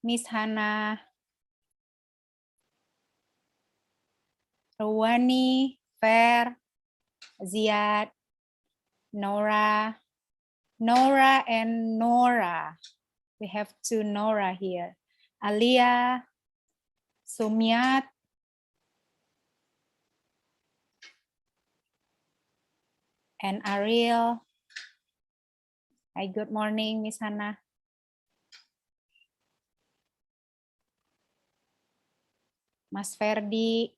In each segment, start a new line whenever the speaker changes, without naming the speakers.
Miss Hana, Rwani, Fer, Ziad, Nora, and Nora. We have two Nora here. Alia, Sumiat, and Ariel. Hi, good morning, Miss Hana. Mas Ferdi.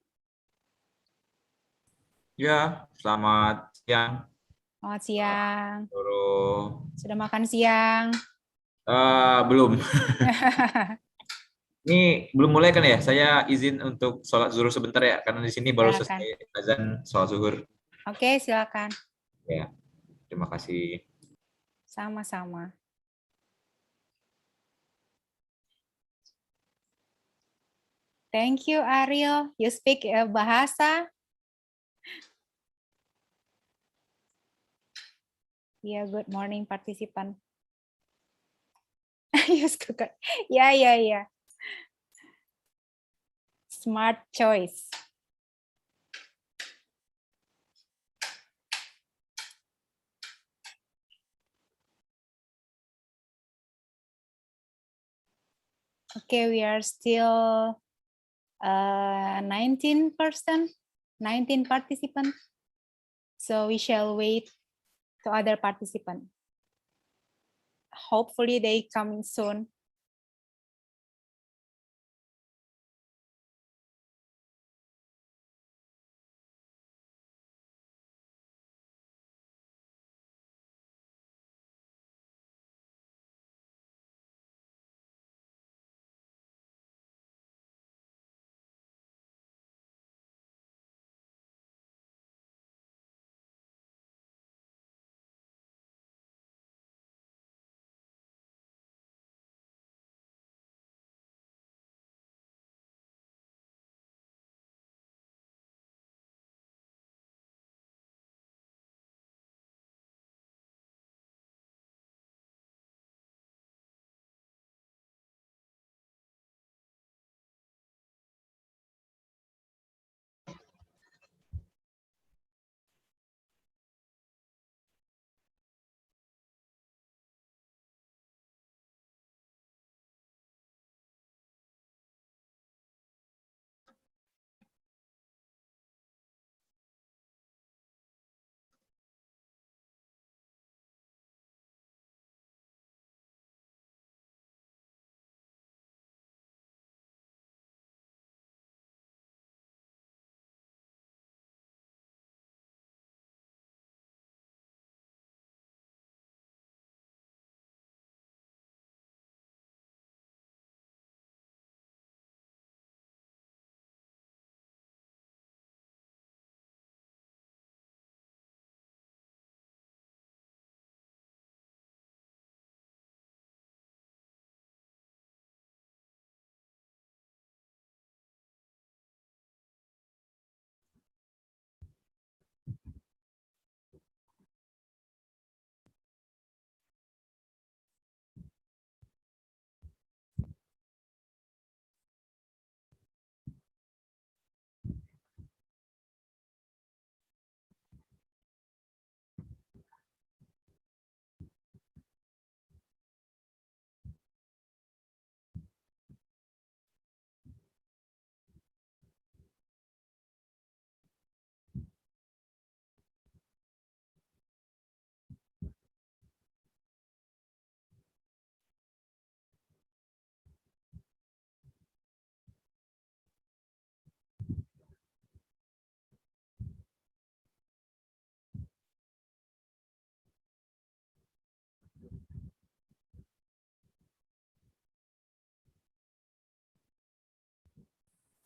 Ya, selamat siang.
Selamat siang. Sudah makan siang?
Belum. Ini belum mulai kan ya? Saya izin untuk sholat zuhur sebentar ya, karena di sini baru
Silakan.
selesai azan sholat zuhur.
Oke, silakan.
Ya, terima kasih.
Sama-sama. Thank you, Ariel. You speak bahasa? Yeah, good morning, participant. Yeah. Smart choice. Okay, we are still 19 participants. So we shall wait to other participants. Hopefully they coming soon.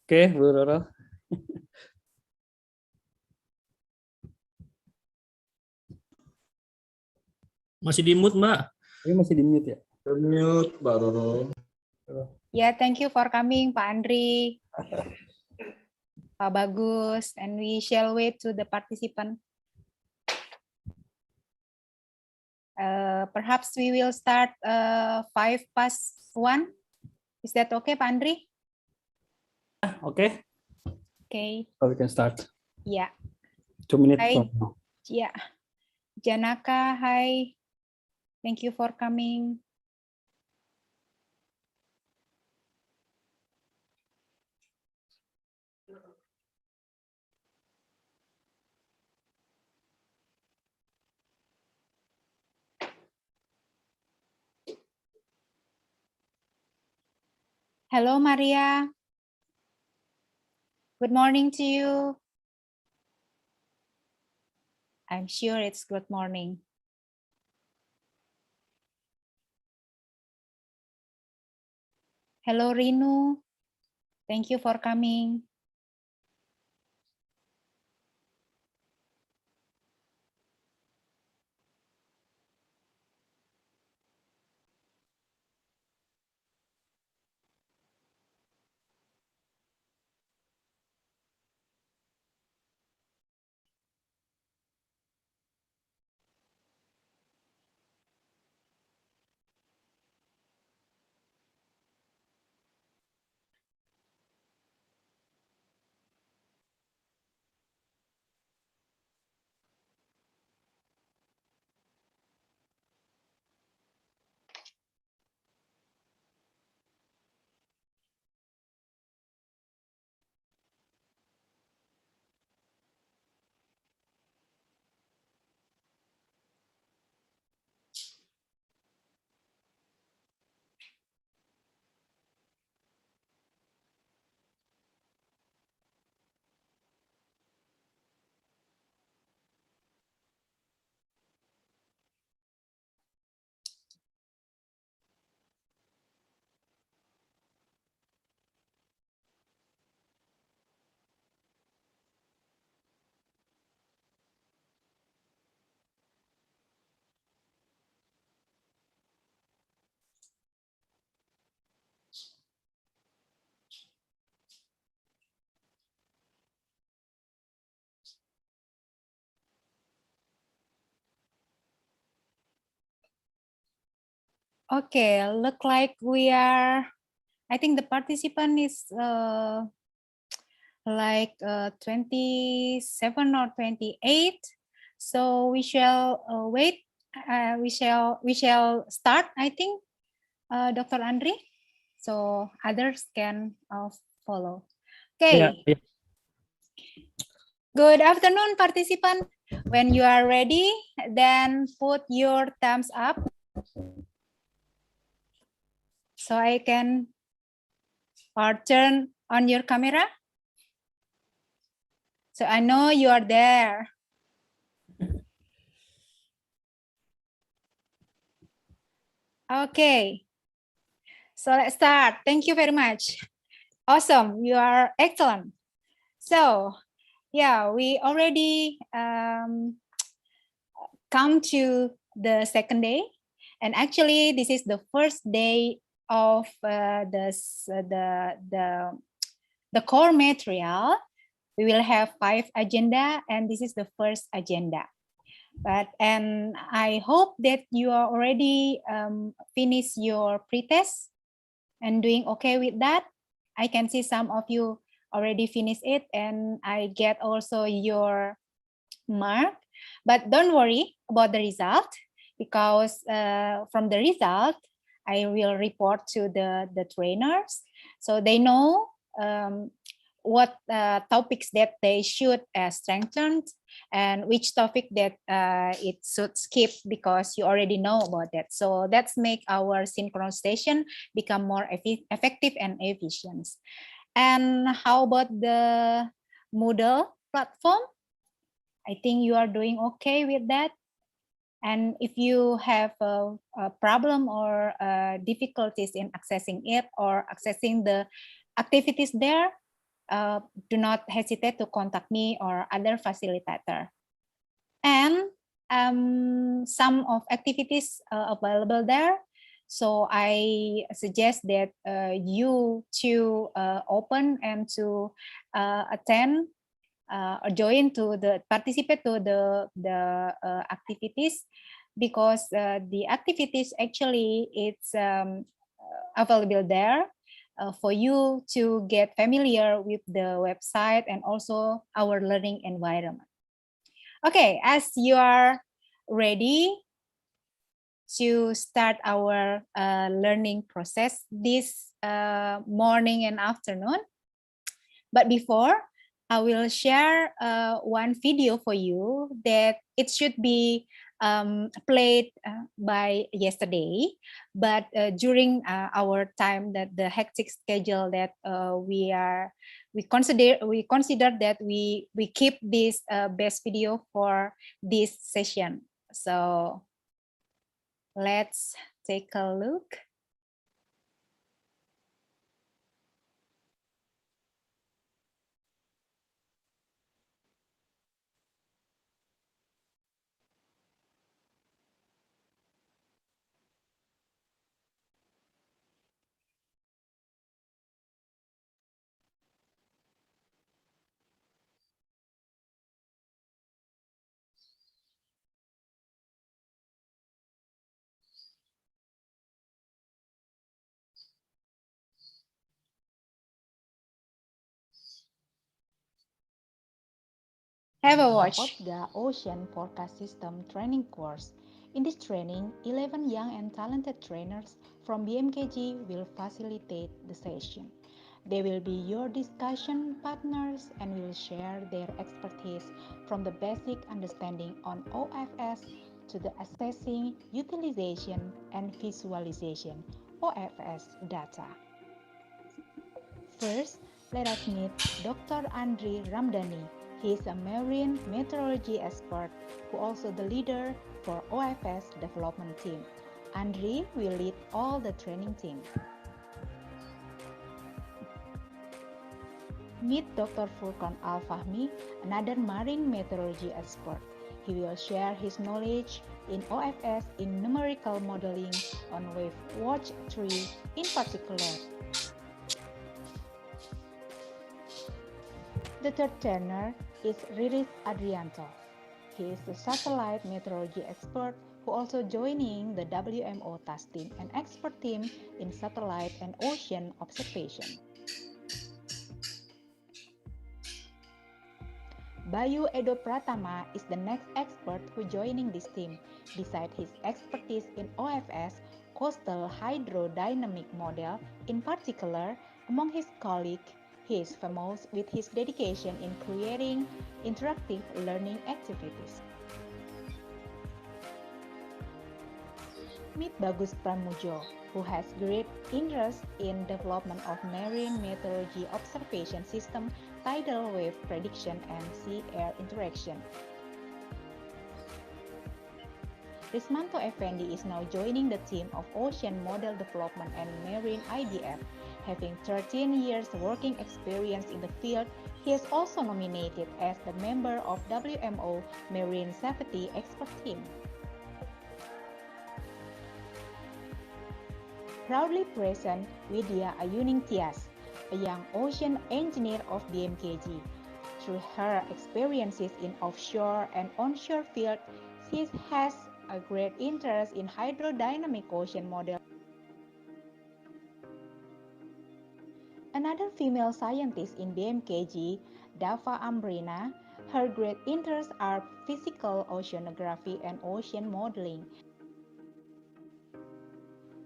Oke, Bu Roro.
Masih di mute, Mbak.
Ini masih di mute ya?
Mute, Mbak Roro.
Yeah, thank you for coming, Pak Andri, Pak Bagus, and we shall wait to the participant. Perhaps we will start 1:05. Is that okay, Pak Andri?
Okay,
Okay.
so we can start.
Yeah.
2 minutes
Hi.
from now.
Yeah. Janaka, hi. Thank you for coming. Hello, Maria. Good morning to you. I'm sure it's good morning. Hello, Rinu. Thank you for coming. Okay, look like we are, I think the participant is like 27 or 28. So we shall wait. We shall start, I think, Dr. Andri. So others can follow. Okay.
Yeah.
Good afternoon, participant. When you are ready, then put your thumbs up so I can turn on your camera. So I know you are there. Okay. So let's start. Thank you very much. Awesome. You are excellent. So yeah, we already come to the second day. And actually, this is the first day of the core material. We will have 5 agenda, and this is the first agenda. And I hope that you are already finished your pretest and doing okay with that. I can see some of you already finished it, and I get also your mark. But don't worry about the result, because from the result, I will report to the trainers, so they know what topics that they should strengthen, and which topic that it should skip, because you already know about that. So that's make our synchronization become more effective and efficient. And how about the Moodle platform? I think you are doing okay with that. And if you have a problem or difficulties in accessing it or accessing the activities there, do not hesitate to contact me or other facilitator. And some of activities available there. So I suggest that you to open and to attend or join to participate to the activities, because the activities actually it's available there. for you to get familiar with the website and also our learning environment. Okay, as you are ready to start our learning process this morning and afternoon, but before, I will share one video for you that it should be played by yesterday, but during our time that the hectic schedule that we consider that we keep this best video for this session. So let's take a look. Have a watch.
OTGA Ocean Forecast System training course. In this training, 11 young and talented trainers from BMKG will facilitate the session. They will be your discussion partners and will share their expertise from the basic understanding on OFS to the assessing, utilization, and visualization OFS data. First, let us meet Dr. Andri Ramdhani. He is a marine meteorology expert who also the leader for OFS development team. Andri will lead all the training team. Meet Dr. Furqan Al-Fahmi, another marine meteorology expert. He will share his knowledge in OFS in numerical modeling on wave watch 3 in particular. The third trainer is Riris Adrianto. He is the satellite meteorology expert who also joining the WMO task team and expert team in satellite and ocean observation. Bayu Edo Pratama is the next expert who joining this team. Besides his expertise in OFS, coastal hydrodynamic model in particular, among his colleagues, he is famous with his dedication in creating interactive learning activities. Meet Bagus Pramujo, who has great interest in development of marine meteorology observation system, tidal wave prediction, and sea-air interaction. Rismanto Effendi is now joining the team of Ocean Model Development and Marine IDF. Having 13 years working experience in the field, he is also nominated as the member of WMO Marine Safety Expert Team. Proudly present Widya Ayuning Tias, a young ocean engineer of BMKG. Through her experiences in offshore and onshore field, she has a great interest in hydrodynamic ocean model. Another female scientist in BMKG, Dava Ambrina, her great interests are physical oceanography and ocean modeling.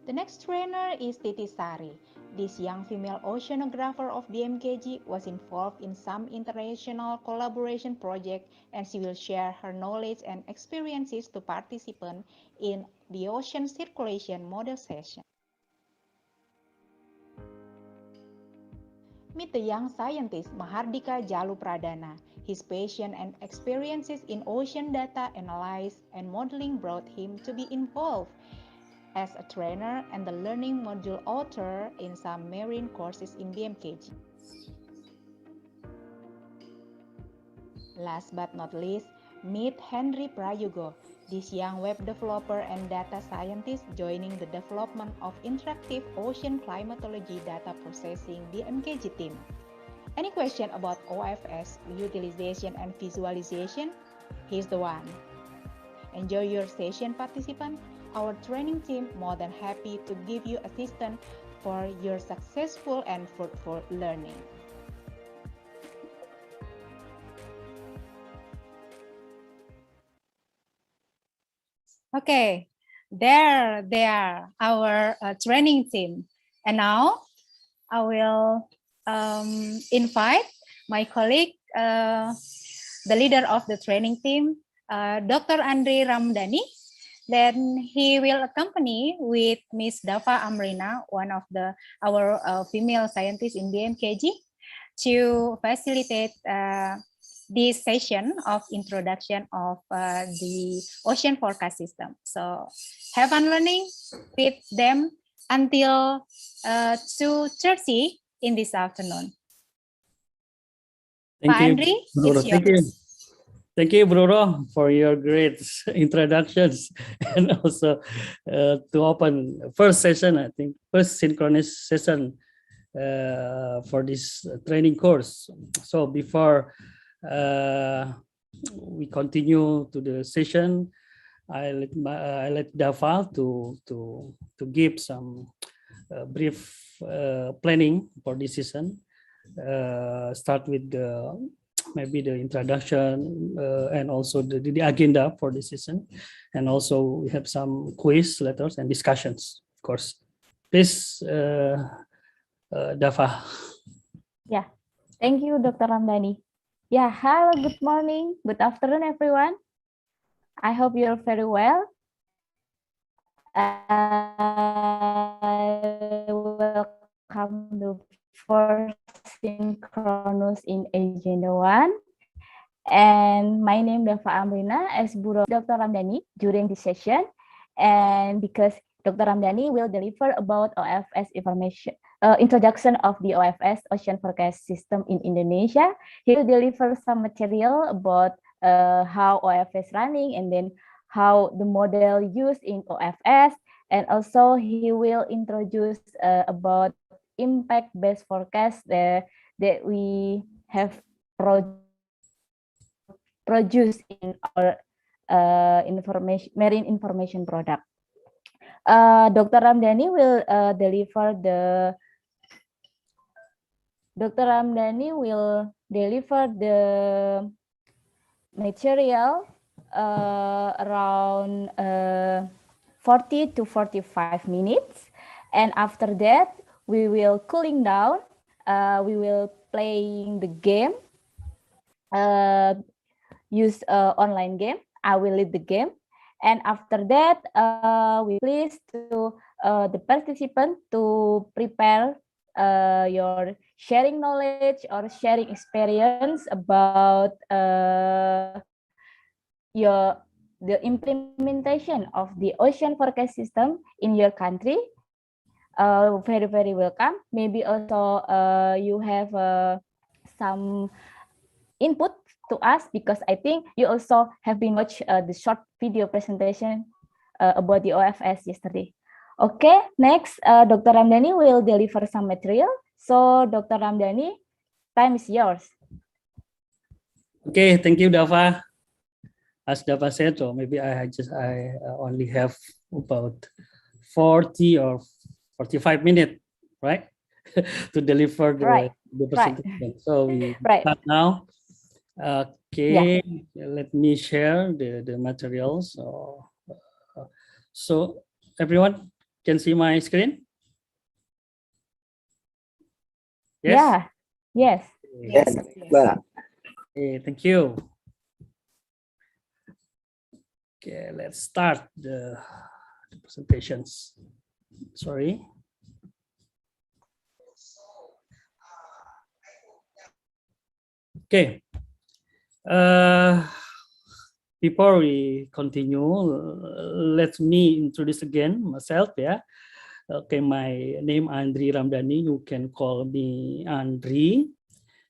The next trainer is Titi Sari. This young female oceanographer of BMKG was involved in some international collaboration project, and she will share her knowledge and experiences to participants in the ocean circulation model session. Meet the young scientist Mahardika Jalu Pradana. His passion and experiences in ocean data analysis and modeling brought him to be involved as a trainer and the learning module author in some marine courses in BMKG. Last but not least, meet Henry Prayogo. This young web developer and data scientist joining the development of interactive ocean climatology data processing BMKG team. Any question about OFS, utilization and visualization? He's the one. Enjoy your session, participant. Our training team more than happy to give you assistance for your successful and fruitful learning.
Okay, there they are, our training team. And now I will invite my colleague, the leader of the training team, Dr. Andri Ramdhani. Then he will accompany with Miss Dava Amrina, one of our female scientists in BMKG, to facilitate this session of introduction of the ocean forecast system. So have fun learning with them until 2:30 in this afternoon.
Thank
Pak
you,
Andri,
Bruno.
it's yours.
Thank you, Bruno, for your great introductions and also to open first session, I think, first synchronous session for this training course. So before we continue to the session, I let Dava to give some brief planning for this session. Start with maybe the introduction and also the agenda for this session, and also we have some quiz letters and discussions, of course. Please, Dava.
Yeah, thank you, Dr. Ramdhani. Yeah, hello, good morning, good afternoon, everyone. I hope you're very well. Welcome to first synchronous in agenda 1. And my name is Dava Amrina as Guru Dr. Ramdhani during this session. And because Dr. Ramdhani will deliver about OFS information, introduction of the OFS ocean forecast system in Indonesia, he will deliver some material about how OFS running and then how the model used in OFS, and also he will introduce about impact-based forecast that we have produced in our marine information product. Dr. Ramdhani will deliver the material around 40 to 45 minutes, and after that we will cooling down. We will playing the game. Use online game. I will lead the game, and after that we please to the participant to prepare your sharing knowledge or sharing experience about the implementation of the ocean forecast system in your country. Very, very welcome. Maybe also you have some input to us, because I think you also have been watched the short video presentation about the OFS yesterday. Okay, next, Dr. Ramdhani will deliver some material. So, Dr. Ramdhani, time is yours.
Okay, thank you, Dava. As Dava said, so maybe I only have about 40 or 45 minutes, right, to deliver the presentation. Right. So we start now. Okay, yeah. Let me share the materials. So everyone can see my screen? Yes?
Yeah. Yes.
Yes.
Okay, thank you. Okay, let's start the presentations. Sorry. Okay. Before we continue, let me introduce again myself. Yeah. Okay, my name Andri Ramdhani. You can call me Andri.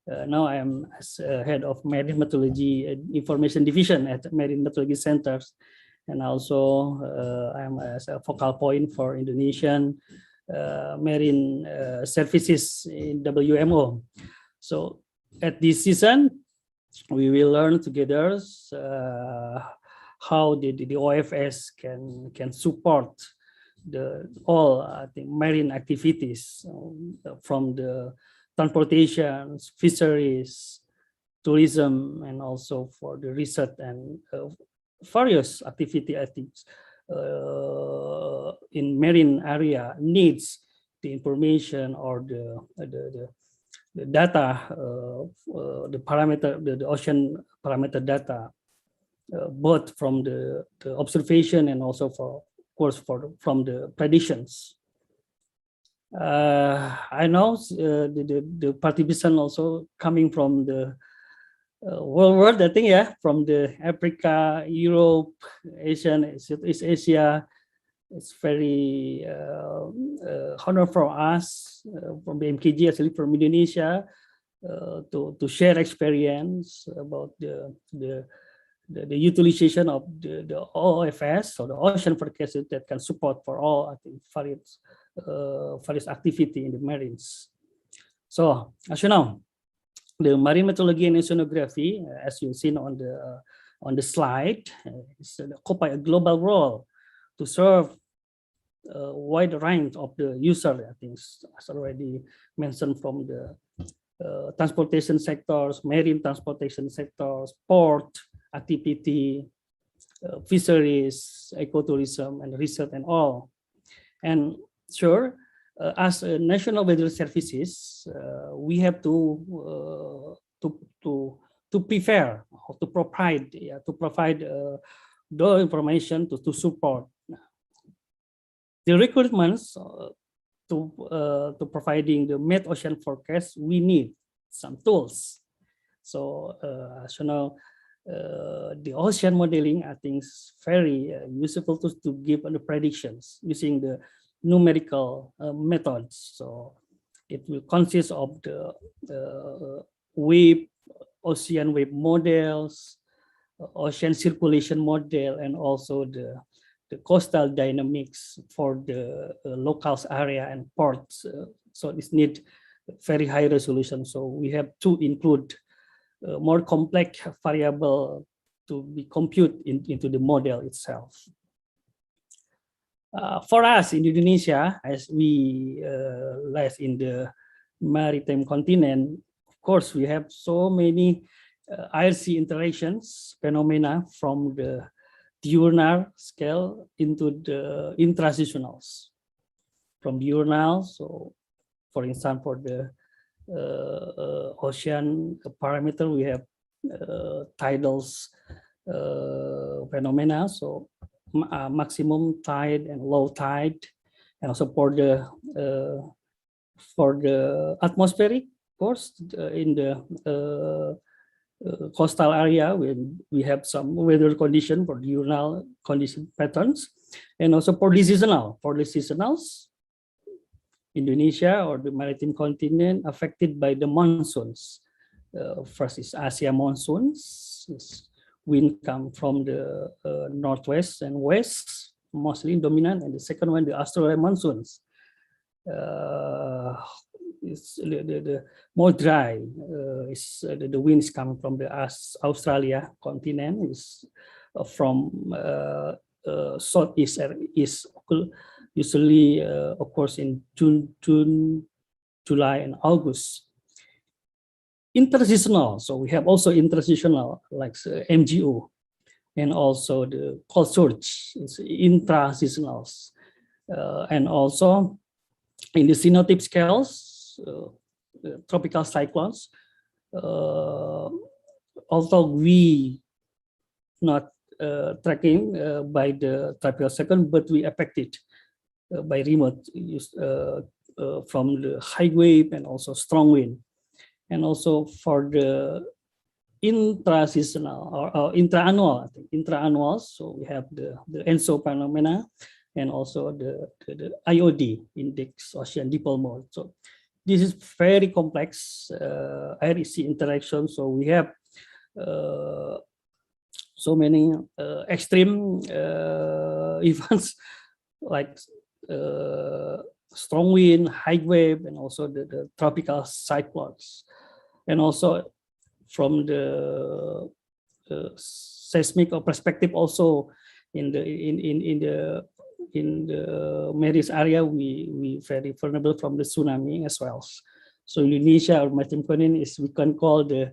Now I am as head of Marine Meteorology Information Division at Marine Meteorology Centers, and also I am as a focal point for Indonesian marine services in WMO. So at this season, we will learn together how the OFS can support all I think marine activities from the transportation, fisheries, tourism, and also for the research and various activity I think in marine area needs the information or the data, the parameter, the ocean parameter data, both from the observation and also for of course from the predictions. I know the participants also coming from the world, I think, yeah, from the Africa, Europe, Asian, Southeast Asia. It's very honor for us from the MKG, actually from Indonesia, to share experience about the utilization of the OFS or the ocean forecast that can support for all, I think, various activity in the marines. So as you know, the marine meteorology and oceanography, as you've seen on the slide, occupy a global role to serve a wide range of the user. I think, as already mentioned, from the transportation sectors, marine transportation sectors, port activity, fisheries, ecotourism, and research, and all. And sure, as a national weather services, we have to prepare or to provide the information to support the requirements to providing the mid-ocean forecast. We need some tools. So as you know, the ocean modeling, I think, is very useful to give the predictions using the numerical methods. So it will consist of the ocean wave models, ocean circulation model, and also the coastal dynamics for the locals area and ports. So this need very high resolution. So we have to include more complex variable to be compute into the model itself. For us in Indonesia, as we live in the maritime continent, of course, we have so many IRC interactions phenomena from the diurnal scale into the intraseasonals. From diurnal, so for instance, for the ocean parameter, we have tidals phenomena, so maximum tide and low tide, and also for the atmospheric course in the coastal area, we have some weather condition for diurnal condition patterns, and also for the seasonals, Indonesia or the maritime continent affected by the monsoons. First is Asia monsoons. Wind come from the northwest and west, mostly dominant, and the second one, the Australian monsoons. It's the more dry. The wind is coming from the Australia continent. Is from southeast east, usually of course in June, July, and August. Interseasonal, so we have also interseasonal like MGO, and also the cold surge is intraseasonals, and also in the synoptic scales, tropical cyclones. Although we not tracking by the tropical cyclone, but we affected by remote use from the high wave and also strong wind. And also for the intraseasonal or intra-annuals, so we have the ENSO phenomena and also the IOD, index ocean dipole mode. So this is very complex IRC interaction. So we have so many extreme events like strong wind, high wave, and also the tropical cyclones. And also from the seismic perspective, also in the the Maris area, we very vulnerable from the tsunami as well. So Indonesia, or Macam is, we can call the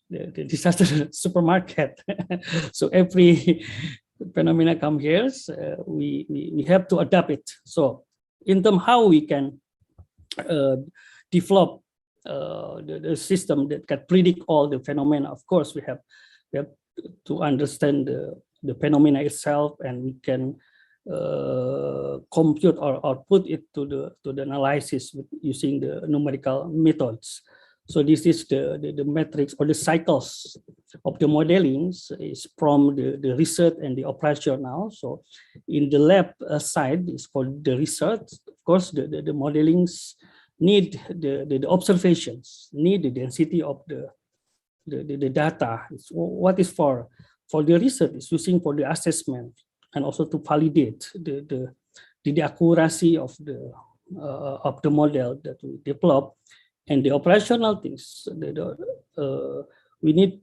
disaster supermarket. So every phenomena come here, we have to adapt it. So in terms how we can develop the system that can predict all the phenomena, of course we have to understand the phenomena itself, and we can compute or put it to the analysis using the numerical methods. So this is the metrics or the cycles of the modelings is from the research and the operational. So in the lab side is for the research. Of course, the modelings need the observations, need the density of the data. What is for the research is using for the assessment and also to validate the accuracy of the model that we develop. And the operational things, we need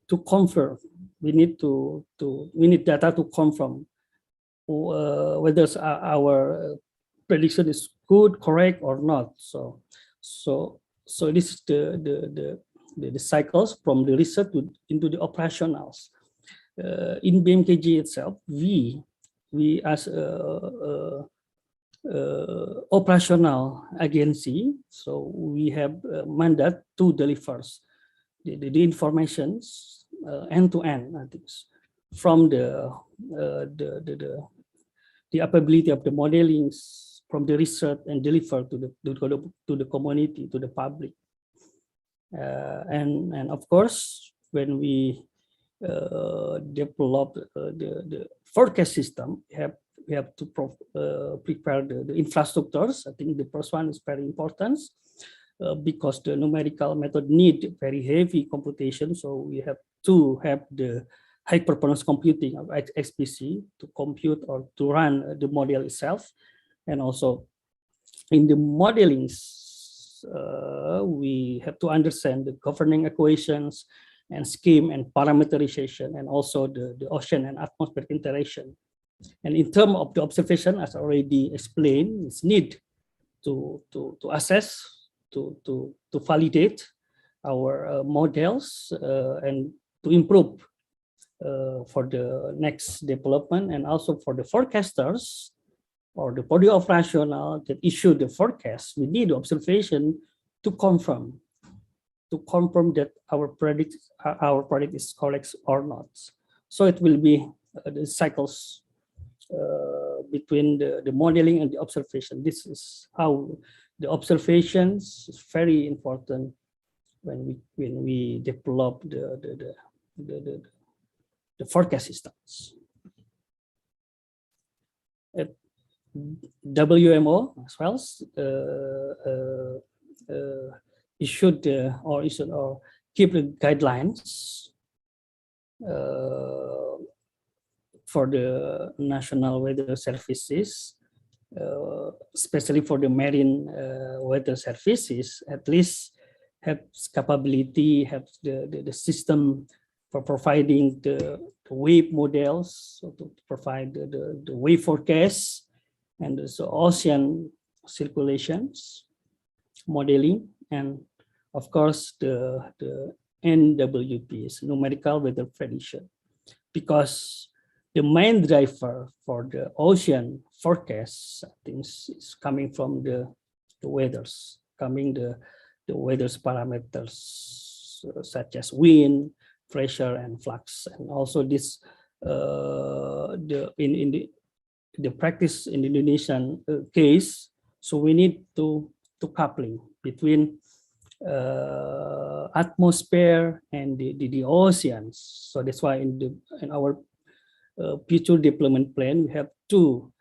to confirm. We need data to confirm whether our prediction is good, correct, or not. So this is the cycles from the research into the operationals. In BMKG itself, we as operational agency, so we have mandate to deliver the informations end-to-end, I think, from the capability of the modelings, from the research, and deliver to the community, to the public. And of course, when we develop the forecast system, we have to prepare the infrastructures. I think the first one is very important because the numerical method need very heavy computation. So we have to have the high performance computing of HPC to compute or to run the model itself. And also in the modelings, we have to understand the governing equations and scheme and parameterization, and also the ocean and atmospheric interaction. And in terms of the observation, as already explained, it's need to assess, to validate our models and to improve for the next development, and also for the forecasters or the body operational that issue the forecast. We need observation to confirm that our predict is correct or not. So it will be the cycles between the modeling and the observation. This is how the observations is very important when we develop the forecast systems. At WMO as well issued or keep the guidelines for the national weather services, especially for the marine weather services, at least have capability, have the system for providing the wave models, so to provide the wave forecasts, and also ocean circulations modeling, and of course the NWPs, numerical weather prediction, because the main driver for the ocean forecasts, I think, is coming from the weathers, the weather's parameters such as wind, pressure, and flux, and also this the practice in the Indonesian case. So we need to coupling between atmosphere and the oceans. So that's why in our future development plan, we have to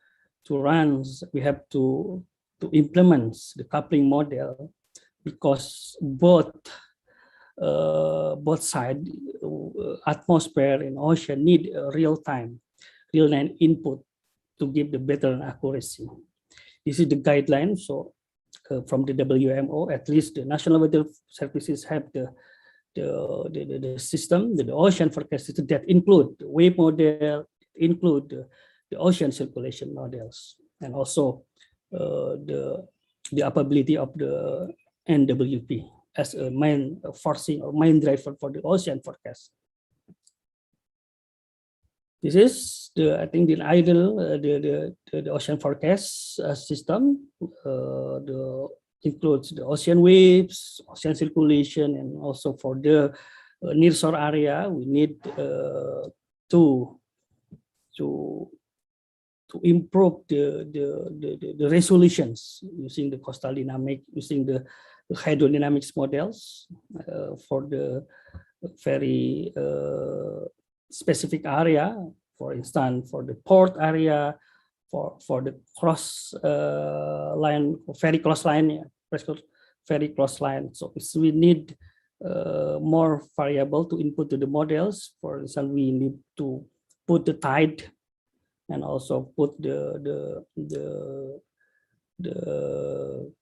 implement the coupling model, because both sides, atmosphere and ocean, need real-time input to give the better accuracy. This is the guideline. So from the WMO, at least the national weather services have the system, the ocean forecast system that include the wave model, include ocean circulation models, and also the upability of the NWP as a main forcing or main driver for the ocean forecast. This is I think the ideal the ocean forecast system. Includes the ocean waves, ocean circulation, and also for the nearshore area, we need to improve the resolutions using the coastal dynamic, using the hydrodynamics models for the very specific area. For instance, for the port area, for the cross line, very close line, very close line. So we need more variable to input to the models. For instance, we need to put the tide and also put the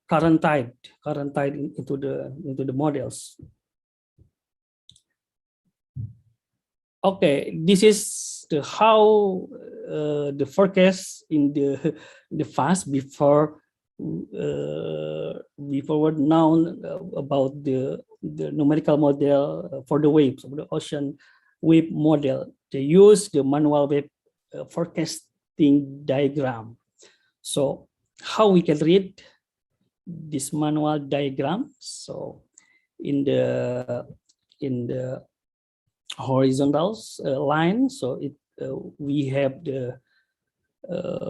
current tide into the models. Okay, this is how the forecast in the past before were known about the numerical model for the waves of the ocean wave model. They use the manual wave forecasting diagram. So how we can read this manual diagram? So in the horizontal line, so we have the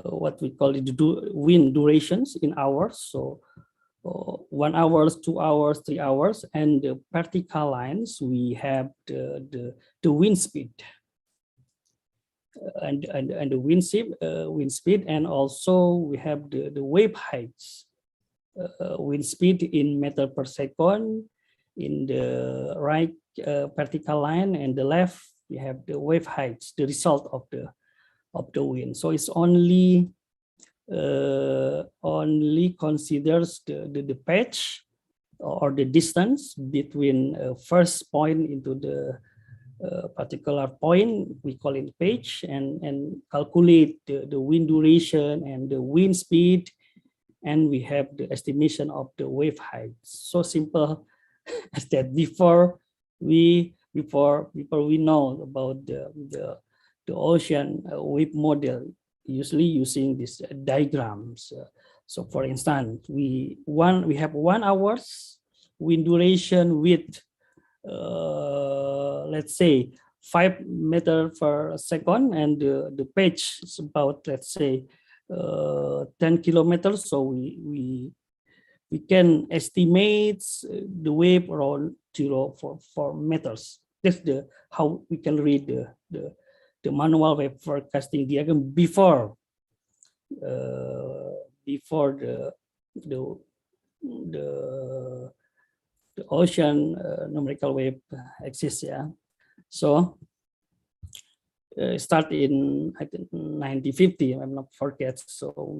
what we call it wind durations in hours. So 1 hour, 2 hours, 3 hours, and the vertical lines we have the wind speed and the wind speed, and also we have the wave heights, wind speed in meter per second in the right vertical line, and the left we have the wave heights, the result of the wind. So it's only considers the patch or the distance between first point into the particular point, we call it patch, and calculate the wind duration and the wind speed, and we have the estimation of the wave height. So simple as that. Before we know about the ocean wave model, usually using these diagrams. So for instance, we have 1 hour's wind duration with let's say 5 meters per second, and the pitch is about, let's say 10 kilometers. So we can estimate the wave around 0.4 meters. That's how we can read the manual wave forecasting diagram before the ocean numerical wave exists. Yeah, so start in I think 1950. I'm not forget. So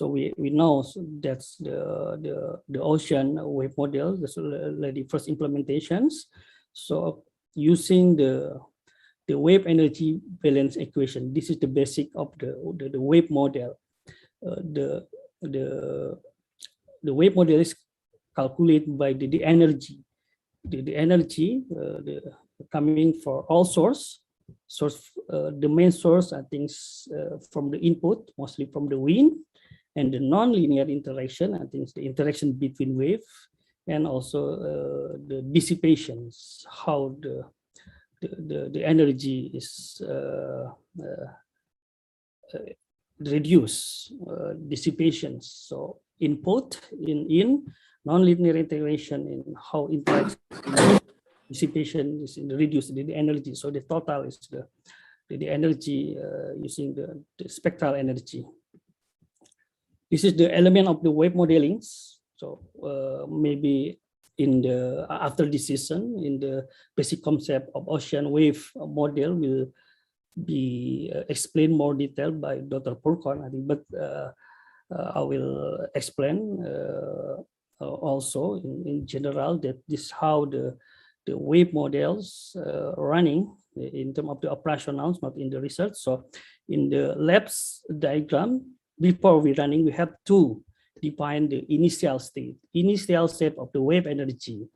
we know that's the ocean wave model. That's the first implementations. So using the wave energy balance equation, this is the basic of the wave model. The wave model is calculated by the energy. The energy coming for all source. The main source, I think, from the input, mostly from the wind, and the non-linear interaction, I think, the interaction between wave, and also the dissipations, how the energy is reduced, dissipations. So input in non-linear integration, in how interaction dissipation is reduced the energy. So the total is the energy using the spectral energy. This is the element of the wave modeling. So maybe in the after this session, in the basic concept of ocean wave model will be explained more detail by Dr. Purkon, I think, but I will explain also in general that this how the wave models running in terms of the operationals, not in the research. So in the labs diagram, before we running, we have to define the initial state of the wave energy.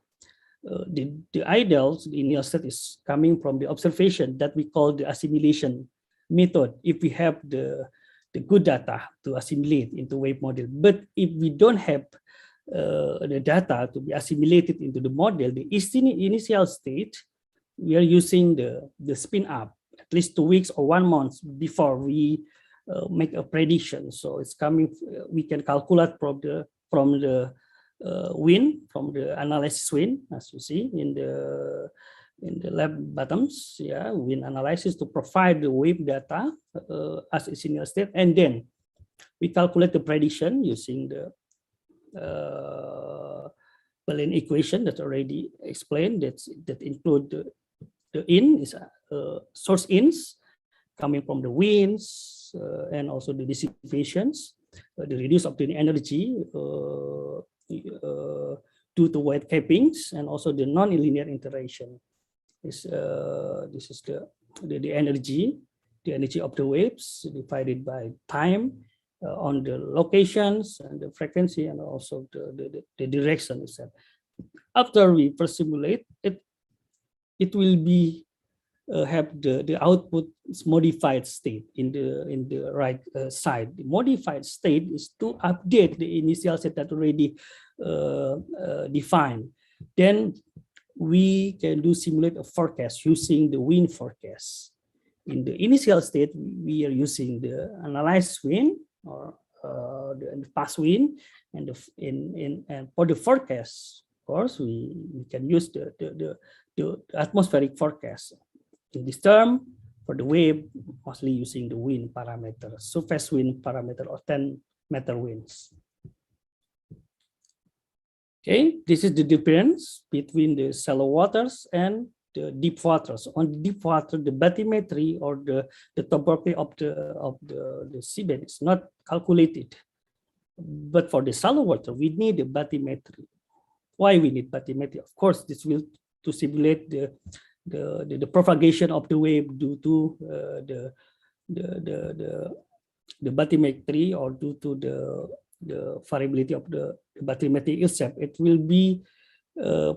The ideal initial state is coming from the observation that we call the assimilation method, if we have the good data to assimilate into wave model. But if we don't have the data to be assimilated into the model, the initial state, we are using the spin up at least 2 weeks or 1 month before we make a prediction. So it's coming, we can calculate from the wind, from the analysis wind, as you see in the lab bottoms, yeah, wind analysis to provide the wave data as a initial state, and then we calculate the prediction using the Pelatihan equation that already explained, that include the in is source ins coming from the winds and also the dissipations, the reduce obtaining energy due to white cappings, and also the non-linear interaction. This is the energy of the waves divided by time on the locations and the frequency, and also the direction itself. After we first simulate it, it will be have the output modified state in the right side. The modified state is to update the initial state that already defined. Then we can do simulate a forecast using the wind forecast. In the initial state, we are using the analyzed wind or the past wind, and for the forecast, of course, we can use the atmospheric forecast. In this term, for the wave, mostly using the wind parameter, surface wind parameter, or 10-meter winds. Okay, this is the difference between the shallow waters and the deep waters. On the deep water, the bathymetry or the topography of the seabed is not calculated. But for the shallow water, we need a bathymetry. Why we need bathymetry? Of course, this will to simulate the propagation of the wave due to the bathymetry, or due to the variability of the bathymetry itself. It will be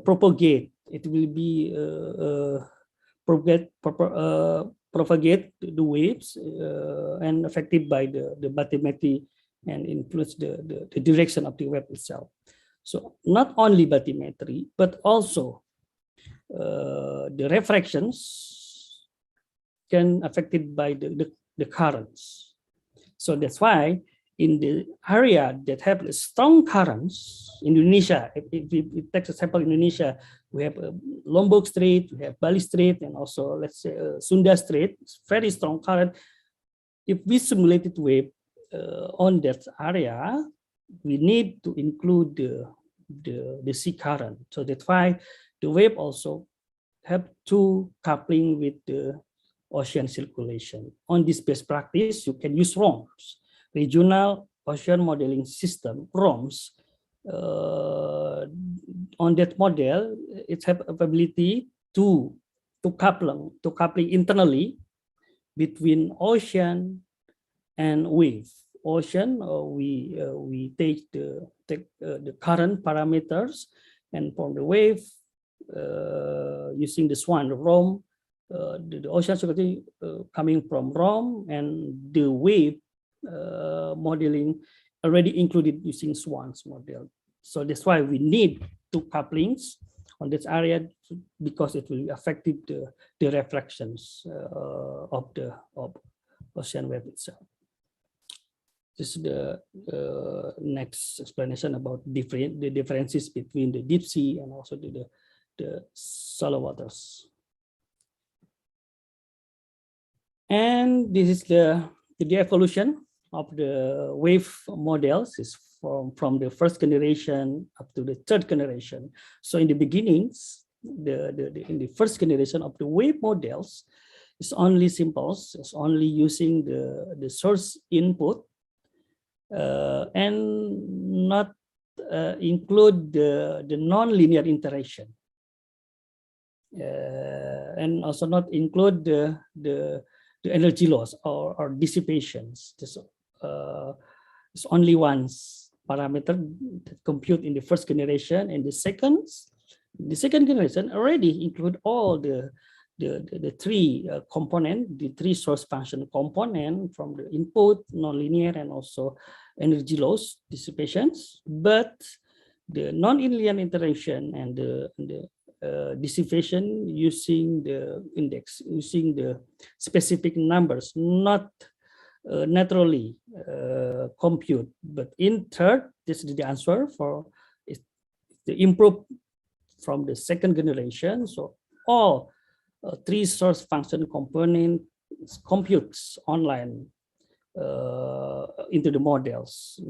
propagate. It will be propagate the waves and affected by the bathymetry, and influence the direction of the wave itself. So not only bathymetry, but also the refractions can affected by the currents. So that's why in the area that have strong currents, Indonesia, if we take a sample Indonesia, we have Lombok Strait, we have Bali Strait, and also let's say Sunda Strait, it's very strong current. If we simulated wave on that area, we need to include the sea current. So that's why the wave also have to coupling with the ocean circulation. On this best practice, you can use ROMS, Regional Ocean Modeling System, ROMS. On that model, it have ability to coupling internally between ocean and wave. Ocean, we take the current parameters, and from the wave, using this one, the ROM, the ocean circulation coming from ROM, and the wave modeling already included using SWAN's model. So that's why we need two couplings on this area, because it will affect the refractions of ocean wave itself. This is the next explanation about the differences between the deep sea and also the shallow waters. And this is the evolution of the wave models is from the first generation up to the third generation. So in the beginnings, in the first generation of the wave models, it's only simple. It's only using the source input and not include the non-linear interaction. and also not include the energy loss or dissipations. It's only one parameter that compute in the first generation, and the second generation already include all the three component, the three source function component from the input, nonlinear, and also energy loss dissipations. But the non-linear interaction and the dissipation using the index, using the specific numbers, not naturally compute. But in third, this is the answer for the improve from the second generation. So all three source function component computes online into the models.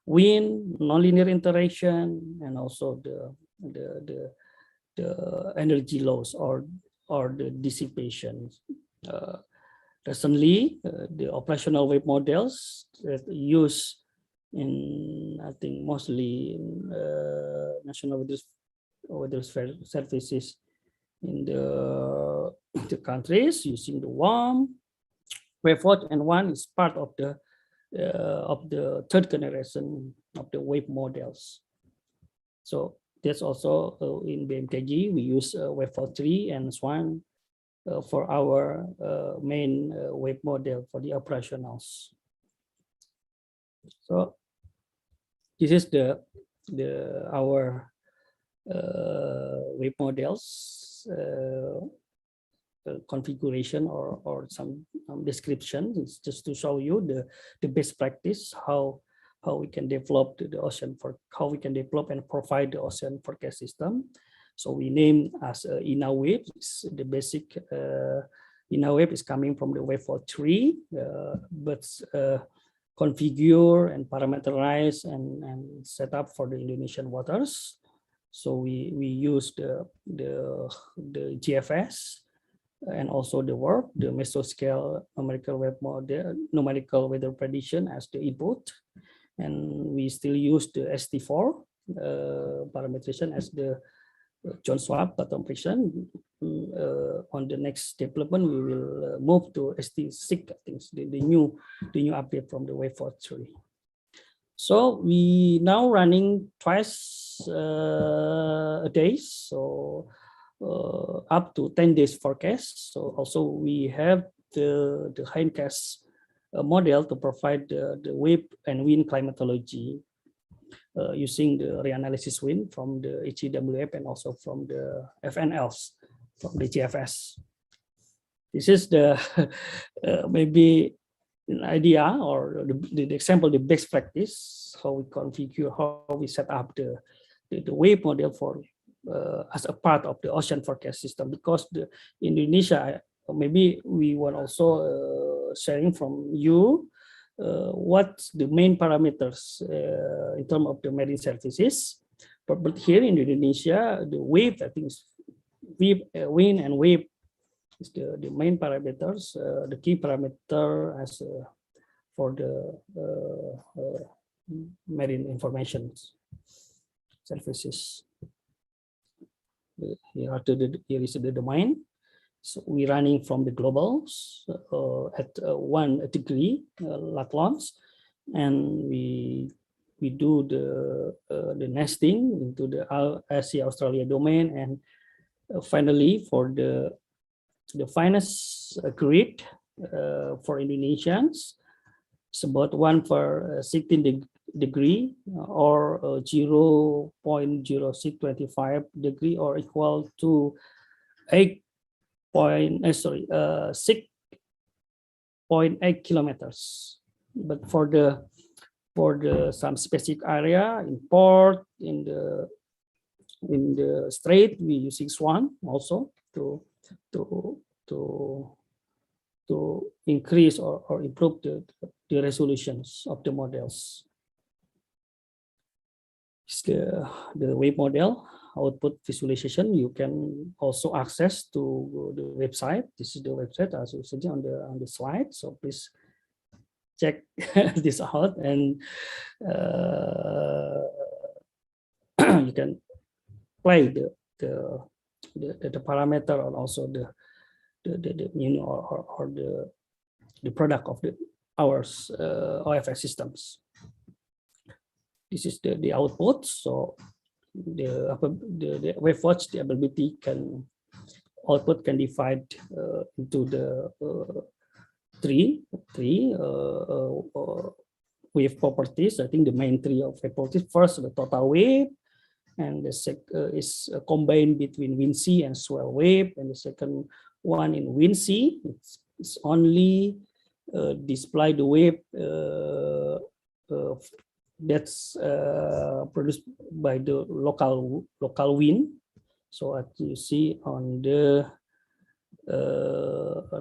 Wind, nonlinear interaction, and also the energy loss or the dissipation. Recently, the operational wave models that use in, I think, mostly in national weather services in the countries using the WAM, wave-4, and one is part of the third generation of the wave models. So that's also in BMKG we use wave-4 and SWAN for our main wave model for the operationals. So this is our wave models configuration or some description. It's just to show you the best practice, how we can develop the ocean for how we can develop and provide the ocean forecast system. So we name as INAWave. The basic INAWave is coming from the wave-4 but configure and parameterize and set up for the Indonesian waters. So we use the GFS and also the work, the mesoscale numerical wave model, numerical weather prediction as the input, and we still use the ST4 parameterization as the John Swab bottom prediction. On the next development, we will move to ST6, I think, the new update from the wave-4. So we now running twice a day, so up to 10 days forecast. So also we have the hindcast model to provide the wave and wind climatology using the reanalysis wind from the HEWF and also from the FNLs from the GFS. This is the maybe an idea or the example, the best practice, how we configure, how we set up the wave model for as a part of the ocean forecast system, because the Indonesia, maybe we want also sharing from you what's the main parameters in terms of the marine services. But here in Indonesia, the wave, I think, wind and wave is the main parameters, the key parameter as for the marine information services. Here is the domain. So we're running from the globals at 1 degree lat longs, and we do the nesting into the Asia Australia domain, and finally for the finest grid for Indonesians, it's about 1 per 16 degree or 0.0625 degree or equal to 6.8 kilometers. But for the some specific area in port, in the strait, we using SWAN also to increase or improve the resolutions of the models. It's the wave model output visualization. You can also access to the website. This is the website as you see on the slide. So please check this out, and you can play the the parameter and also the you know, or the product of our OFS systems. This is the output. So the waveforms, the ability output can divide into the three wave properties. I think the main three of wave properties. First, the total wave, and the is combined between WinC and swell wave, and the second one in WinC, it's only display the wave that's produced by the local wind. So as you see on the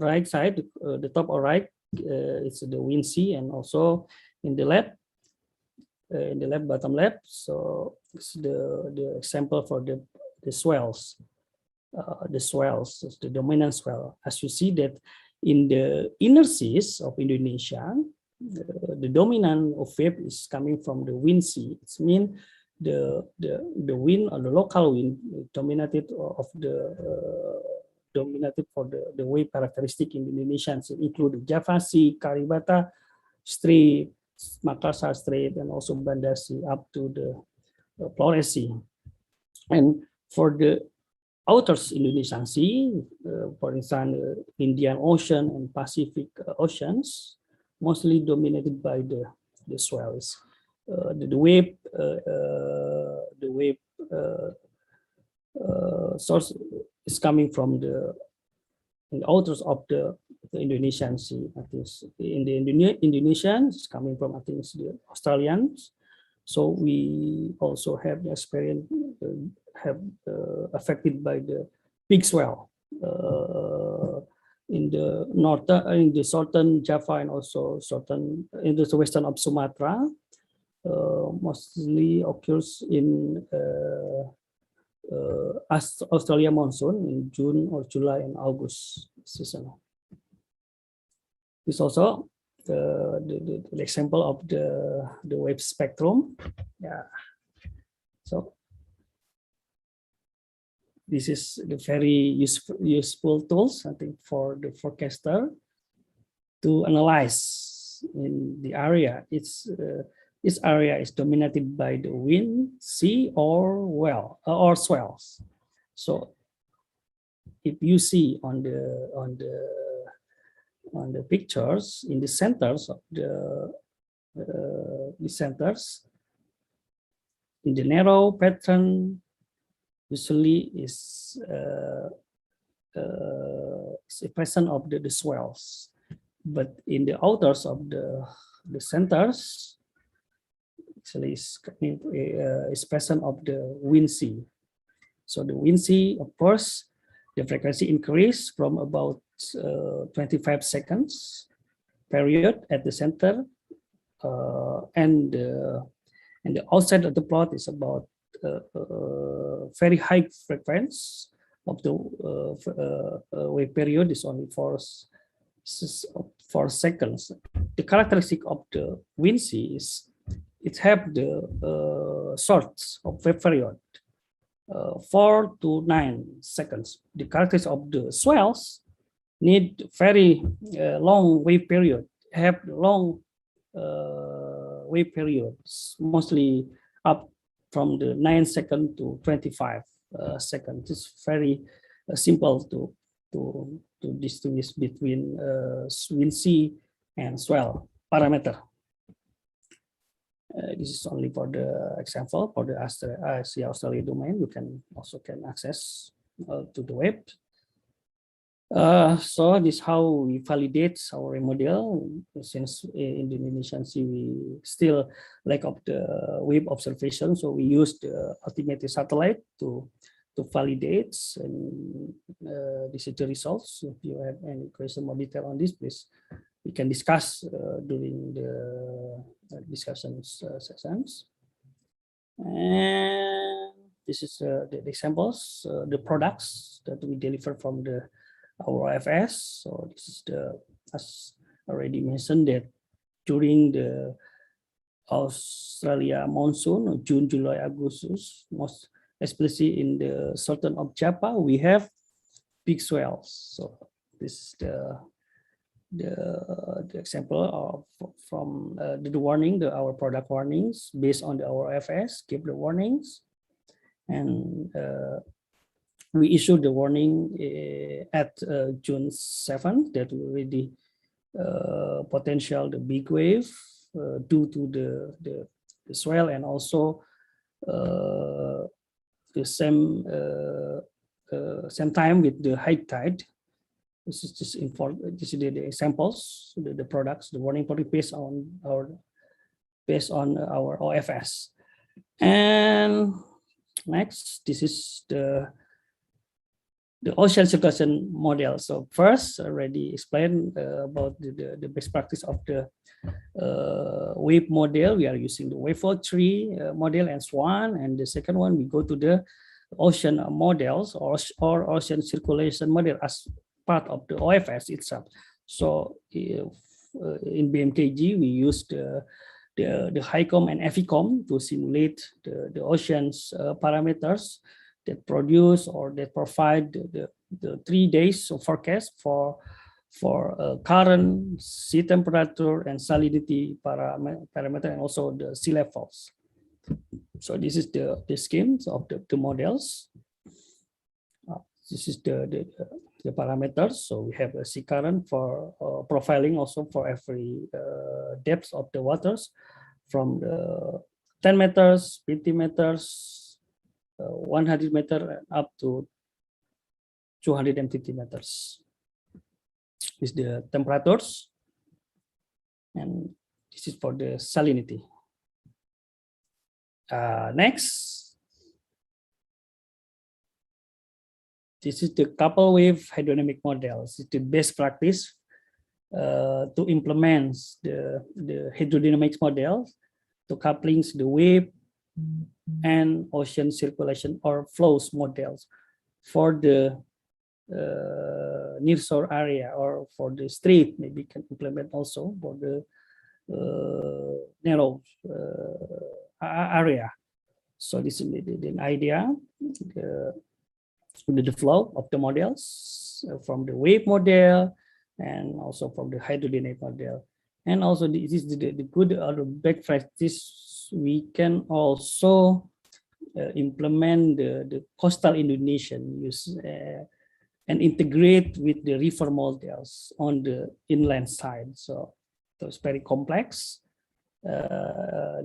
right side, the top or right, it's the WinC, and also in the left, bottom left. So it's the example for the swells. The dominant swell. As you see that in the inner seas of Indonesia, the dominant of wave is coming from the wind sea. It means the wind or the local wind dominated for the wave characteristic in Indonesia, so include Java Sea, Kalibata Strait, Makassar Strait, and also Banda Sea up to the Flores Sea. And for the outer Indonesian Sea, for instance, Indian Ocean and Pacific Oceans, mostly dominated by the swells. The wave source is coming from the outers of the Indonesian Sea. I think in the Indonesian, it's coming from, I think it's the Australians. So we also have the experience affected by the big swell in the southern Java, and also in the western of Sumatra. Mostly occurs in Australia monsoon in June or July and August season. This also the example of the wave spectrum. Yeah. So this is the very useful tools, I think, for the forecaster to analyze in the area. This area is dominated by the wind, sea, or swells. So if you see on the pictures in the centers of the centers, in the narrow pattern, usually is a presence of the swells, but in the outers of the centers, actually is presence of the wind sea. So the wind sea, of course, the frequency increase from about 25 seconds period at the center, and the outside of the plot is about very high frequency of the wave period is only 4 seconds. The characteristic of the wind sea is it have the sorts of wave period 4 to 9 seconds. The characteristics of the swells need very long wave period, have long wave periods, mostly up from the 9 seconds to 25 seconds. It's very simple to distinguish between wind sea and swell parameter. This is only for the example for the Australia domain. You can also access to the web. So this is how we validate our model. Since in the Indonesian Sea we still lack of the wave observation, so we use the altimeter satellite to validate, and this is the results. If you have any question more detail on this, please we can discuss during the discussions sessions. And this is the examples, the products that we deliver from our OFS. So this is as already mentioned, that during the Australia monsoon, June, July, August, especially in the southern of Java, we have big swells. So this is the example of from the warning, our product warnings based on our OFS, give the warnings, and we issued the warning at June 7th that we already potential the big wave due to the swell, and also the same time with the high tide. This is just this is the examples, the products, the warning product based on our OFS. And next, this is the ocean circulation model. So first, already explained about the best practice of the wave model. We are using the wave 3 model and SWAN. And the second one, we go to the ocean models or ocean circulation model as part of the OFS itself. So in BMKG, we use the HICOM and FECOM to simulate the ocean's parameters that produce or that provide the 3 days of forecast for current, sea temperature, and salinity parameter, and also the sea levels. So this is the schemes of the models. This is the parameters. So we have a sea current for profiling also for every depth of the waters, from the 10 meters, 50 meters, 100 meter up to 250 meters. This is the temperatures, and this is for the salinity. Next, this is the couple wave hydrodynamic models. It's the best practice to implement the hydrodynamics model to couplings the wave and ocean circulation or flows models for the nearshore area, or for the strait. Maybe can implement also for the narrow area. So this is the idea, the flow of the models from the wave model and also from the hydrodynamic model. And also this is the good or best practice. We can also implement the coastal Indonesian use and integrate with the river models on the inland side. So it's very complex.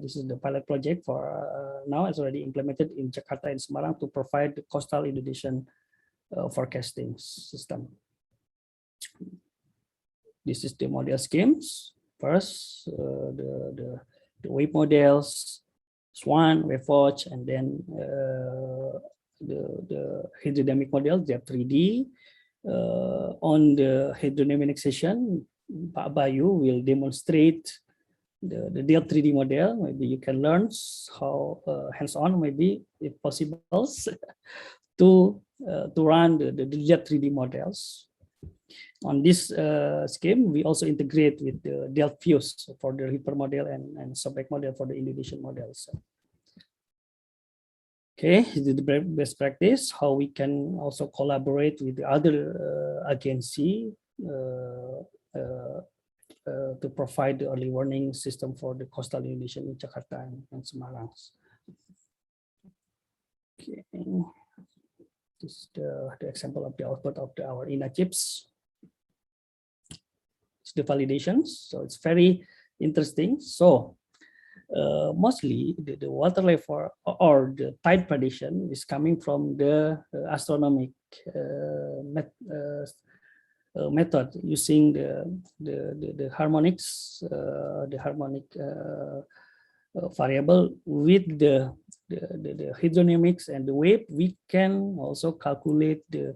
This is the pilot project for now. It's already implemented in Jakarta and Semarang to provide the coastal Indonesian forecasting system. This is the model schemes. First, the wave models, SWAN, WaveWatch, and then the hydrodynamic model, Z3D. On the hydrodynamic session, Pak Bayu will demonstrate the Z3D model. Maybe you can learn how hands-on, maybe if possible, to run the Z3D models. On this scheme, we also integrate with the Delft views for the river model and subject model for the Indonesian models. Okay, this is the best practice, how we can also collaborate with the other agency to provide the early warning system for the coastal Indonesia in Jakarta and Semarang. Okay, this is the example of the output of our INA chips. It's the validations, so it's very interesting. So mostly the water level or the tide prediction is coming from the astronomic method using the harmonics, the harmonic variable with the hydrodynamics and the wave. We can also calculate the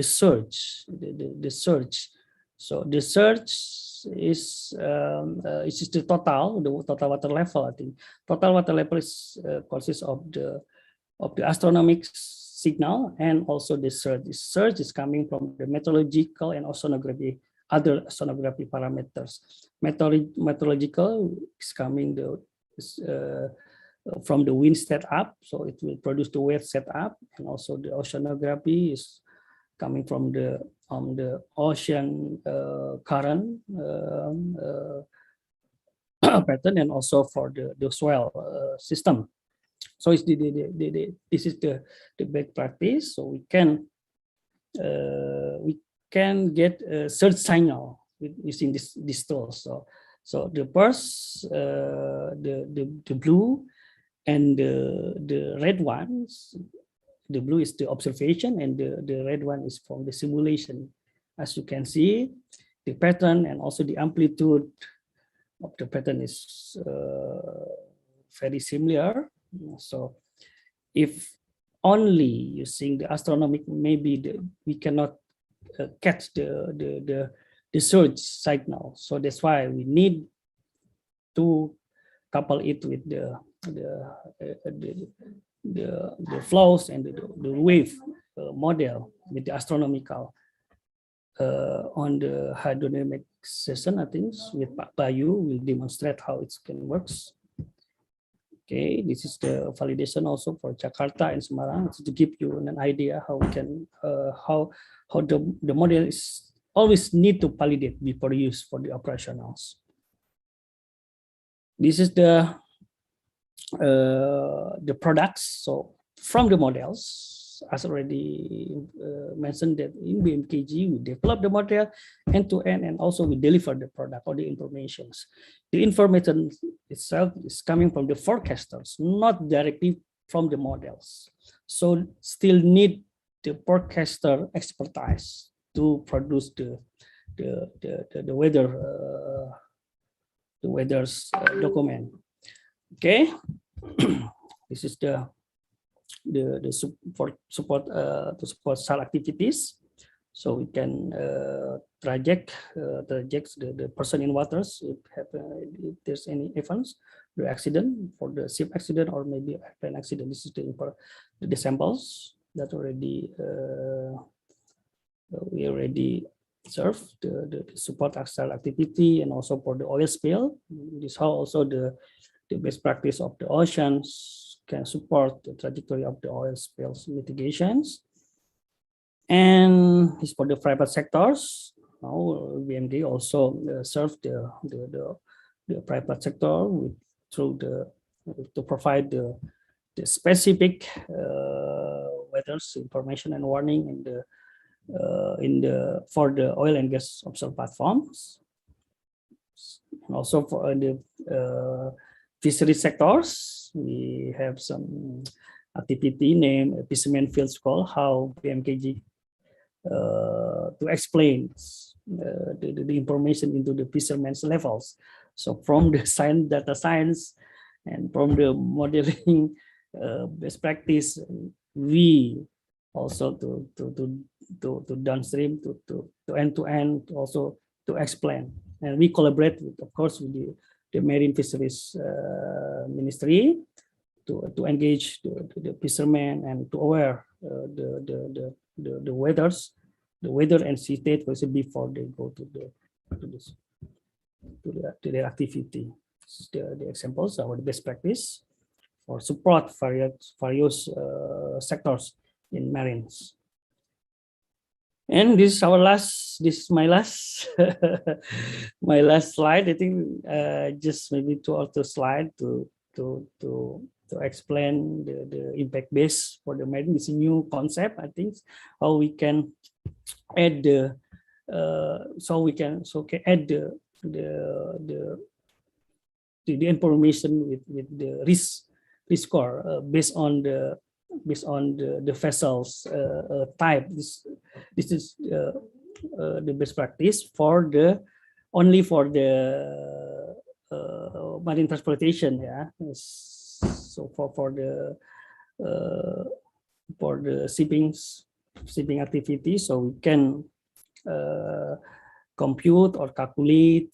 surge, the surge. So the surge is the total water level. I think total water level is consists of the astronomic signal and also the surge. The surge is coming from the meteorological and oceanography, other oceanography parameters. Meteorological is coming from the wind setup, so it will produce the wave setup, and also the oceanography is coming from the ocean current pattern, and also for the swell system. So it's this is the best practice. So we can get a search signal using this tool. So the first the blue and the red ones. The blue is the observation, and the red one is from the simulation. As you can see, the pattern and also the amplitude of the pattern is very similar. So if only using the astronomic, maybe we cannot catch the search signal. So that's why we need to couple it with the flows and the wave model with the astronomical. On the hydrodynamic session, I think with Pak Bayu will demonstrate how it can works. Okay, this is the validation also for Jakarta and Semarang, to give you an idea how we can how the model is always need to validate before use for the operationals. This is the products. So from the models, as already mentioned, that in BMKG we develop the model end to end, and also we deliver the product or the informations. The information itself is coming from the forecasters, not directly from the models. So still need the forecaster expertise to produce the weather's document. Okay. This is the support to support cell activities, so we can traject the person in waters if there's any events, the accident, for the ship accident or maybe airplane accident. This is the samples that already we already serve the support cell activity, and also for the oil spill. This is how also the best practice of the oceans can support the trajectory of the oil spills mitigations. And it's for the private sectors. Now BMD also serve the private sector through to provide the specific weather's information and warning for the oil and gas offshore platforms, and also for the fishery sectors. We have some activity named Fisherman Field Call, how BMKG to explain the information into the fishermen's levels. So from the data science and from the modeling best practice, we also to downstream to end to end, also to explain. And we collaborate with, of course, with the Marine Fisheries Ministry to engage the fishermen and to aware the weather and sea state before they go to their activity. The examples are the best practice for support various sectors in marines. And this is my last my last slide. I think just maybe 2 or 3 slides to explain the impact base for the marine. It's a new concept, I think, how we can add the add the information with the risk score based on the vessel's type. This is the best practice for only for the marine transportation. Yeah. So for the shipping activity, so we can compute or calculate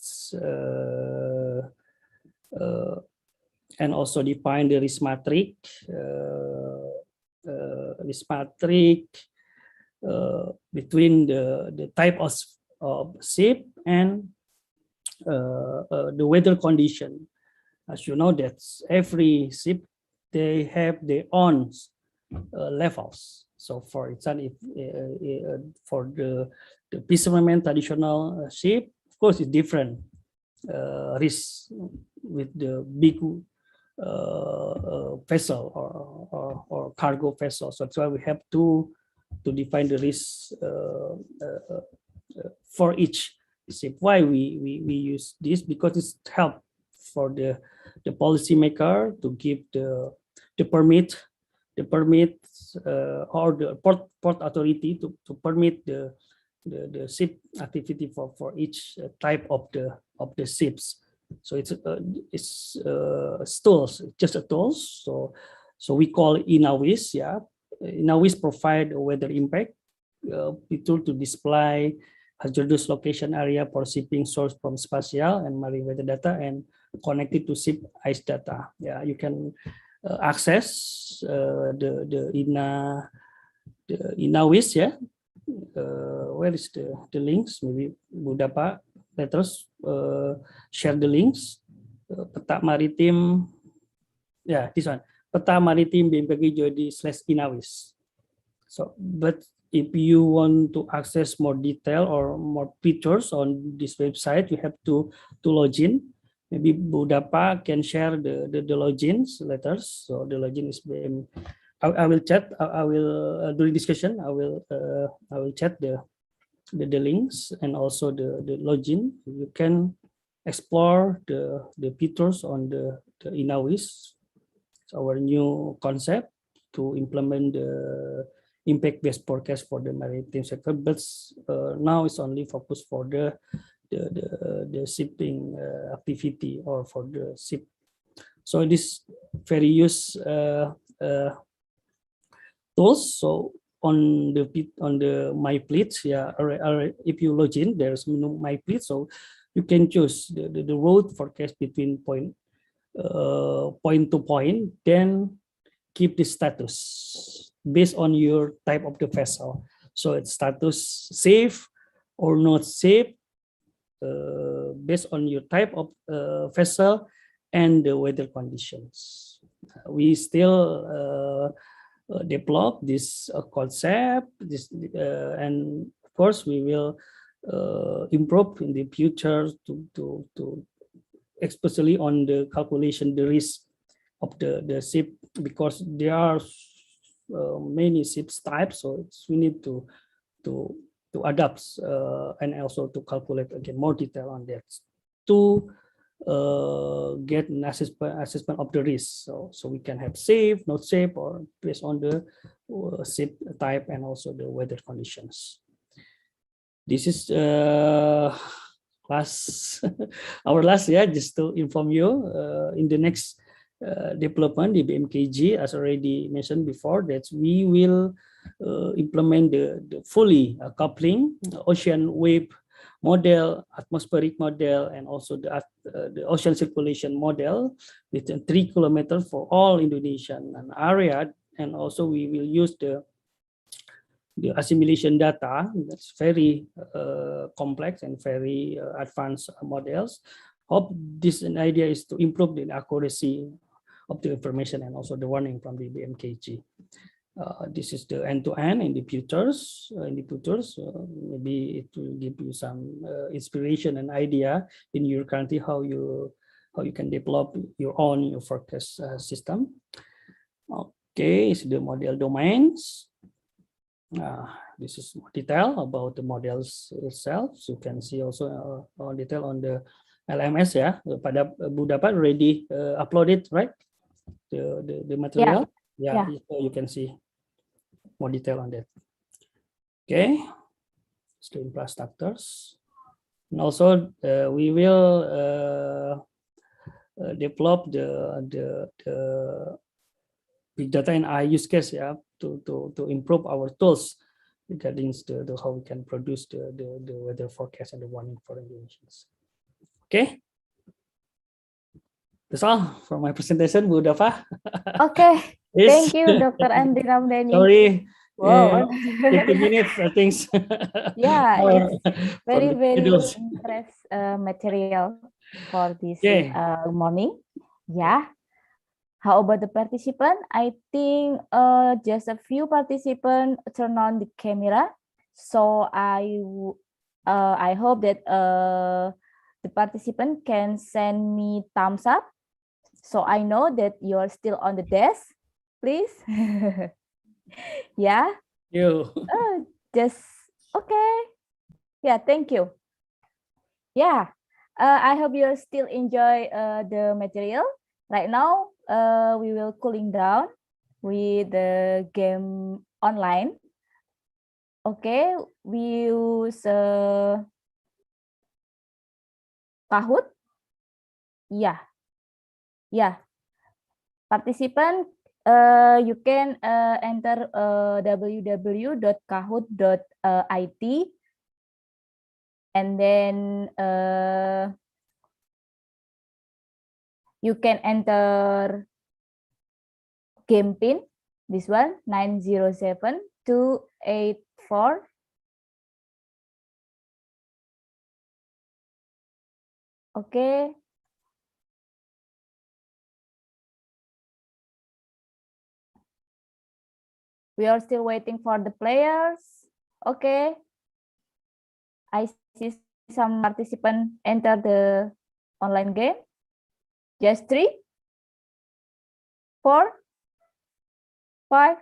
and also define the risk matrix. Between the type of ship and the weather condition. As you know, that every ship they have their own levels. So for example, for the fisherman traditional ship, of course, it's different risk with the big vessel or cargo vessel. So that's why we have to define the risk for each ship. Why we use this? Because it's help for the policymaker to give the permit or the port authority to permit the ship activity for each type of the ships. So it's tools, just a tools. So we call INAWIS. Yeah, INAWIS provide a weather impact tool to display hazardous location area for shipping source from spatial and marine weather data and connected to ship ice data. Yeah, you can access the INAWIS. Yeah, where is the links? Maybe Budapa, let us share the links. Peta maritim, yeah, this one. Peta maritim BMKG JOD/INAWIS. So, but if you want to access more detail or more features on this website, you have to log in. Maybe Budapa can share the logins letters. So the login is BM. I will chat. I will during discussion. I will chat the links and also the login. You can explore the features on the INAWIS. It's our new concept to implement the impact-based forecast for the maritime sector, but now it's only focused for the shipping activity or for the ship. So this very use tools. So on the my fleet, yeah, if you log in, there's my fleet, so you can choose the road forecast between point to point, then keep the status based on your type of the vessel. So it's status safe or not safe based on your type of vessel and the weather conditions. We still develop this concept, and of course we will improve in the future to especially on the calculation the risk of the ship, because there are many ships types, so we need to adapt and also to calculate again more detail on that to get an assessment of the risk, so we can have safe, not safe, or based on the ship type and also the weather conditions. This is our last, yeah, just to inform you in the next development, the BMKG, as already mentioned before, that we will implement the fully coupling ocean wave model, atmospheric model, and also the ocean circulation model within 3 kilometers for all Indonesian area. And also we will use the assimilation data. That's very complex and very advanced models. Hope this idea is to improve the accuracy of the information and also the warning from the BMKG. This is the end-to-end in the futures. Maybe it will give you some inspiration and idea in your country how you can develop your own forecast system. Okay, it's the model domains. This is more detail about the models itself. So you can see also more detail on the LMS, ya. Pada Budapa already uploaded, right? The material. Yeah. So you can see more detail on that. Okay, it's the infrastructures. And also we will develop the big data and AI use case, yeah, to improve our tools regarding the how we can produce the weather forecast and the warning for Indonesians. Okay, that's all for my presentation, Bu Dafa.
Okay,
Yes.
thank you, Dr. Andri Ramdhani.
Sorry,
Wow.
50 minutes, I think.
Yeah, it's very
videos.
interest material for this
Okay.
morning. Yeah. How about the participant? I think just a few participants turn on the camera. So I hope that the participant can send me thumbs up. So I know that you're still on the desk, please. Yeah,
You.
just okay. Yeah, thank you. Yeah, I hope you still enjoy the material. Right now, we will cooling down with the game online. Okay, we use Kahoot. Yeah, yeah. Participant, you can enter www.kahoot.it and then you can enter game pin, this one 907284. Okay. We are still waiting for the players. Okay. I see some participants enter the online game. Just 3, 4, 5.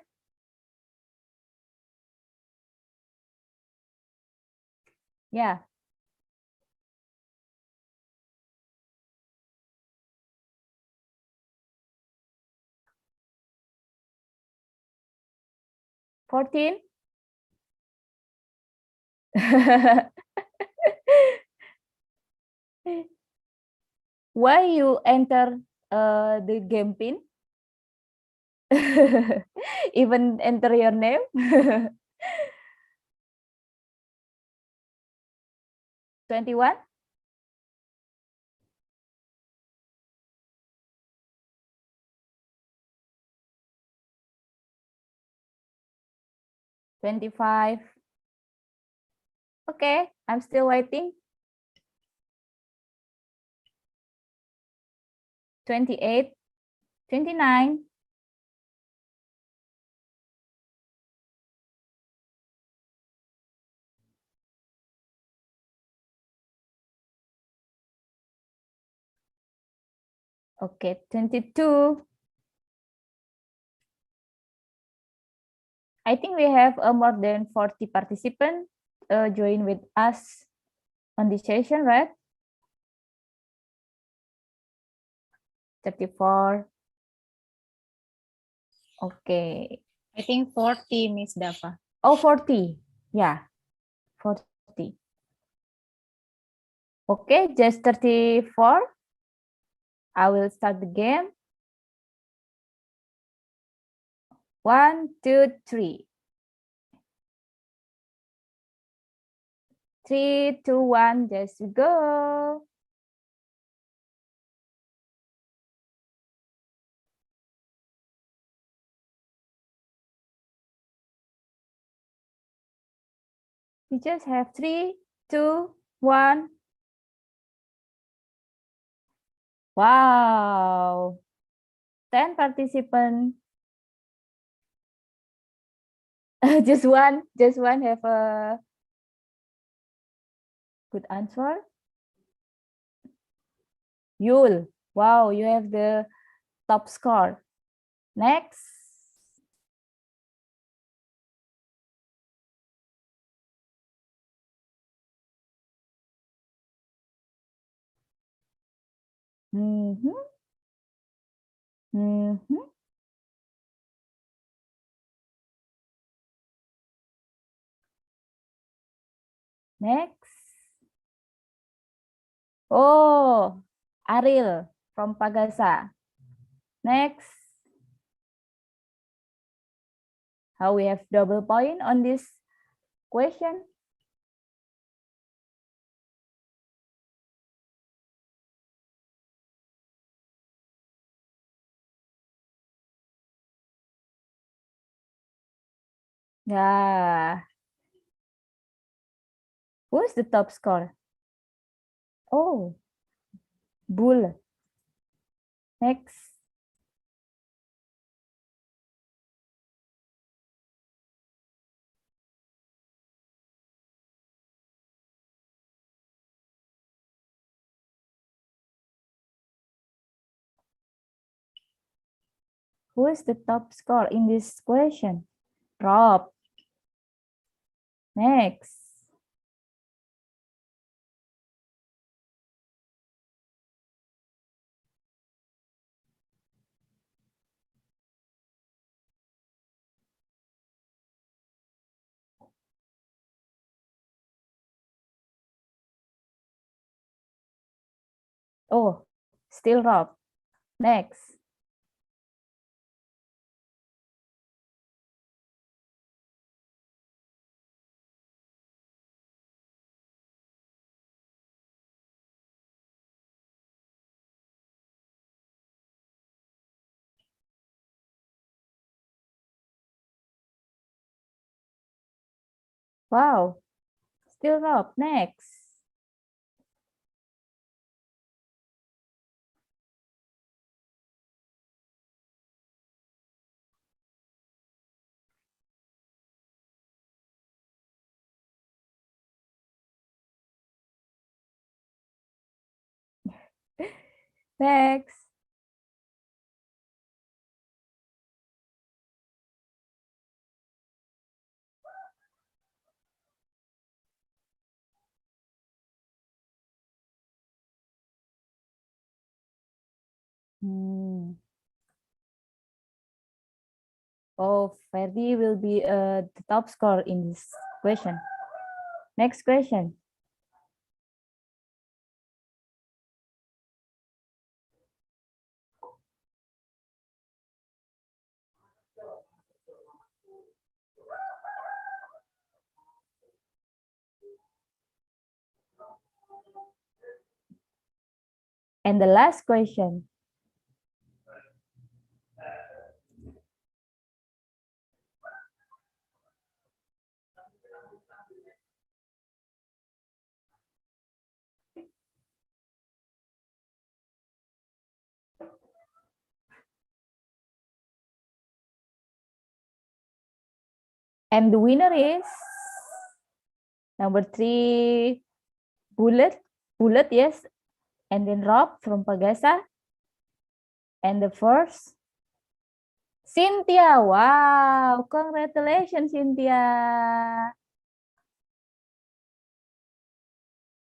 Yeah. $14. Why you enter the game pin? Even enter your name. 21. 25. Okay, I'm still waiting. 28. 29. Okay, 22. I think we have more than 40 participants join with us on this session, right? 34. Okay.
I think 40, Miss Dava.
Oh, 40. Yeah, 40. Okay, just 34. I will start the game. 1, 2, 3. 3, 2, 1, just go. We just have 3, 2, 1. Wow. 10 participants. Just one have a good answer. Yul. Wow, you have the top score. Next. Next. Oh, Ariel from Pagasa. Next. How we have double point on this question? Yeah. Who's the top score? Oh, Bull. Next. Who is the top score in this question? Rob. Next. Oh, still Rob. Next. Wow, still Rob. Next. Next. Oh, Ferdi will be the top score in this question. Next question. And the last question. And the winner is number 3, Bullet, yes. And then Rob from Pagasa. And the first, Cynthia. Wow, congratulations, Cynthia.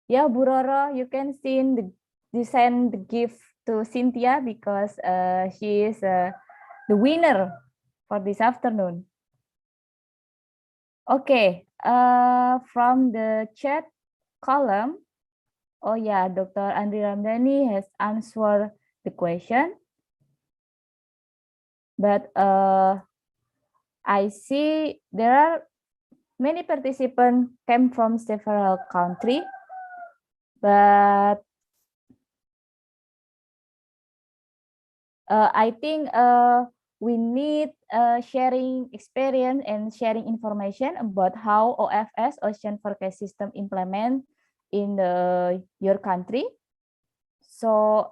Yeah, Bu Roro, you can send the gift to Cynthia because she is the winner for this afternoon. Okay, from the chat column, oh yeah, Dr. Andri Ramdhani has answered the question. But I see there are many participants came from several countries, but I think we need sharing experience and sharing information about how OFS, Ocean Forecast System, implement in your country. So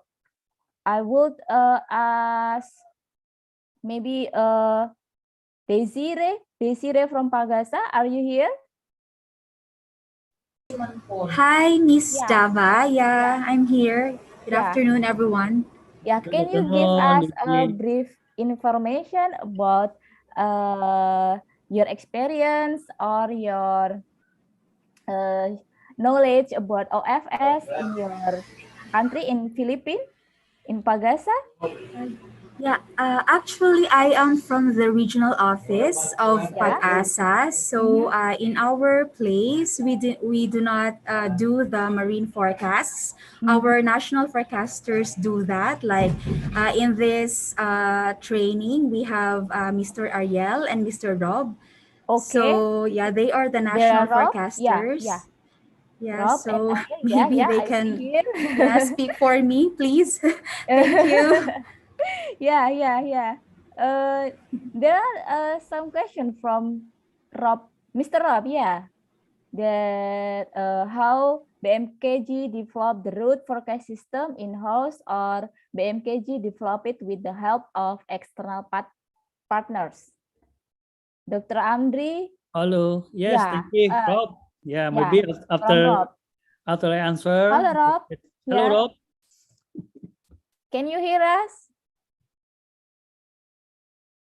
I would ask maybe Desiree from Pagasa, are you here?
Hi, Miss
Yeah.
Java. Yeah, I'm here. Good
Yeah.
afternoon, everyone.
Yeah, can you give us a brief information about your experience or your knowledge about OFS in your country, in Philippines, in Pagasa?
Yeah, actually, I am from the regional office of
Yeah.
Pag-asa. So, in our place, we do not do the marine forecasts. Our national forecasters do that. Like in this training, we have Mr. Ariel and Mr. Rob.
Okay.
So, yeah, they are the
There are
national
Rob?
forecasters.
Yeah.
Yeah,
Rob and
so
Ariel,
maybe they
I see
can
here.
speak for me, please. Thank you.
Yeah. There are some questions from Rob, Mr. Rob, yeah, that how BMKG developed the route forecast system in-house or BMKG developed it with the help of external partners. Dr. Andri?
Hello. Yes,
Yeah.
thank you, Rob. Yeah,
Yeah,
maybe
from Rob.
after I answer.
Hello, Rob.
Hello,
Yeah.
Rob.
Can you hear us?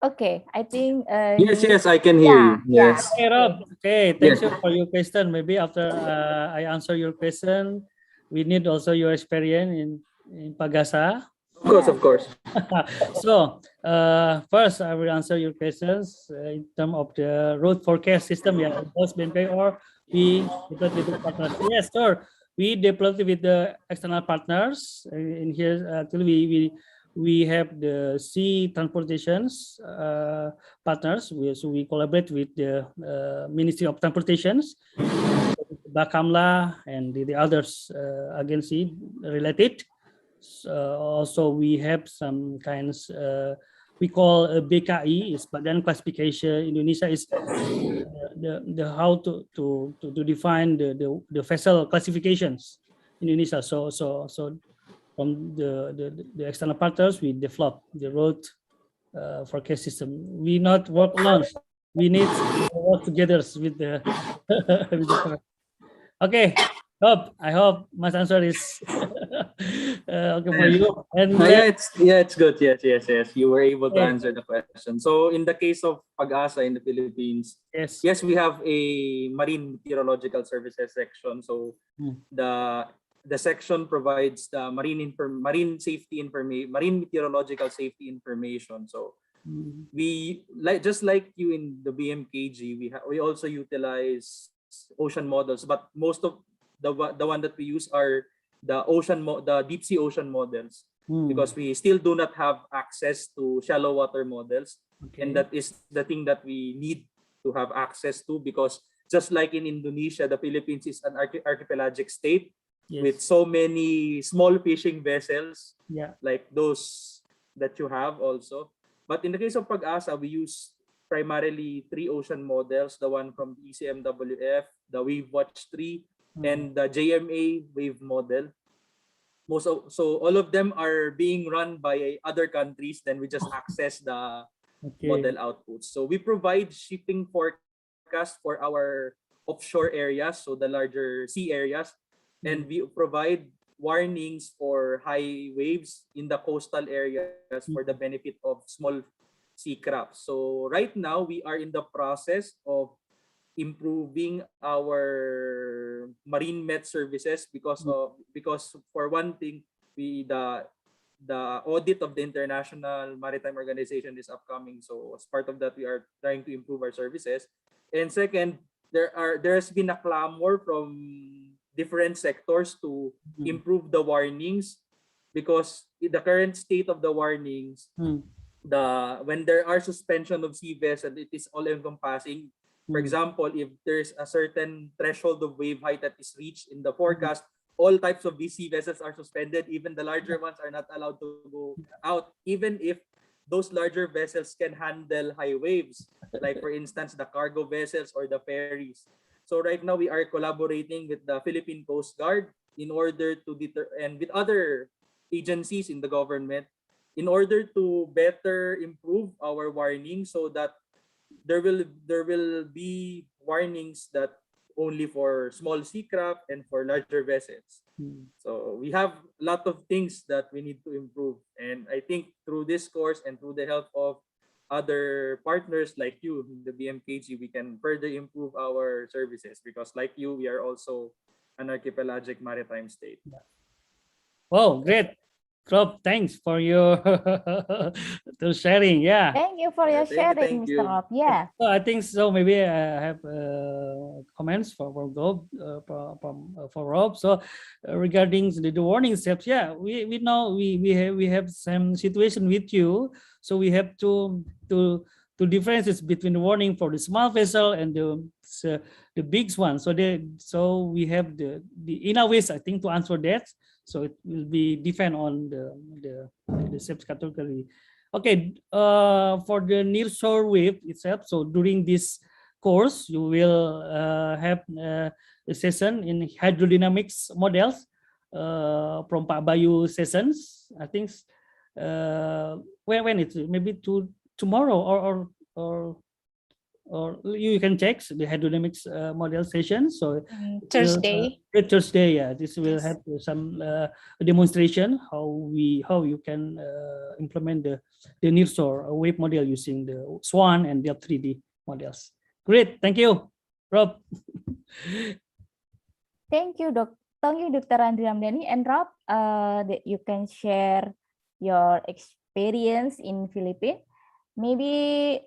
Okay, I think
Yes,
you,
yes, I can hear you.
yeah.
Yes.
Hey Rob, okay,
Yes.
thank you for your question. Maybe after I answer your question, we need also your experience in Pagasa.
Of course, of course.
So first, I will answer your questions in terms of the road forecast system. Yeah, both BNP or we deployed with the partners. Yes, sure. We deployed with the external partners. In here, actually, we have the sea transportations partners. So we collaborate with the Ministry of Transportations, Bakamla, and the others agency related. Also, we have some kinds we call BKI, is Badan Classification Indonesia, is the how to define the vessel classifications in Indonesia. So from the external partners, we develop the road forecast system. We not work alone. We need to work together with the with the partner. Okay, I hope my answer is okay for you. And
It's good. Yes, yes, yes. You were able to
Okay.
answer the question. So in the case of Pag-asa in the Philippines,
yes,
yes, we have a marine meteorological services section. So the section provides the marine safety information, marine meteorological safety information. So we just like you in the BMKG, we also utilize ocean models, but most of the one that we use are the deep sea ocean models, because we still do not have access to shallow water models.
Okay.
And that is the thing that we need to have access to, because just like in Indonesia, the Philippines is an archipelagic state.
Yes.
With so many small fishing vessels,
Yeah.
like those that you have also. But in the case of Pag-asa, we use primarily 3 ocean models, the one from the ECMWF, the WaveWatch 3, and the JMA wave model. So all of them are being run by other countries, then we just access the model outputs. So we provide shipping forecast for our offshore areas, so the larger sea areas, and we provide warnings for high waves in the coastal areas for the benefit of small sea crafts. So right now we are in the process of improving our marine met services, because for one thing, the audit of the International Maritime Organization is upcoming. So as part of that, we are trying to improve our services. And second, there has been a clamor from different sectors to improve the warnings, because in the current state of the warnings, when there are suspension of sea vessels, it is all encompassing. For example, if there's a certain threshold of wave height that is reached in the forecast, all types of these sea vessels are suspended. Even the larger ones are not allowed to go out, even if those larger vessels can handle high waves, like for instance, the cargo vessels or the ferries. So right now we are collaborating with the Philippine Coast Guard in order to and with other agencies in the government in order to better improve our warning, so that there will be warnings that only for small sea craft and for larger vessels. So we have a lot of things that we need to improve, and I think through this course and through the help of other partners like you in the BMKG, we can further improve our services, because like you, we are also an archipelagic maritime state.
Oh, great. Rob, thanks for your to sharing. Yeah.
Thank you for your sharing, Mr. Rob. Yeah.
So I think so. Maybe I have comments for Rob, for Rob. So regarding the warning steps, yeah, we know we have some situation with you, so we have to differences between the warning for the small vessel and the big one. So we have the inner ways, I think, to answer that. So it will be depend on the steps category. Okay, for the nearshore wave itself, so during this course, you will have a session in hydrodynamics models from Pak Bayu sessions. I think when it's maybe tomorrow or or you can check the hydrodynamics model session. So
Thursday.
Thursday, yeah, this will
Yes.
have some demonstration how you can implement the nearshore wave model using the SWAN and the 3D models. Great, thank you, Rob.
Thank you, Dr. Andri Ramdhani and Rob, that you can share your experience in Philippines. Maybe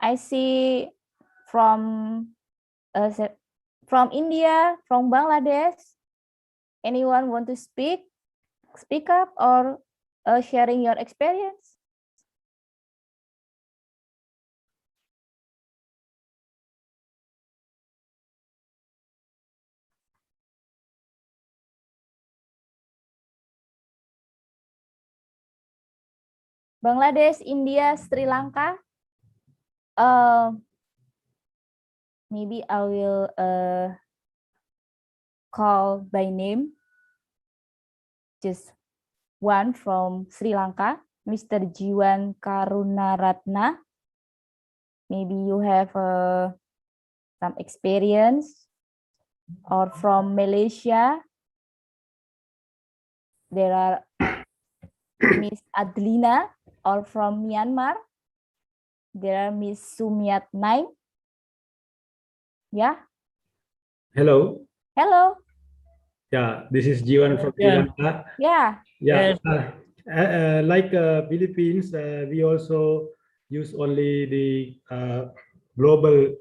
I see from India, from Bangladesh. Anyone want to speak up or sharing your experience? Bangladesh, India, Sri Lanka. Maybe I will call by name. Just one from Sri Lanka, Mr. Jiwan Karunaratna. Maybe you have some experience. Or from Malaysia, there are Miss Adlina. Or from Myanmar, there are Miss Sumiat Naing. Yeah.
Hello.
Hello.
Yeah, this is Jiwan from Sri Lanka.
Yeah.
Yeah. Like Philippines, we also use only the global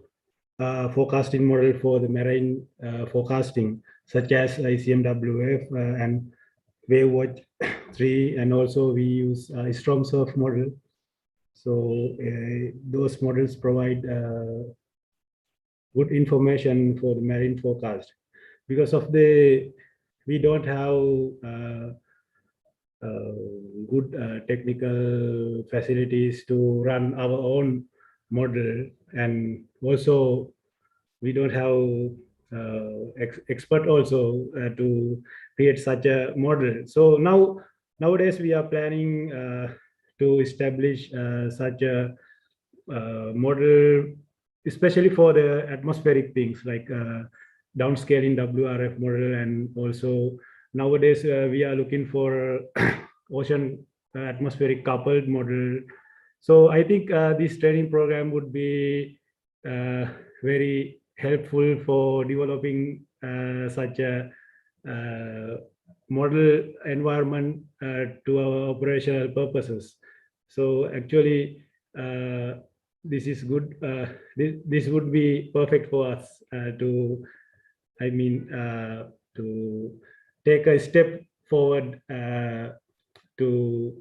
forecasting model for the marine forecasting, such as ICMWF and WaveWatch 3, and also we use storm surf model. So those models provide good information for the marine forecast. Because of we don't have good technical facilities to run our own model, and also we don't have expert also to create such a model. So nowadays we are planning to establish such a model, especially for the atmospheric things like downscaling WRF model, and also nowadays we are looking for ocean atmospheric coupled model. So I think this training program would be very helpful for developing such a model environment to our operational purposes. So actually this is good. This would be perfect for us to take a step forward to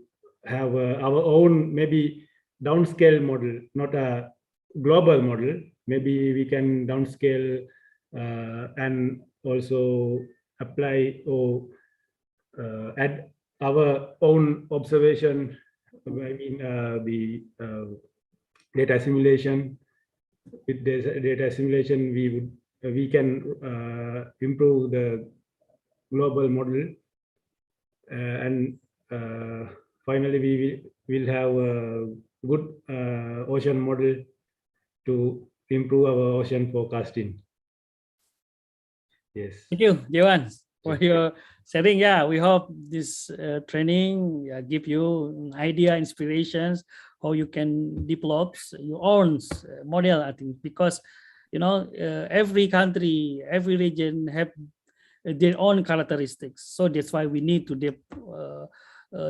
have our own maybe downscale model, not a global model. Maybe we can downscale and also apply or add our own observation. The data simulation. With data simulation, we can improve the global model, and finally we will have a good ocean model to improve our ocean forecasting. Yes.
Thank you, Jiwan, for your sharing. Yeah, we hope this training give you an idea, inspirations, how you can develop your own model. I think because every country, every region have their own characteristics. So that's why we need to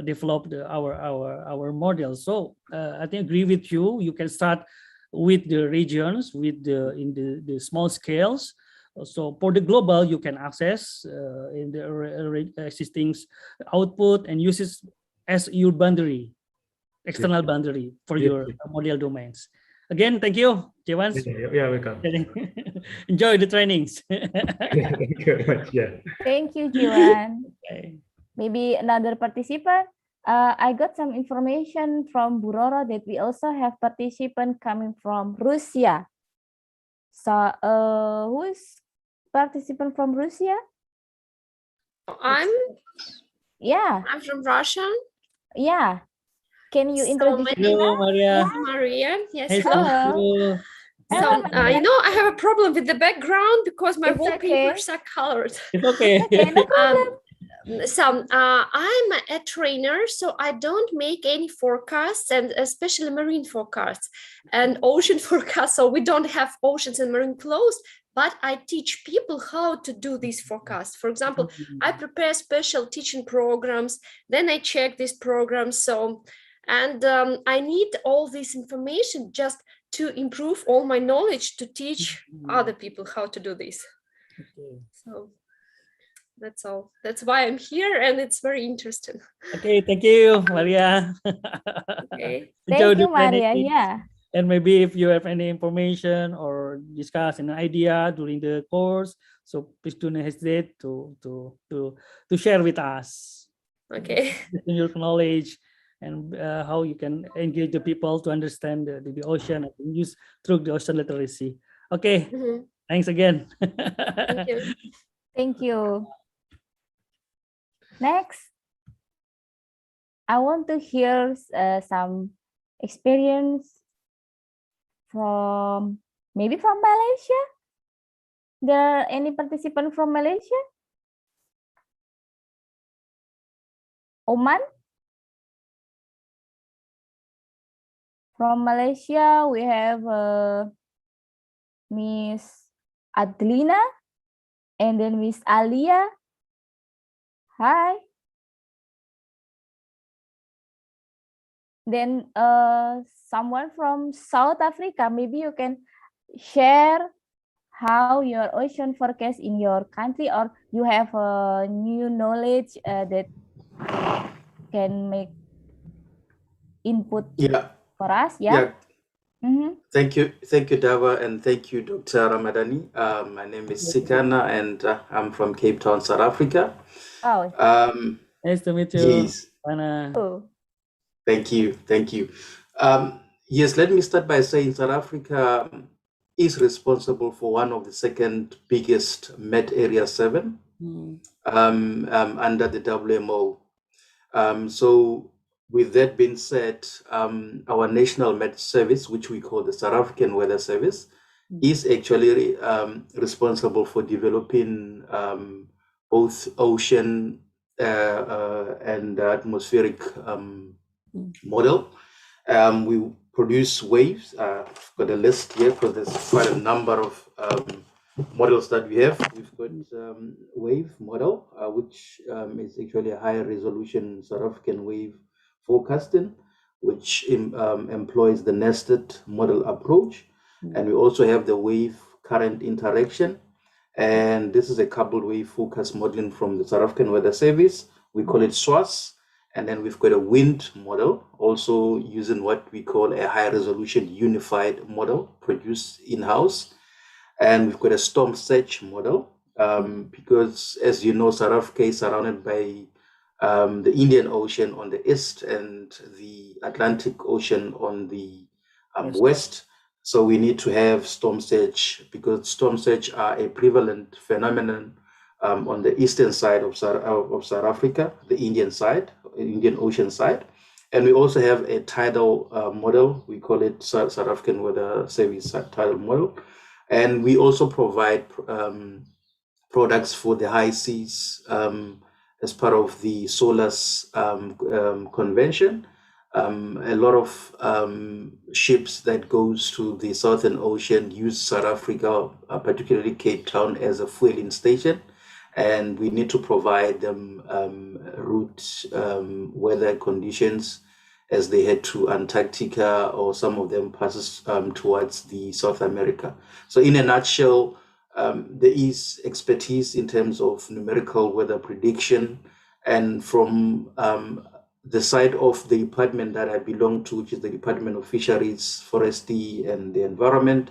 develop our model. So I think agree with you. You can start with the regions, with in the small scales. So for the global, you can access in the existing output and use it as your boundary, external boundary for your model domains. Again, thank you, Jiwan.
Yeah, welcome.
Enjoy the trainings.
Thank you very much. Yeah.
Thank you, Jiwan.
Okay.
Maybe another participant. I got some information from Buroro that we also have participant coming from Russia. So who is participant from Russia?
I'm from Russia.
Yeah. Can you introduce
Hello, Maria.
Maria. Yes.
Hey,
Hello. So, I have a problem with the background because my
It's
wallpapers are colored.
It's okay.
Okay, no problem.
So I'm a trainer, so I don't make any forecasts, and especially marine forecasts and ocean forecasts. So we don't have oceans and marine close, but I teach people how to do these forecasts. For example, I prepare special teaching programs, then I check these programs. So, and I need all this information just to improve all my knowledge to teach other people how to do this.
Okay.
So that's all. That's why I'm here, and it's very interesting.
Okay, thank you, Maria.
Okay.
Thank you, Maria. Yeah.
And maybe if you have any information or discuss an idea during the course, so please do not hesitate to share with us.
Okay.
Your knowledge and how you can engage the people to understand the ocean and use through the ocean literacy. Okay. Thanks again.
Thank you.
Thank you. Next, I want to hear some experience from maybe from Malaysia. There are any participant from Malaysia? Oman? From Malaysia, we have Miss Adlina and then Miss Alia. Hi. Then someone from South Africa, maybe you can share how your ocean forecast in your country, or you have new knowledge that can make input for us. Yeah.
Thank you, Dava, and thank you, Dr. Ramadhani. My name is Sikana, and I'm from Cape Town, South Africa.
Oh,
nice to meet you.
Yes. Thank you. Yes, let me start by saying South Africa is responsible for one of the second biggest Met Area 7 under the WMO. So with that being said, our National Met Service, which we call the South African Weather Service, is actually responsible for developing both ocean and atmospheric model. We produce waves. I've got a list here because there's quite a number of models that we have. We've got wave model, which is actually a higher resolution South African wave forecasting, which employs the nested model approach. And we also have the wave current interaction. And this is a coupled wave forecast modeling from the South African Weather Service. We call it SWAS. And then we've got a wind model, also using what we call a high resolution unified model produced in-house. And we've got a storm surge model, because as you know, South Africa is surrounded by the Indian Ocean on the east and the Atlantic Ocean on the west. So we need to have storm surge, because storm surge are a prevalent phenomenon on the eastern side of South Africa, the Indian Ocean side. And we also have a tidal model. We call it South African Weather Service tidal model. And we also provide products for the high seas as part of the SOLAS convention. A lot of ships that goes to the Southern Ocean use South Africa, particularly Cape Town, as a fueling station. And we need to provide them route weather conditions as they head to Antarctica, or some of them passes towards the South America. So in a nutshell, there is expertise in terms of numerical weather prediction. And from the side of the department that I belong to, which is the Department of Fisheries, Forestry and the Environment,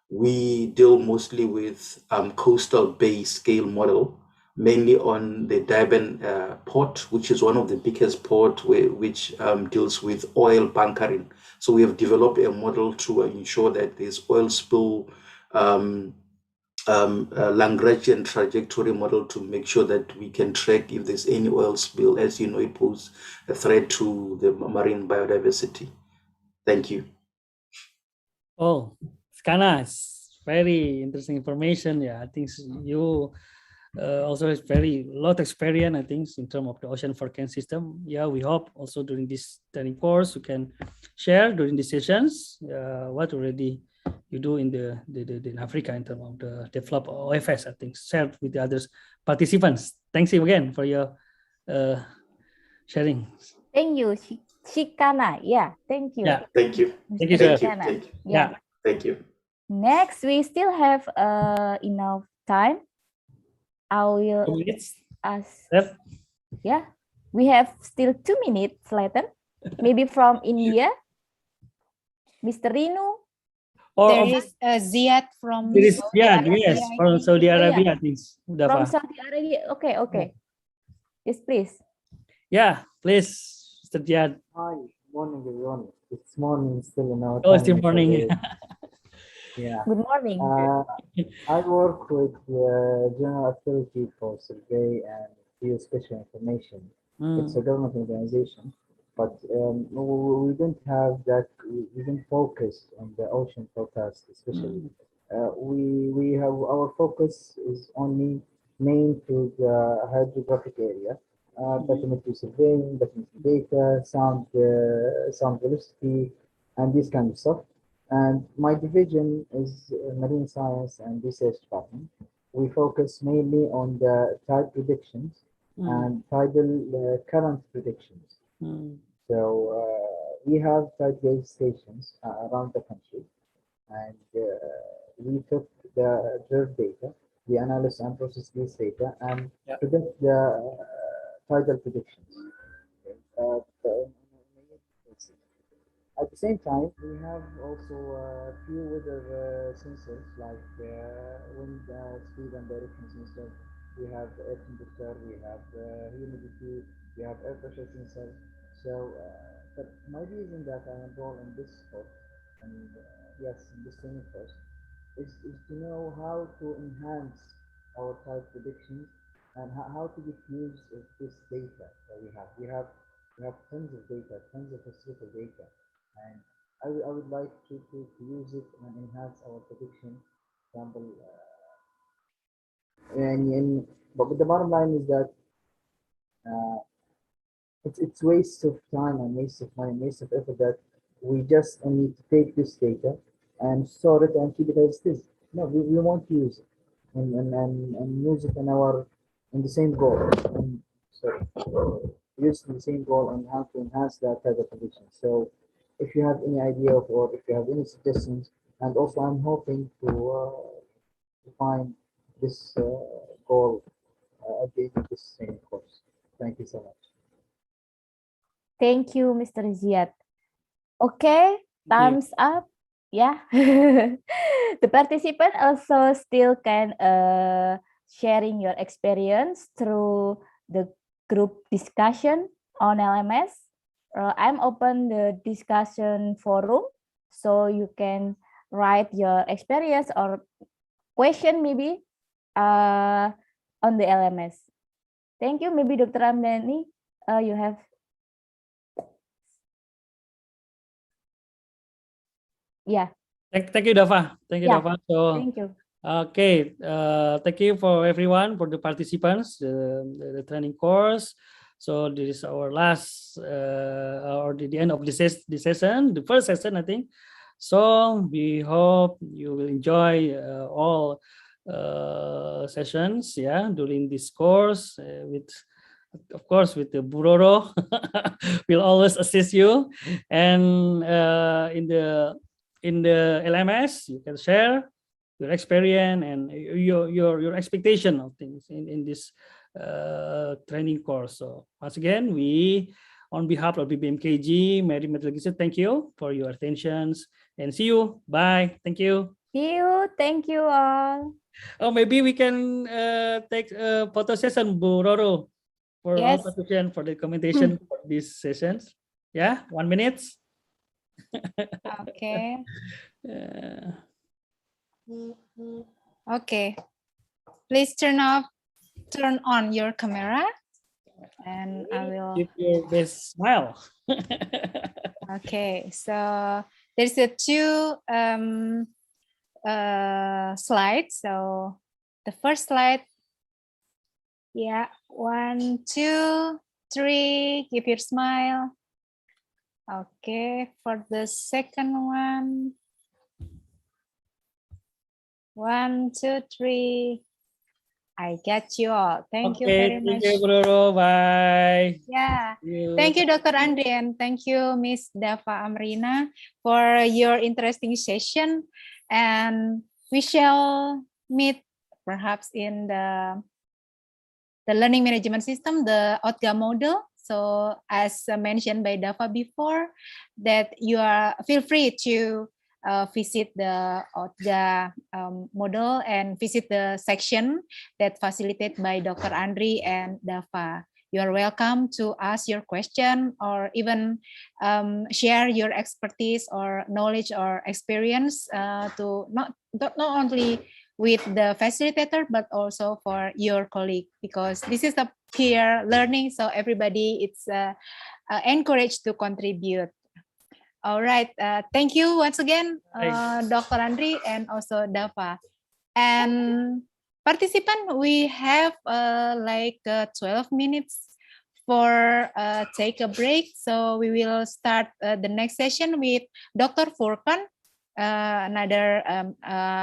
we deal mostly with coastal bay scale model, mainly on the Durban port, which is one of the biggest port which deals with oil bunkering. So we have developed a model to ensure that there's oil spill Lagrangian trajectory model to make sure that we can track if there's any oil spill. As you know, it poses a threat to the marine biodiversity. Thank you.
Oh, Skana, it's very interesting information. Yeah, I think you also has very lot experience, I think, in terms of the ocean forecast system. Yeah, we hope also during this training course you can share during the sessions what already you do in the in Africa in terms of the develop OFS. I think shared with the others participants. Thanks you again for your sharing.
Thank you, Shikana. Yeah, thank you.
Yeah,
Thank you.
thank you,
Mr.
sir.
Thank you.
Shikana.
Thank you.
Yeah.
Thank you.
Next, we still have enough time. I will
2 minutes.
ask.
Yep.
Yeah, we have still 2 minutes later. Maybe from India, Mr. Rinu.
There is Ziad from
There is,
Saudi
yeah,
Arabia,
yes,
I
from
think.
Saudi
Oh, yeah.
Arabia, I think.
From
Dafa.
Saudi Arabia. Okay, okay. Yes, please.
Yeah, please, Mr. Jihad.
Hi, morning everyone. It's morning still in our
Oh,
time.
still
in
morning.
Saudi Arabia. Yeah.
Good morning.
I work with the General Authority for Survey and Geospatial Information. It's a government organization, but we don't have that. We don't focus on the ocean forecast, especially. We have our focus is only main to the hydrographic area, bathymetry surveying, bathymetry data, sound velocity, and this kind of stuff. And my division is marine science and research department. We focus mainly on the tide predictions and tidal current predictions. So we have tide gauge stations around the country, and we took their data, we analyze and process this data, and predict the tidal predictions. At the same time, we have also a few weather sensors like wind speed and direction sensor. We have air temperature, we have humidity, we have air pressure sensor. So, but my reason that I enroll in this course, and yes, in this training course, is to know how to enhance our type predictions and how to get use of this data that we have. We have tons of data, tons of historical data, and I would like to use it and enhance our prediction. Example, but the bottom line is that it's waste of time and waste of money, waste of effort that we just need to take this data and store it and keep it as it is. No, we want to use it and use it in the same goal. Use the same goal and how to enhance that type of prediction. So if you have any idea of, or if you have any suggestions, and also I'm hoping to find this goal at the end of this training course. Thank you so much.
Thank you, Mr. Ziad. Okay, thumbs up. Yeah. The participant also still can sharing your experience through the group discussion on LMS. I'm open the discussion forum, so you can write your experience or question maybe on the LMS. Thank you. Maybe Dr. Ramdhani, you have. Yeah.
Thank you, Dafa. Thank you,
Yeah.
Dafa. So,
Thank you.
Okay, thank you for everyone, for the participants, the training course. So this is our last or the end of the session, the first session, I think. So we hope you will enjoy all sessions, yeah, during this course with. Of course, with the Buroro, we'll always assist you, and in the LMS, you can share your experience and your expectation of things in this training course. So once again, we, on behalf of BBMKG, Marine Meteorology, thank you for your attentions and see you. Bye. Thank you.
See you. Thank you all.
Oh, maybe we can take a photo session, Buroro. For all participants for the commentation for these sessions. Yeah, 1 minute.
Okay. Okay. Please turn on your camera, and I will
keep your best smile.
Okay, so there's a two slides. So the first slide, yeah, 1, 2, 3, give your smile. Okay, for the second one, 1, 2, 3. I get you all. Thank you very much.
Thank you, Bro. Bye.
Yeah. Thank you, Dr. Andri, and thank you, Miss Dava Amrina, for your interesting session. And we shall meet perhaps in the learning management system, the OTGA model. So as mentioned by Dava before, that you are feel free to visit the OTGA model and visit the section that facilitated by Dr. Andri and Dava. You are welcome to ask your question or even share your expertise or knowledge or experience to not only with the facilitator, but also for your colleague, because this is a peer learning. So everybody it's encouraged to contribute. All right. Thank you once again, Dr. Andri and also Dava. And participant, we have like 12 minutes for take a break. So we will start the next session with Dr. Furkan, another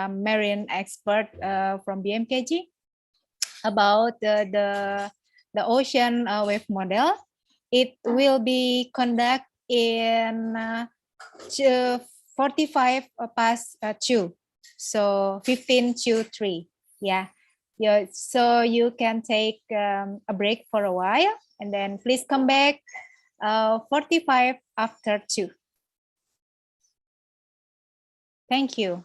marine expert from BMKG, about the ocean wave model. It will be conducted in 45 past 2, so 15 to 3. Yeah. So you can take a break for a while, and then please come back 45 after 2. Thank you.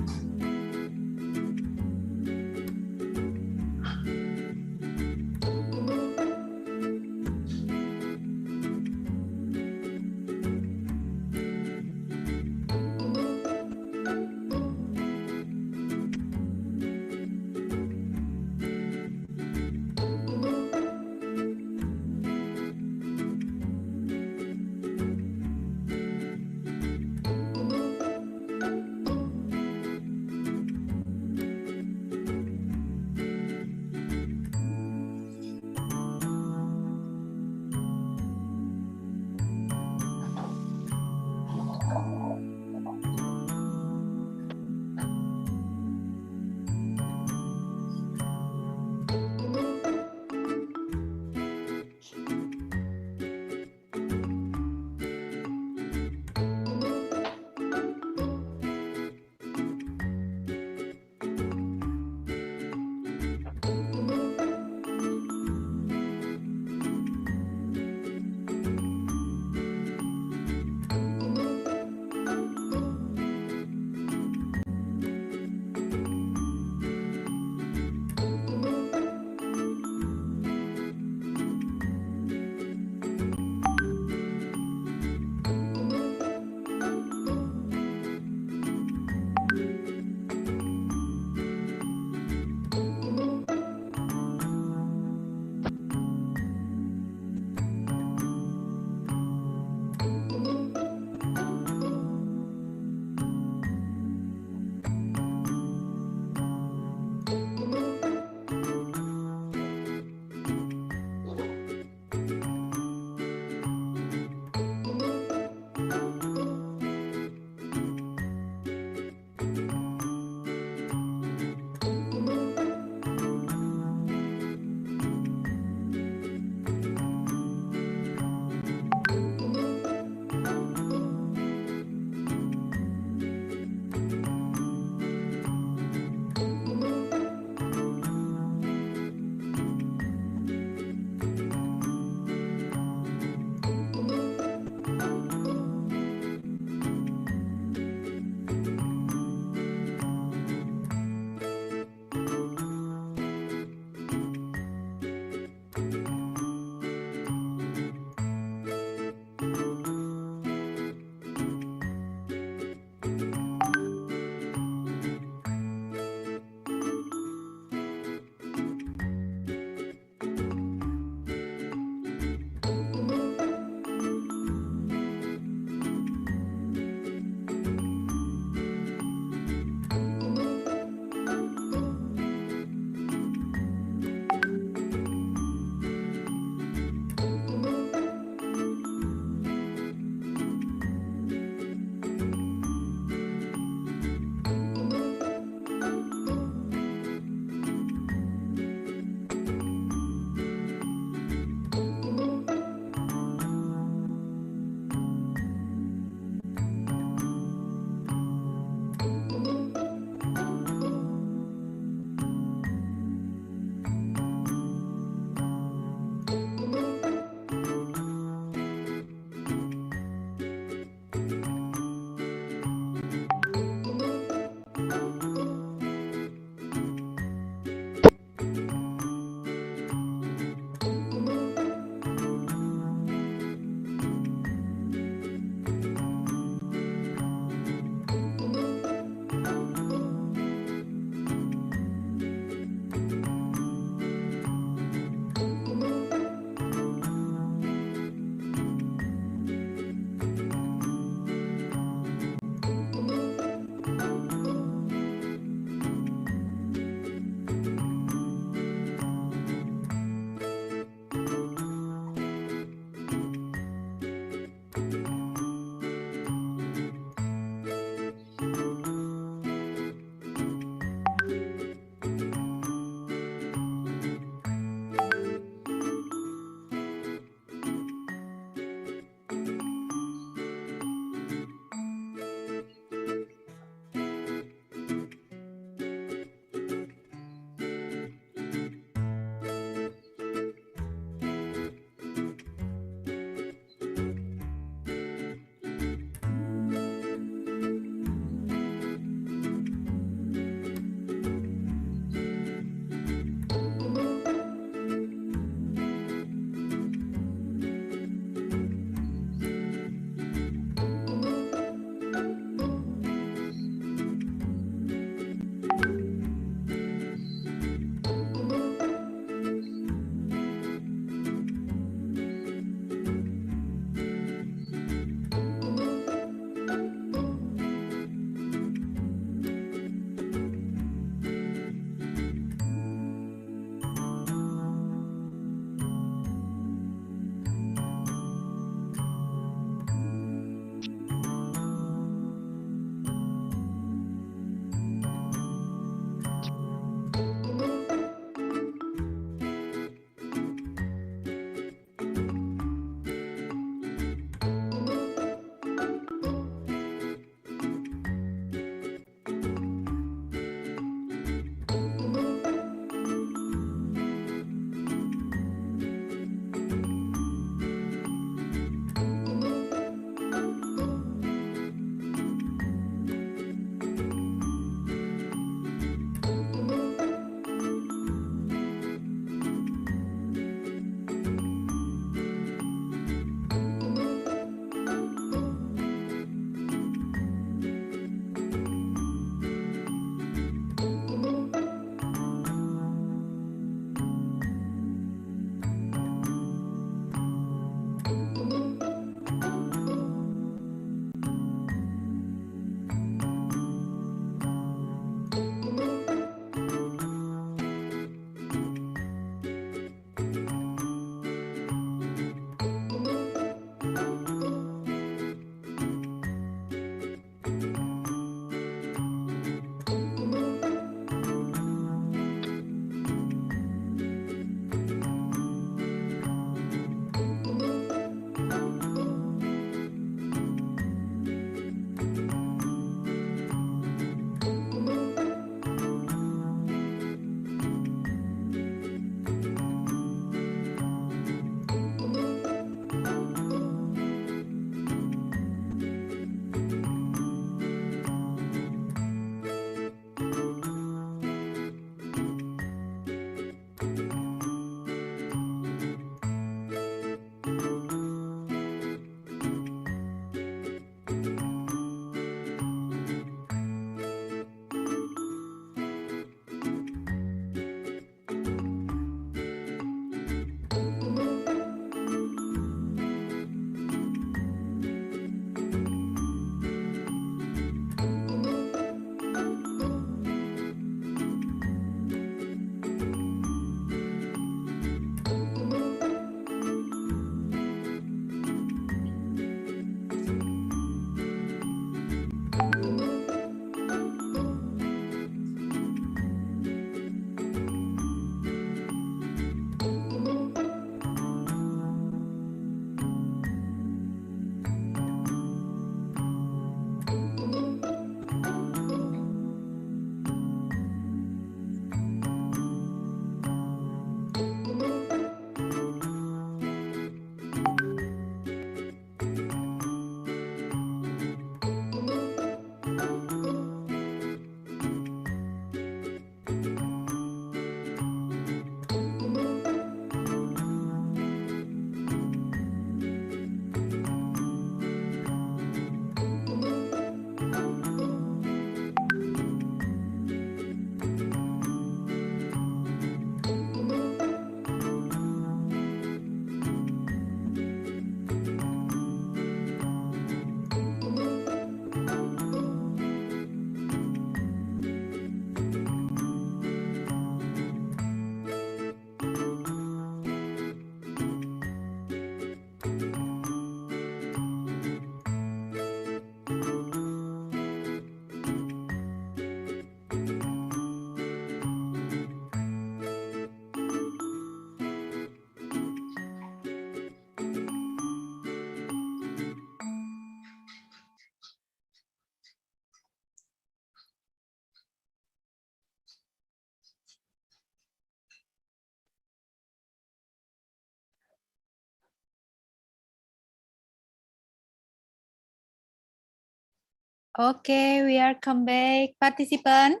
Okay, we are come back. Participant,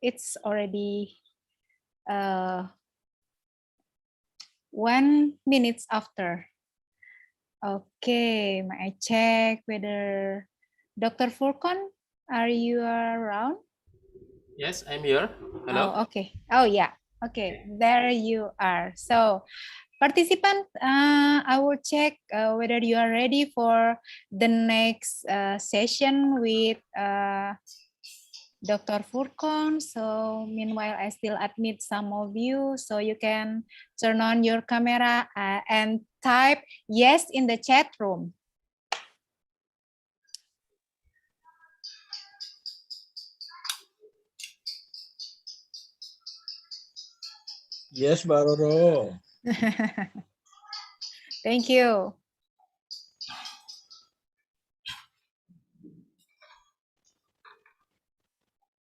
it's already 1 minute after. Okay, may I check whether Dr. Furkon, are you around?
Yes, I'm here. Hello.
Oh, okay. Oh, yeah. Okay, there you are. So, participant, I will check whether you are ready for the next session with Dr. Furkon. So, meanwhile, I still admit some of you, so you can turn on your camera and type yes in the chat room.
Yes, Mbak Roro.
Thank you.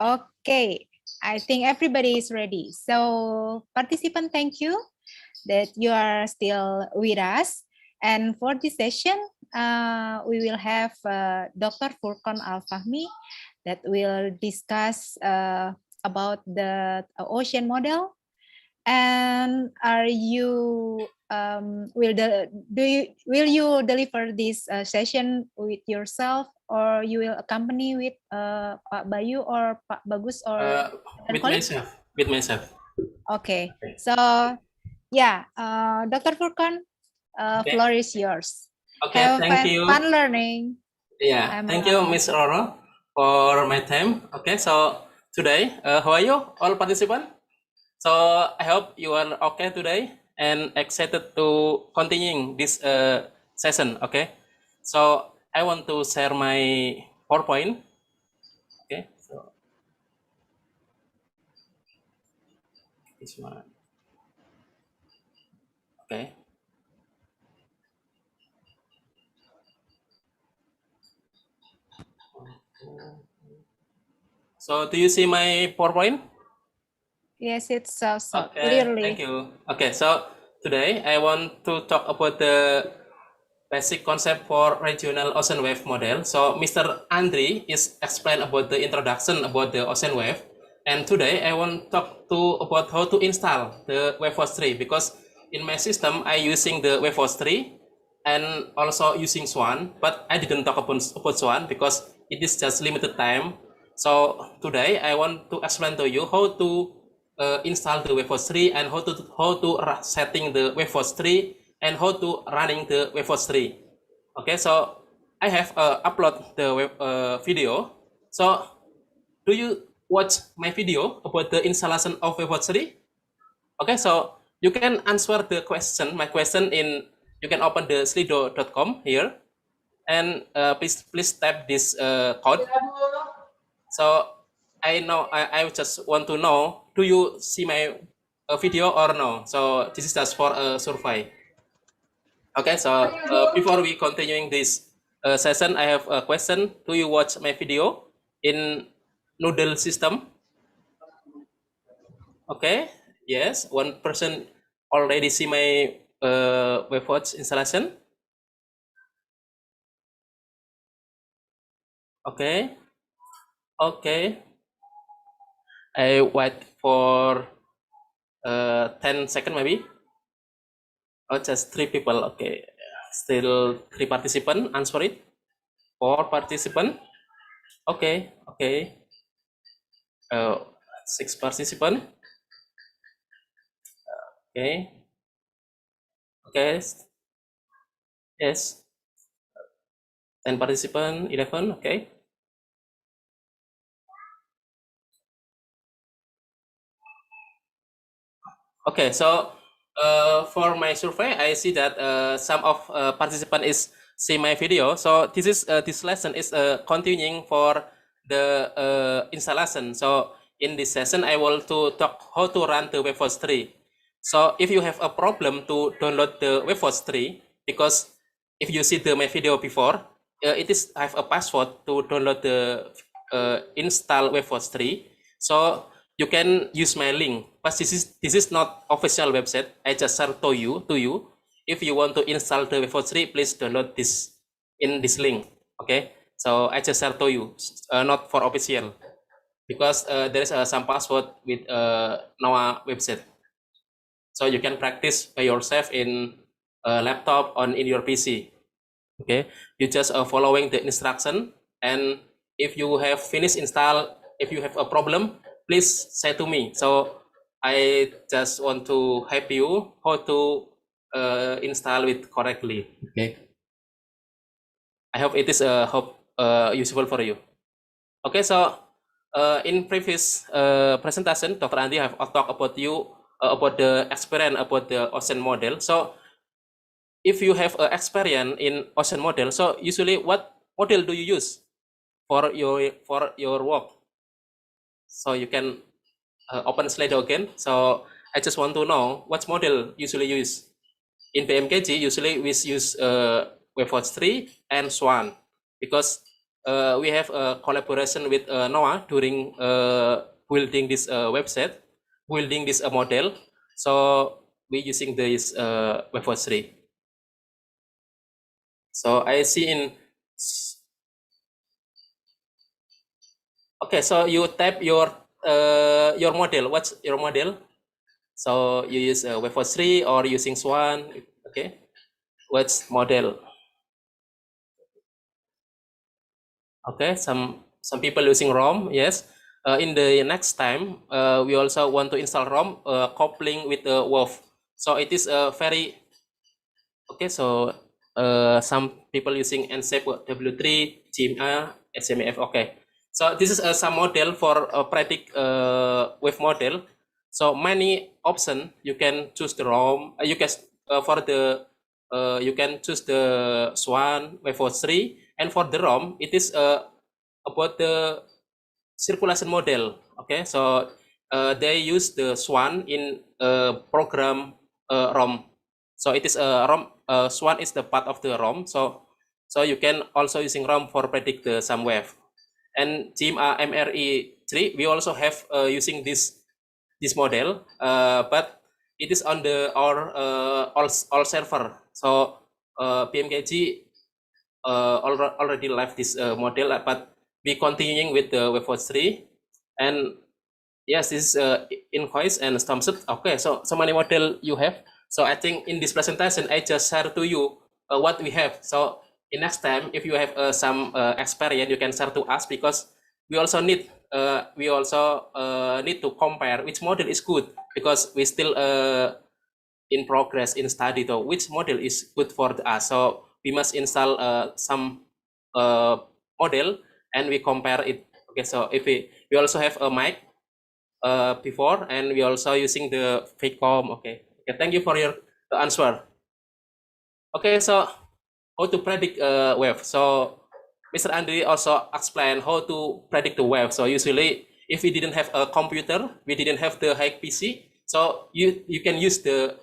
Okay, I think everybody is ready. So participant, thank you that you are still with us. And for this session, we will have Dr. Furkon Al-Fahmi that will discuss about the ocean model. And are you will you deliver this session with yourself, or you will accompany with Pak Bayu or Pak Bagus or
With myself. With myself.
Okay. So yeah, Dr. Furkan, floor is yours.
Okay,
Have
thank you.
fun learning.
Yeah, thank you, Miss Roro, for my time. Okay, so today, how are you, all participants? So I hope you are okay today and excited to continuing this session. Okay, so I want to share my PowerPoint. Okay, so this one. Okay. So do you see my PowerPoint?
Yes, it's so
Okay,
clearly.
thank you. Okay, so today I want to talk about the basic concept for regional ocean wave model. So Mr. Andri is explain about the introduction about the ocean wave, and today I want to talk about how to install the waveforce tree, because in my system I using the waveforce tree and also using Swan, but I didn't talk about Swan because it is just limited time. So today I want to explain to you how to install the waveforce tree and how to setting the waveforce tree and how to running the waveforce tree. Okay, so I have upload the video. So do you watch my video about the installation of waveforce tree? Okay, so you can answer the question, my question in, you can open the slido.com here, and please type this code. So I just want to know, do you see my video or no? So this is just for a survey. Okay, so before we continuing this session, I have a question. Do you watch my video in Noodle system? Okay, yes, one person already see my WebWatch installation. Okay, okay. I wait for 10 seconds maybe. Oh, just 3 people. Okay, still 3 participants. Answer it. 4 participants. Okay, okay. 6 participants. Okay, okay. Yes. 10 participants. 11. Okay. Okay, so for my survey, I see that some of participants is see my video. So this is this lesson is continuing for the installation. So in this session, I will to talk how to run the waveforce tree. So if you have a problem to download the waveforce tree, because if you see my video before, it is I have a password to download the install waveforce tree. So you can use my link, but this is not official website. I just share to you. If you want to install the waveforce tree, please download this in this link. Okay, so I just share to you, not for official, because there is some password with NOAA website, so you can practice by yourself in laptop on in your PC. Okay, you just following the instruction, and if you have finished install, if you have a problem, please say to me. So I just want to help you how to install it correctly. Okay, I hope it is useful for you. Okay, so in previous presentation, Dr. Andi have talked about you about the experience about the ocean model. So if you have experience in ocean model, so usually what model do you use for your work? So you can open Slido again. So I just want to know what model usually use. In PMKG, usually we use WebWatch 3 and Swan, because we have a collaboration with NOAA during building this website, building this model. So we using this WebWatch 3. So I see in, okay, so you type your model. What's your model? So you use WebWatch 3 or using Swan. Okay, what's model? Okay, some people using ROM. Yes. In the next time, we also want to install ROM coupling with the WAV. So it is very okay. So some people using NSAP W3, GMA, SMF. Okay. So this is some model for predict wave model. So many option you can choose the ROM. You can for the you can choose the Swan WebWatch 3, and for the ROM it is about the circulation model. Okay, so they use the Swan in program ROM. So it is a ROM. Swan is the part of the ROM. So you can also using ROM for predict the some wave. And GMA MRE3 we also have using this model, but it is on the all server. So PMKG already left this model, but we continuing with the WebWatch 3. And yes, this is invoice and Stormsuit. Okay, so many model you have. So I think in this presentation I just share to you what we have. So in next time, if you have some experience, you can share to us, because we also need to compare which model is good, because we still in progress in study though which model is good for us. So we must install some model and we compare it. Okay, so if we also have a mic before, and we also using the FACOM. Okay, thank you for your answer. Okay, so how to predict wave. So Mr. Andri also explained how to predict the wave. So usually if we didn't have a computer, we didn't have the high PC, so you can use the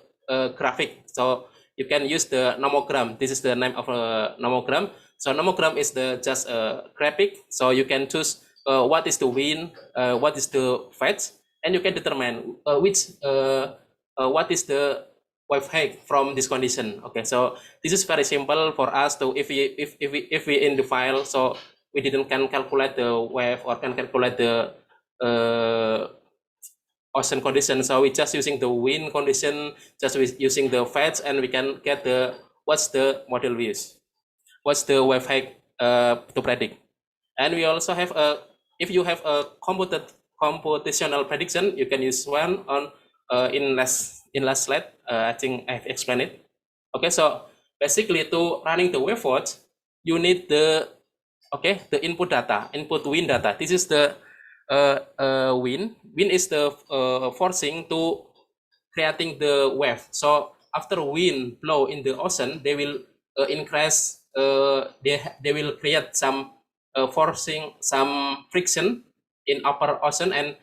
graphic. So you can use the Nomogram. This is the name of a Nomogram. So Nomogram is the just a graphic. So you can choose what is the wind, what is the fetch, and you can determine what is the wave height from this condition. Okay, so this is very simple for us to if we in the file, so we didn't can calculate the wave or can calculate the ocean condition. So we just using the wind condition, just using the fetch, and we can get the what's the model we use, what's the wave height to predict. And we also have a, if you have a computational prediction, you can use one on in last slide. I think I've explained it. Okay, so basically to running the WebWatch, you need the input data, input wind data. This is the wind. Wind is the forcing to creating the wave. So after wind blow in the ocean, they will increase. They will create some forcing, some friction in upper ocean, and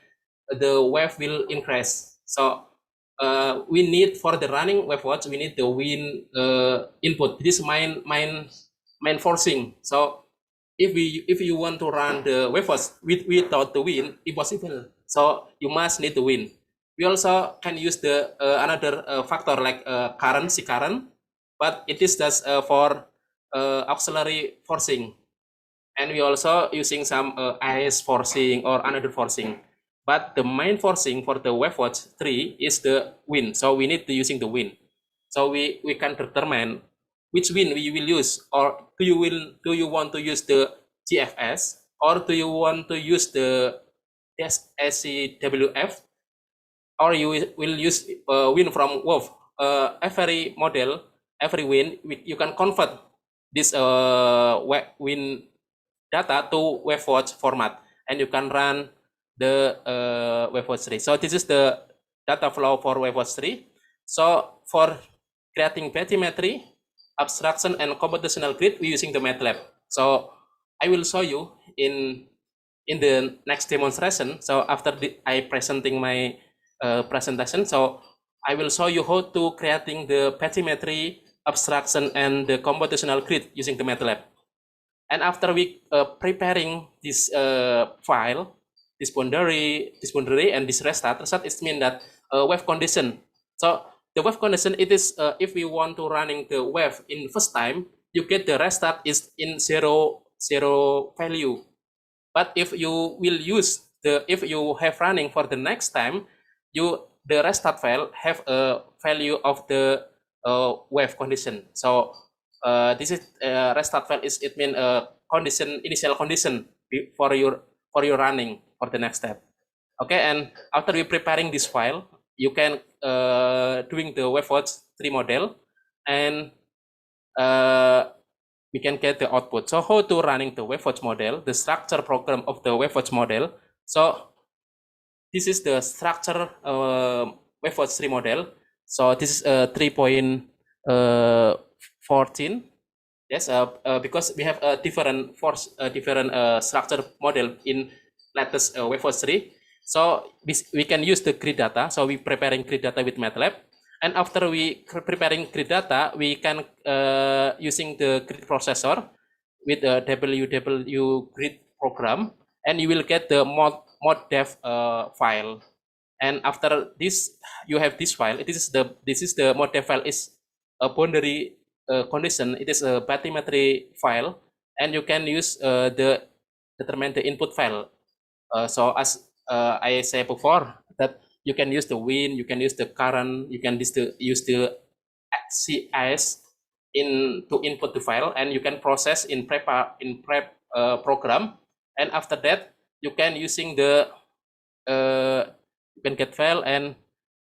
the wave will increase. So we need for the running WebWatch, we need the wind input. This is main forcing. So if you want to run the WebWatch without the wind, impossible. So you must need the wind. We also can use the another factor like current, but it is just for auxiliary forcing. and we also using some ice forcing or another forcing. But the main forcing for the WaveWatch 3 is the wind. So we need to using the wind. So we can determine which wind we will use, or do you want to use the GFS, or do you want to use the SCWF, or you will use wind from WAV. Every model, every wind, you can convert this wind data to WaveWatch format, and you can run the WaveWatch 3. So this is the data flow for WaveWatch 3. So for creating bathymetry, abstraction, and computational grid, we're using the MATLAB. So I will show you in the next demonstration. So after I presenting my presentation, so I will show you how to creating the bathymetry, abstraction, and the computational grid using the MATLAB. And after we preparing this file, this boundary, and this restart it means that wave condition. So the wave condition, it is if we want to running the wave in first time, you get the restart is in zero value. But if you will use if you have running for the next time, the restart file have a value of the wave condition. So this is restart file is it mean condition, initial condition for your running for the next step. Okay, and after we preparing this file, you can doing the WaveWatch 3 model, and we can get the output. So how to running the WaveWatch model, the structure program of the WaveWatch model. So this is the structure WaveWatch 3 model. So this is 3.14. Yes, because we have a different structure model in latest WaveWatch 3. So we can use the grid data. So we preparing grid data with MATLAB. And after we preparing grid data, we can using the grid processor with the WW grid program, and you will get the mod.def file. And after this, you have this file. This is the mod.def file is a boundary condition. It is a bathymetry file, and you can use determine the input file. So as I said before, that you can use the wind, you can use the current, you can use the CIS to input the file, and you can process in prep program. And after that, you can using the you can get file, and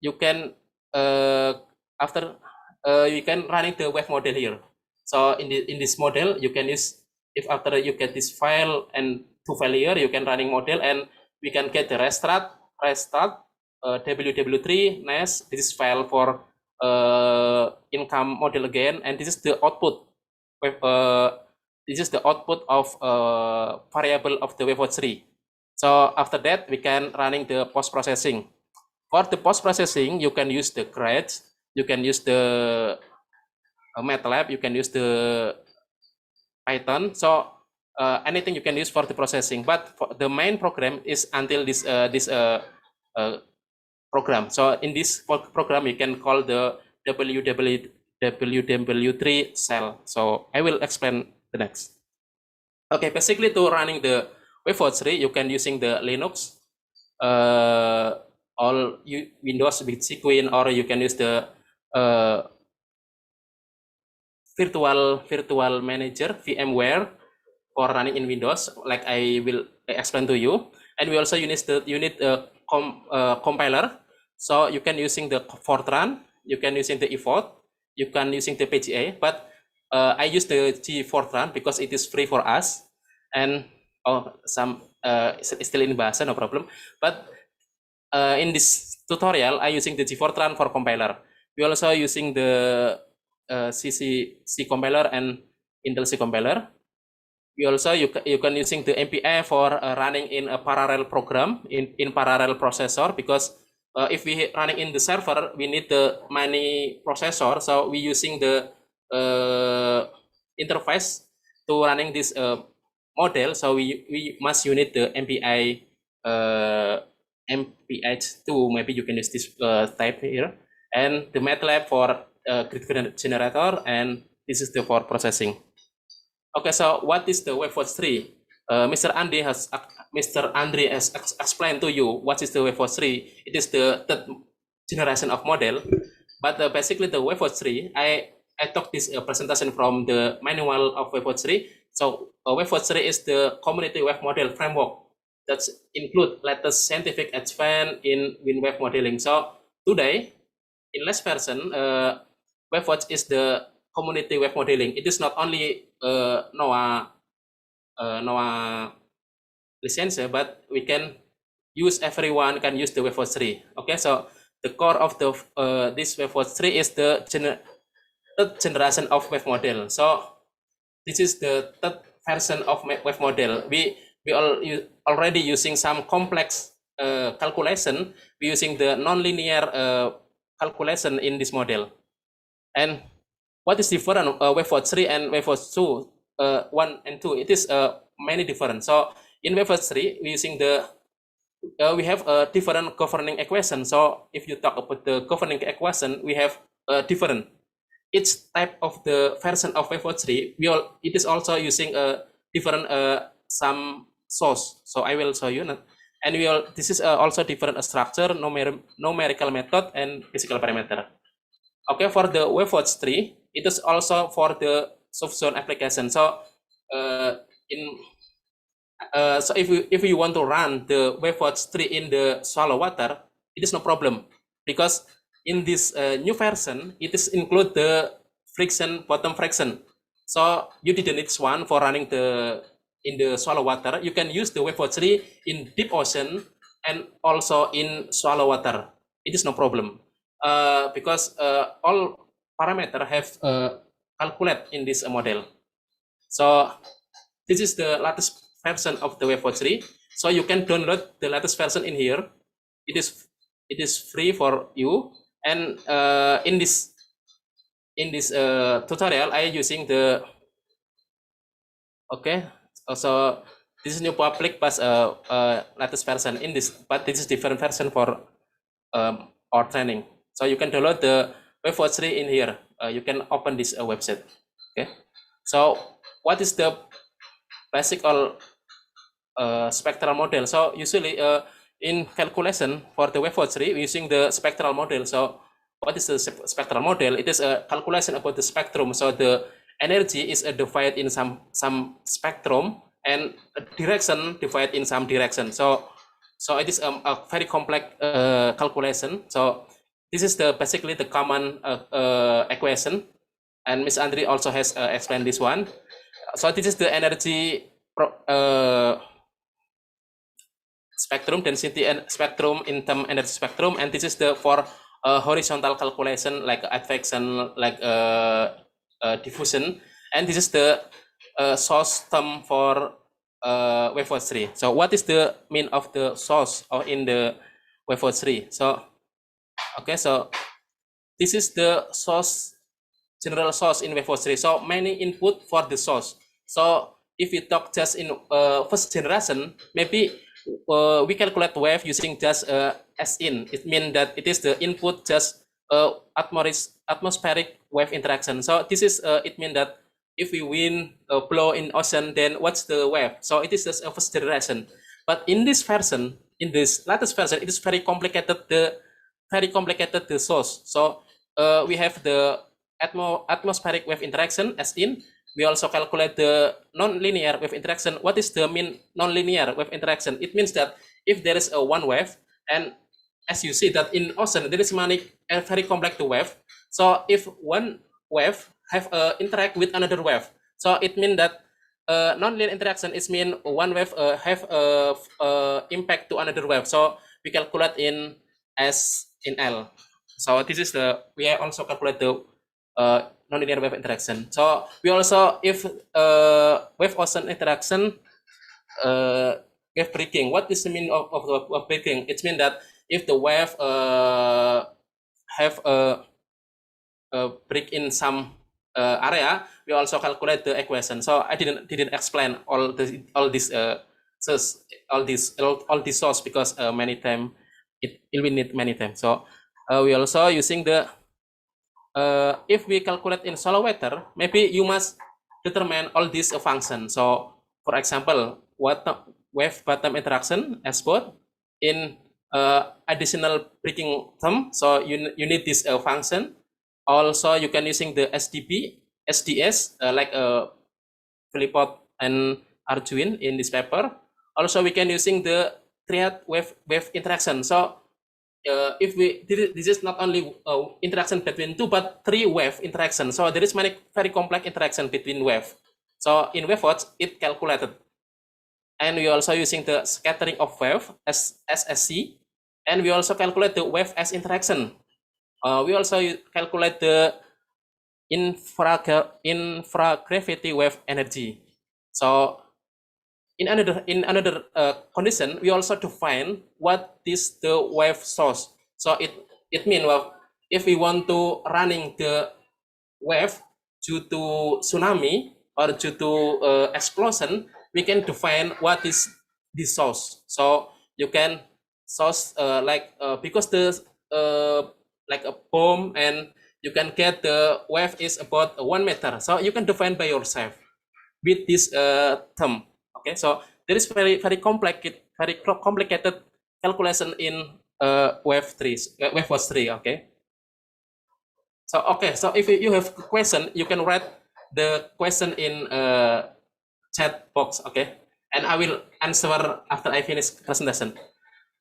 you can after you can running the wave model here. So in this model, you can use, if after you get this file and two file here, you can running model, and we can get the restart WW3 NAS. This is file for income model again, and this is the output. This is the output of variable of the WaveWatch 3. So after that, we can running the post processing. For the post processing, you can use the Grid, you can use the MATLAB, you can use the Python. So anything you can use for the processing, but for the main program is until this program. So in this program, you can call the WW3 cell. So I will explain the next. Okay, basically to running the WaveWatch 3, you can using the Linux, all Windows with Sequin, or you can use the virtual manager VMware for running in Windows, like I will explain to you. And we also use the compiler. So you can using the Fortran, you can using the eVolt, you can using the PGA, but I use the Fortran because it is free for us, and some still in Bahasa, no problem. But in this tutorial, I using the Fortran for compiler. We also using the C compiler and Intel C compiler. We also you can using the MPI for running in a parallel program in parallel processor, because if we running in the server, we need the many processor. So we using the interface to running this model. So we must unit the MPI MPH2. Maybe you can use this type here, and the MATLAB for grid generator, and this is the for processing. Okay, so what is the WaveWatch 3? Mr. Andre has explained to you what is the waveforce tree. It is the third generation of model, but basically the waveforce tree, I took this presentation from the manual of waveforce tree. So waveforce tree is the community wave model framework that include latest scientific advance in wave modeling. So today, in last version, waveforce is the community wave modeling. It is not only NOAA license, but we can use, everyone can use the waveforce tree. Okay, so the core of the this waveforce tree is the third generation of wave model. So this is the third version of wave model. We already using some complex calculation. We using the nonlinear calculation in this model. And what is different waveforce 3 and waveforce 2, 1 and 2? It is many different. So in waveforce 3, we using the we have a different governing equation. So if you talk about the governing equation, we have different. Each type of the version of waveforce 3, it is also using a different some source. So I will show you. And this is also different structure, numerical method, and physical parameter. Okay, for the waveforce 3, it is also for the soft zone application. So so if you want to run the waveforce 3 in the shallow water, it is no problem, because in this new version, it is include the friction, bottom friction. So you didn't need one for running in the shallow water. You can use the waveforce 3 in deep ocean and also in shallow water. It is no problem, because all parameter have calculate in this model. So this is the latest version of the waveforce 3. So you can download the latest version in here. It is free for you. And in this tutorial, I using the so this is new public but latest version in this, but this is different version for our training. So you can download the waveforce 3 in here. You can open this website. Okay. So what is the basic spectral model? So usually in calculation for the waveforce 3, we're using the spectral model. So what is the spectral model? It is a calculation about the spectrum. So the energy is divided in some spectrum, and direction divided in some direction. So it is a very complex calculation. So this is basically the common equation, and Ms. Andri also has explained this one. So this is the energy spectrum, density and spectrum in term energy spectrum, and this is the for horizontal calculation like advection, like diffusion, and this is the source term for waveforce 3. So what is the mean of the source in the waveforce 3? So okay, so this is the source, general source in waveforce 3. So many input for the source. So if we talk just in first generation, maybe we calculate wave using just S in. It means that it is the input just atmospheric wave interaction. So this is it means that if we wind blow in ocean, then what's the wave? So it is just a first generation. But in this version, in this latest version, it is very complicated. The source. So we have the atmospheric wave interaction as in. We also calculate the non-linear wave interaction. What is the mean non-linear wave interaction? It means that if there is a one wave, and as you see that in ocean there is a very complex wave. So if one wave have interact with another wave, so it means that non-linear interaction is mean one wave have impact to another wave. So we calculate in S in L. So this is we also calculate the non-linear wave interaction. So we also, if wave ocean interaction, wave breaking. What is the meaning of wave breaking? It means that if the wave have a break in some area, we also calculate the equation. So I didn't explain all this source because many time it will need many times. So we also using the if we calculate in shallow water, maybe you must determine all these functions. So for example, wave bottom interaction as both in additional breaking term. So you need this function. Also, you can using the SDS like Philippot and Arjuin in this paper. Also, we can using the triad wave interaction. So if this is not only interaction between two but three wave interaction. So there is many very complex interaction between wave. So in wavewatch it calculated, and we also using the scattering of wave as SSC, and we also calculate the wave as interaction. We also calculate the infragravity wave energy. So in another condition, we also define what is the wave source. So it means, well, if we want to running the wave due to tsunami or due to explosion, we can define what is the source. So you can source because the like a bomb, and you can get the wave is about 1 meter. So you can define by yourself with this term. Okay, so there is very complicated calculation in wave watch 3. Okay. So so if you have a question, you can write the question in chat box. Okay, and I will answer after I finish presentation.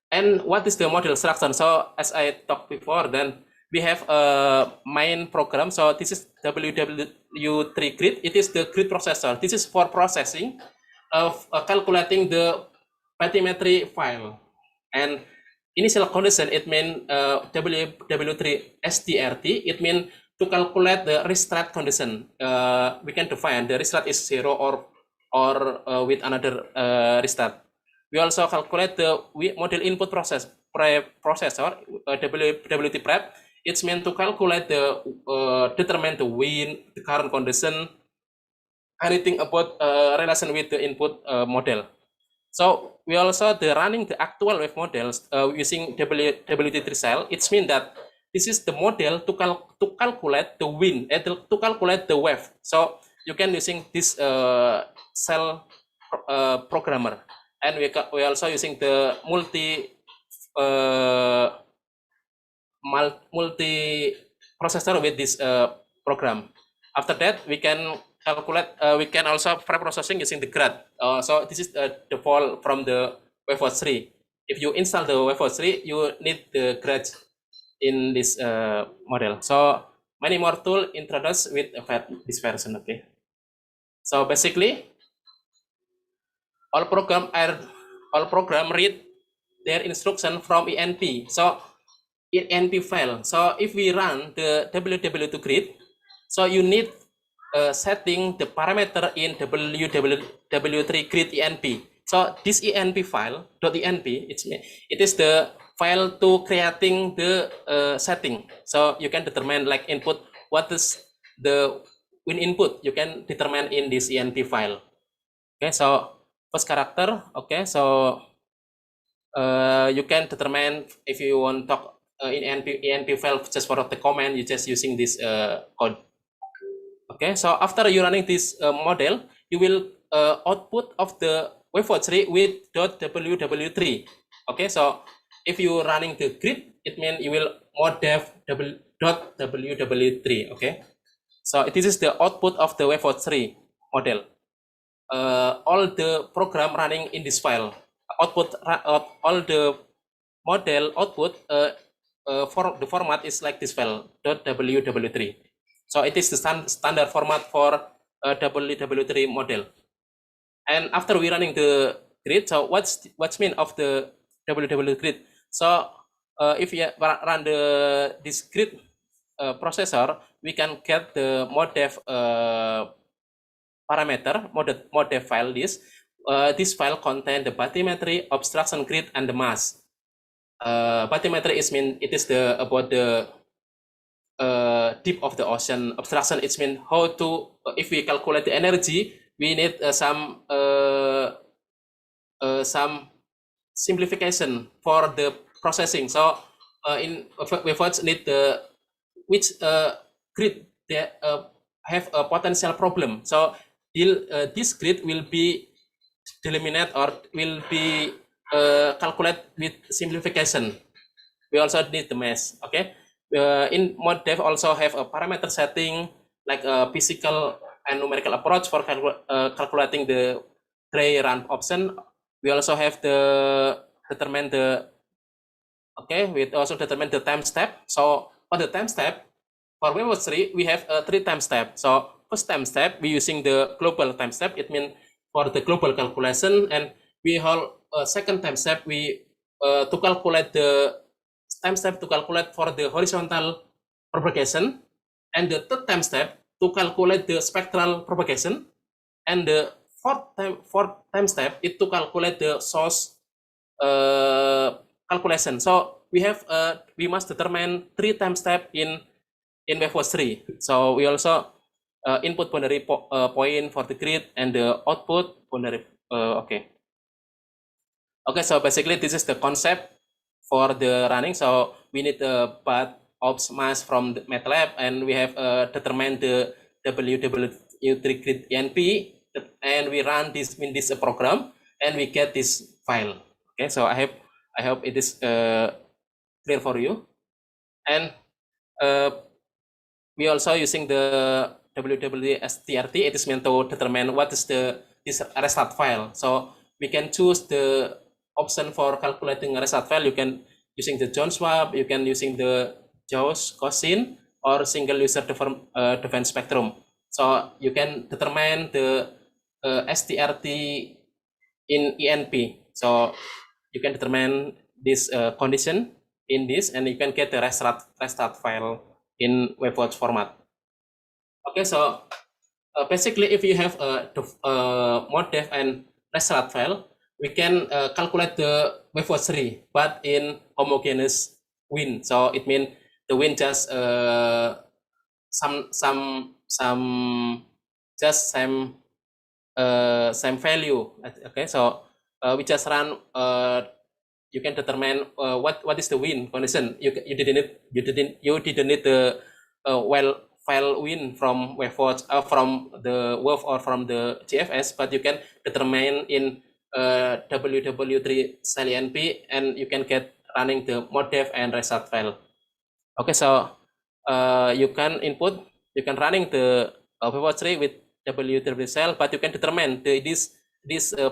And what is the model structure? So as I talked before, then we have a main program. So this is WW3 grid. It is the grid processor. This is for processing of calculating the bathymetry file. And initial condition, it means WW3 STRT. It means to calculate the restart condition. We can define the restart is 0 or with another restart. We also calculate the model input processor WT prep. It's meant to calculate the determine the wind, the current condition, anything about relation with the input model. So we also running the actual wave models using WT3 cell. It means that this is the model to calculate the wind, to calculate the wave. So you can using this cell programmer, and we also using the multi processor with this program. After that, we can calculate. We can also pre-processing using the GRAD. So this is the default from the WaveWatch 3. If you install the WaveWatch 3, you need the GRAD in this model. So many more tools introduced with this version. Okay. So basically, all program read their instruction from ENP. So ENP file. So if we run the WW2 grid, so you need setting the parameter in WW3 grid ENP. So this ENP file .enp, it is the file to creating the setting. So you can determine like input, what is the wind input, you can determine in this ENP file. Okay, so first character. Okay, so you can determine if you want to talk in ENP file just for the command, you just using this code. Okay, so after you running this model, you will output of the WaveWatch 3 with .ww3. Okay, so if you running the grid, it means you will modef .ww3. Okay, so this is the output of the WaveWatch 3 model. All the program running in this file, output all the model output for the format is like this file .ww3. So it is the standard format for WW3 model. And after we running the grid, so what's mean of the WW grid? So if you run this grid processor, we can get the modef parameter, modef file this. This file contain the bathymetry, obstruction grid, and the mass. Bathymetry is mean it is the about the deep of the ocean. Obstruction it's mean how to if we calculate the energy, we need some simplification for the processing. So in WaveWatch need the which grid they have a potential problem. So this grid will be delimited or will be calculated with simplification. We also need the mesh. Okay. In ModDev also have a parameter setting like a physical and numerical approach for calculating the tray run option. We also have the determine the we also determine the time step. So for the time step for Web 3 we have a 3 time step. So first time step we using the global time step. It means for the global calculation, and we have a second time step we to calculate the time step to calculate for the horizontal propagation, and the third time step to calculate the spectral propagation, and the fourth time step is to calculate the source calculation. So we have we must determine 3 time step in WebForce 3. So we also input boundary point for the grid and the output boundary. Okay, so basically this is the concept for the running. So we need the path ops mask from the MATLAB, and we have determined the WW3 grid ENP, and we run this in this program, and we get this file. Okay, so I hope it is clear for you. And we also using the WW3STRT. It is meant to determine what is this restart file. So we can choose the option for calculating a restart file. You can using the Jones swap, you can using the JAWS cosine or single user defense spectrum. So you can determine the STRT in ENP. So you can determine this condition in this, and you can get the restart file in WebWatch format. Okay, so basically if you have ModDev and restart file, we can calculate the WebWatch 3, but in homogeneous win. So it means the win just same value. Okay, so we just run. You can determine what is the win condition. You didn't need the file win from WebWatch from the WEF or from the GFS, but you can determine in WW3 cell ENP, and you can get running the ModDev and restart file. Okay, so you can running the WebWatch 3 with W3 cell, but you can determine this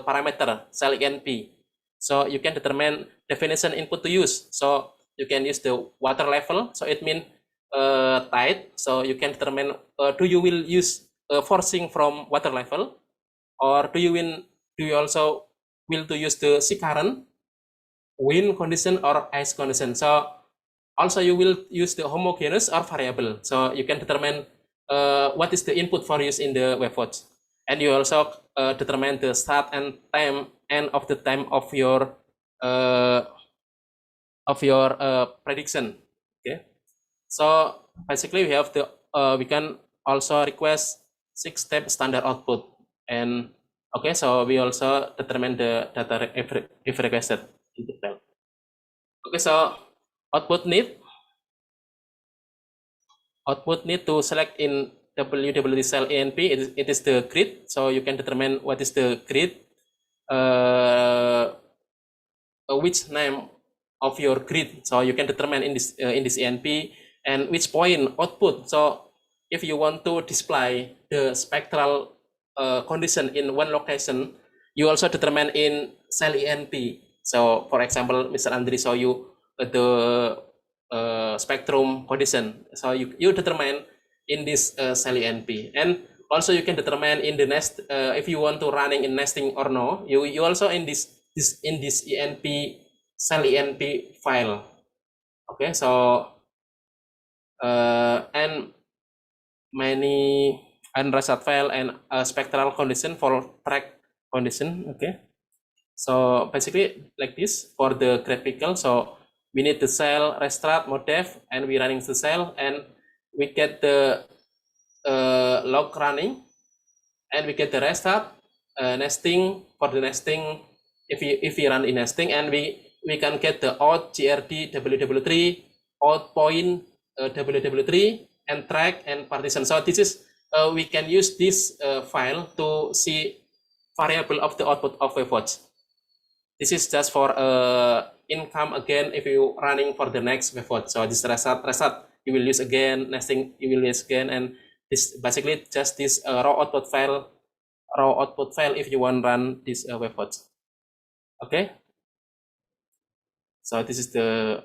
parameter cell ENP. So you can determine definition input to use. So you can use the water level. So it means tide. So you can determine do you will use forcing from water level, or do you also will to use the sea current, wind condition, or ice condition. So also you will use the homogeneous or variable. So you can determine what is the input for use in the WebWatch, and you also determine the start and end of the time of your prediction. Okay, so basically we have the we can also request 6-step standard output, and okay, so we also determine the data if requested. Okay, so output need to select in WW cell ENP. It is the grid, so you can determine what is the grid, which name of your grid. So you can determine in this ENP, and which point output. So if you want to display the spectral condition in one location, you also determine in cell ENP. So for example, Mr. Andri show you the spectrum condition. So you determine in this cell ENP, and also you can determine in the nest if you want to running in nesting or no. You also in this ENP cell ENP file. Okay, so and many and restart file and spectral condition for track condition. Okay, so basically like this for the graphical. So we need the cell restart ModDev, and we running the cell, and we get the log running, and we get the restart nesting for the nesting. If we run in nesting, and we can get the out GRD WW3, out point WW3, and track and partition. So this is we can use this file to see variable of the output of waveforms. This is just for income again if you running for the next wavefort. So this result you will use again, nesting you will use again, and this basically just this raw output file if you want to run this wavefort. Okay. So this is the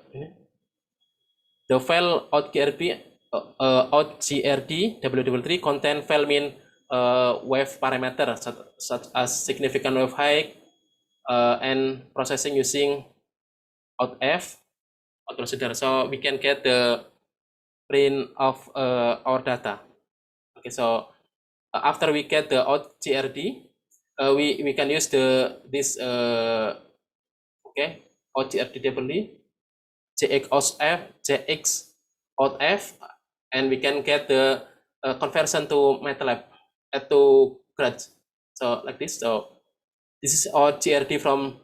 file outgrd ww3 contain file mean wave parameter such as significant wave height and processing using OFS consider. So we can get the print of our data. Okay, so after we get the outgrd, we can use this okay outgrd jx outf, and we can get the conversion to MATLAB to grad. So like this. So this is outgrd from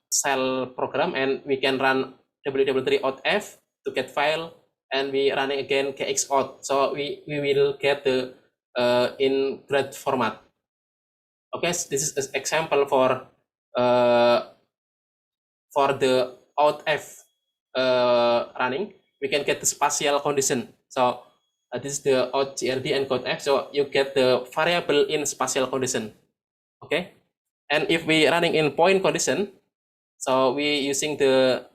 cell program, and we can run ww3 outf to get file, and we running again kx out. So we will get the in grad format. Okay, so this is an example for the outf running. We can get the spatial condition. So this is the outgrd and outf. So you get the variable in spatial condition. Okay, and if we running in point condition, so we using the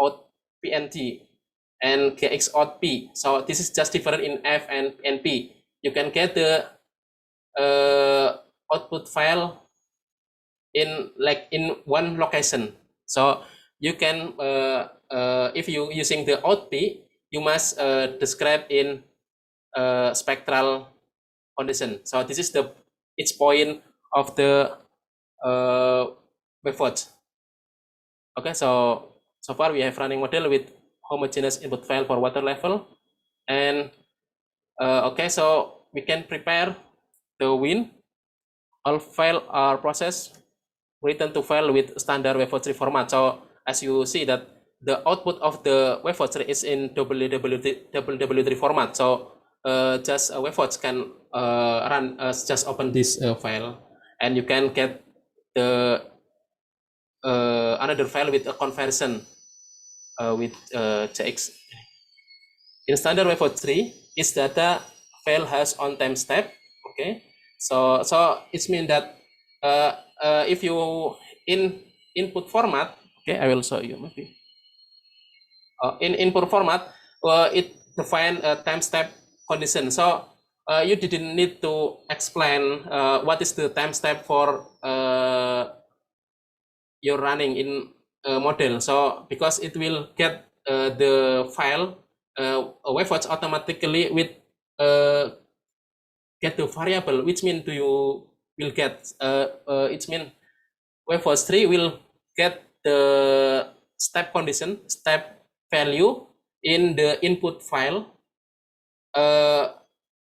out pnt and kx out p. So this is just different in f and p. You can get the output file in one location. So you can if you using the out p, you must describe in spectral condition. So this is each point of the wavefort. Okay, so far we have running model with homogeneous input file for water level, and okay, so we can prepare the wind. All file are processed, written to file with standard wavefort tree format. So as you see that the output of the wavefort tree is in ww3 format. So just waveforts can run just open this file, and you can get the another file with a conversion with JX. In standard wavefort tree, each data file has on time step. Okay, so it means that if you in input format, okay, I will show you maybe. In input format, it define a time step condition. So you didn't need to explain what is the time step for you're running in a model. So because it will get the file waveforms automatically with get the variable, which means you will get it means waveforms tree will get the step condition, step value in the input file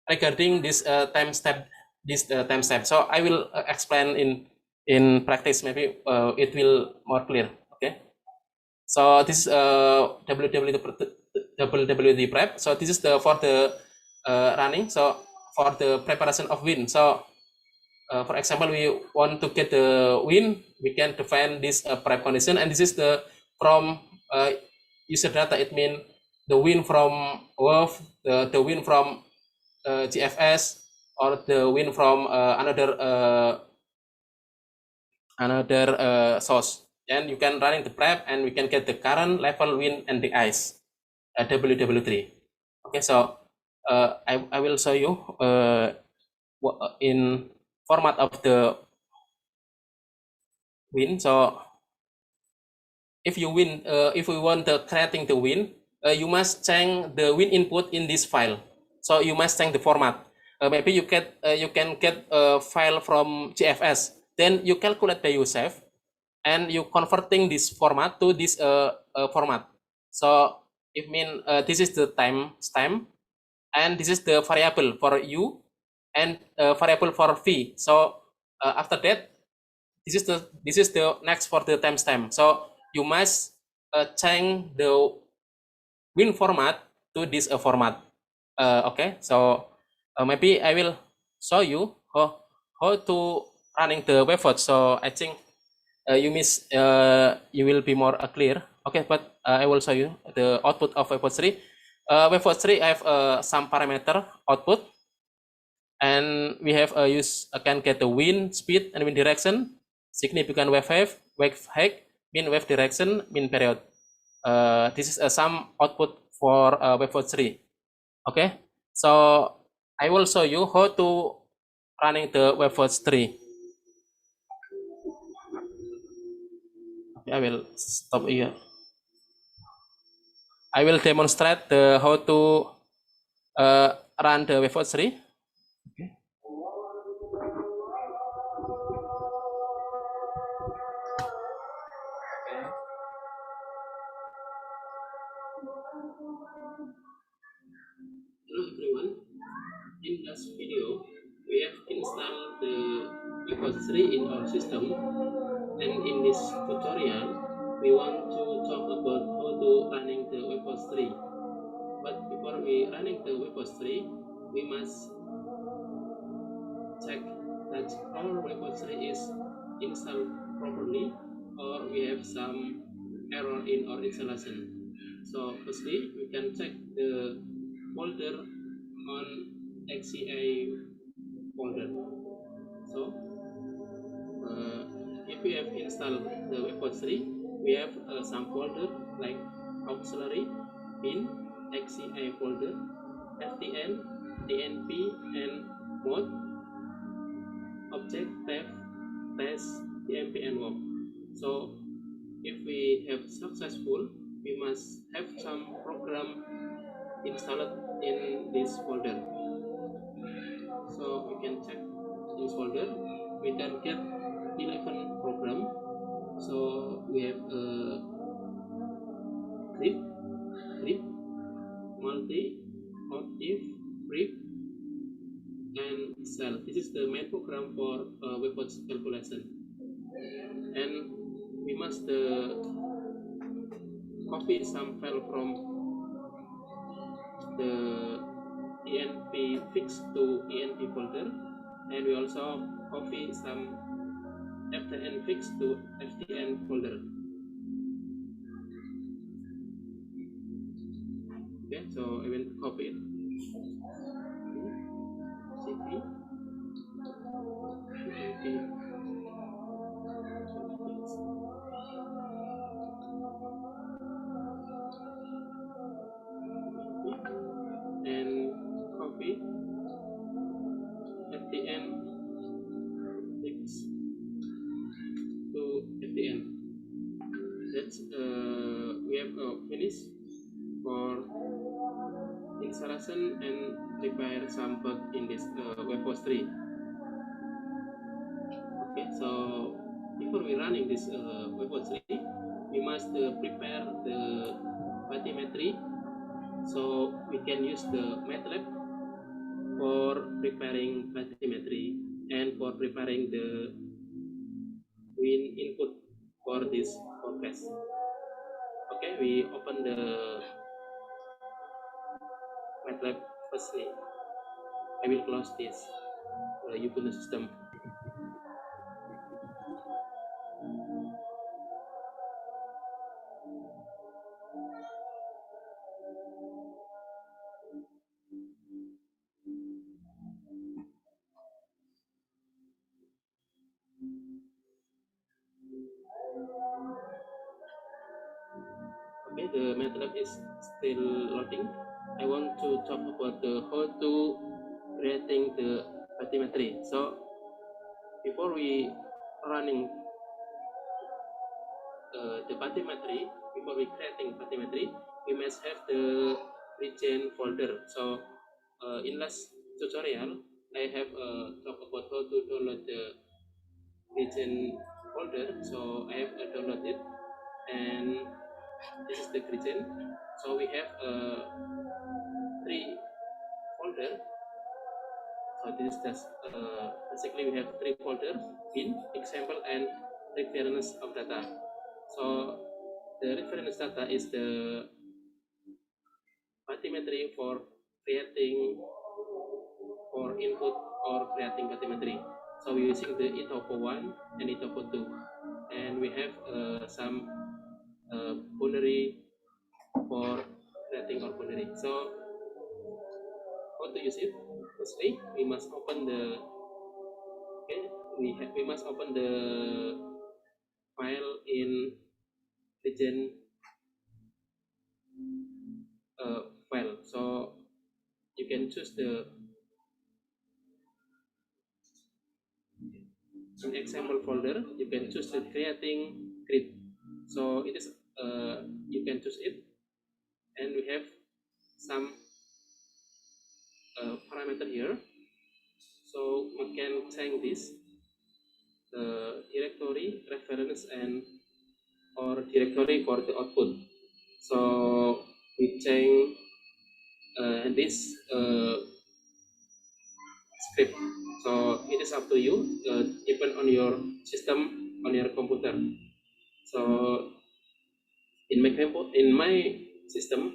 regarding this time step. So I will explain in practice. Maybe it will more clear. Okay. So this is www prep. So this is for the running. So for the preparation of wind. So for example, we want to get the wind, we can define this prep condition, and this is the from user data. It means the wind from wave, the wind from GFS, or the wind from another source. And you can run in the prep, and we can get the current, level, wind, and the ice at ww3. Okay, so I will show you in format of the wind. So if you if we want creating the wind, you must change the wind input in this file. So you must change the format. Maybe you can get a file from GFS. Then you calculate by yourself, and you converting this format to this format. So it means this is the time stamp, and this is the variable for u, and variable for v. So after that, this is the next for the timestamp. So you must change the wind format to this format. Okay, so maybe I will show you how to running the webhost. So I think you will be more clear. Okay, but I will show you the output of webhost 3. Webhost 3 have some parameter output, and we have can get the wind speed and wind direction, significant wave height, mean wave direction, mean period. This is some output for webhost 3. Okay, so I will show you how to running the webhost 3. Okay, I will stop here. I will demonstrate how to run the webhost 3. Okay. Hello everyone. In this video, we have installed the webhost 3 in our system, and in this tutorial, we want to talk about how to running the webhost 3. But before we running the webhost 3, we must check that our webhost 3 is installed properly, or we have some error in our installation. So firstly, we can check the folder on XCA folder. So if we have installed the webhost 3, we have some folder like auxiliary, bin, XCA folder, FTN, DNP, and mode, object, tab, test, DNP, and work. So if we have successful, we must have some program installed in this folder. So we can check this folder. We can get 11 program. So we have grip, multi, octave, brief, and cell. This is the main program for webhost calculation. And we must copy some file from the ENP fix to ENP folder, and we also copy some FTN fix to FTN folder. Okay, so I will copy it. CP ENP and copy FTN fix to FTN. That's we have finished for installation and repair some bug in this webhost 3. Okay, so before we running this webhost 3, we must prepare the bathymetry, so we can use the MATLAB for preparing bathymetry and for preparing the wind input for this forecast. Okay, we open the MATLAB firstly. I will close this Ubuntu system. Okay, the MATLAB is still loading. I want to talk about how to creating the bathymetry. So before we running the bathymetry, before we creating bathymetry, we must have the region folder. So in last tutorial, I have talked about how to download the region folder. So I have downloaded, and this is the region. So we have 3 folder. So this is just basically we have 3 folders: bin, example, and reference of data. So the reference data is the bathymetry for creating or input or creating bathymetry. So we're using the etopo 1 and etopo 2, and we have some boundary for creating our boundary. So how to use it? Firstly, we must open the we must open the file in region file. So you can choose the an example folder. You can choose the creating grid. So it is you can choose it, and we have some parameter here. So we can change this directory reference and or directory for the output. So we change this script. So it is up to you, depend on your system, on your computer. So in my system,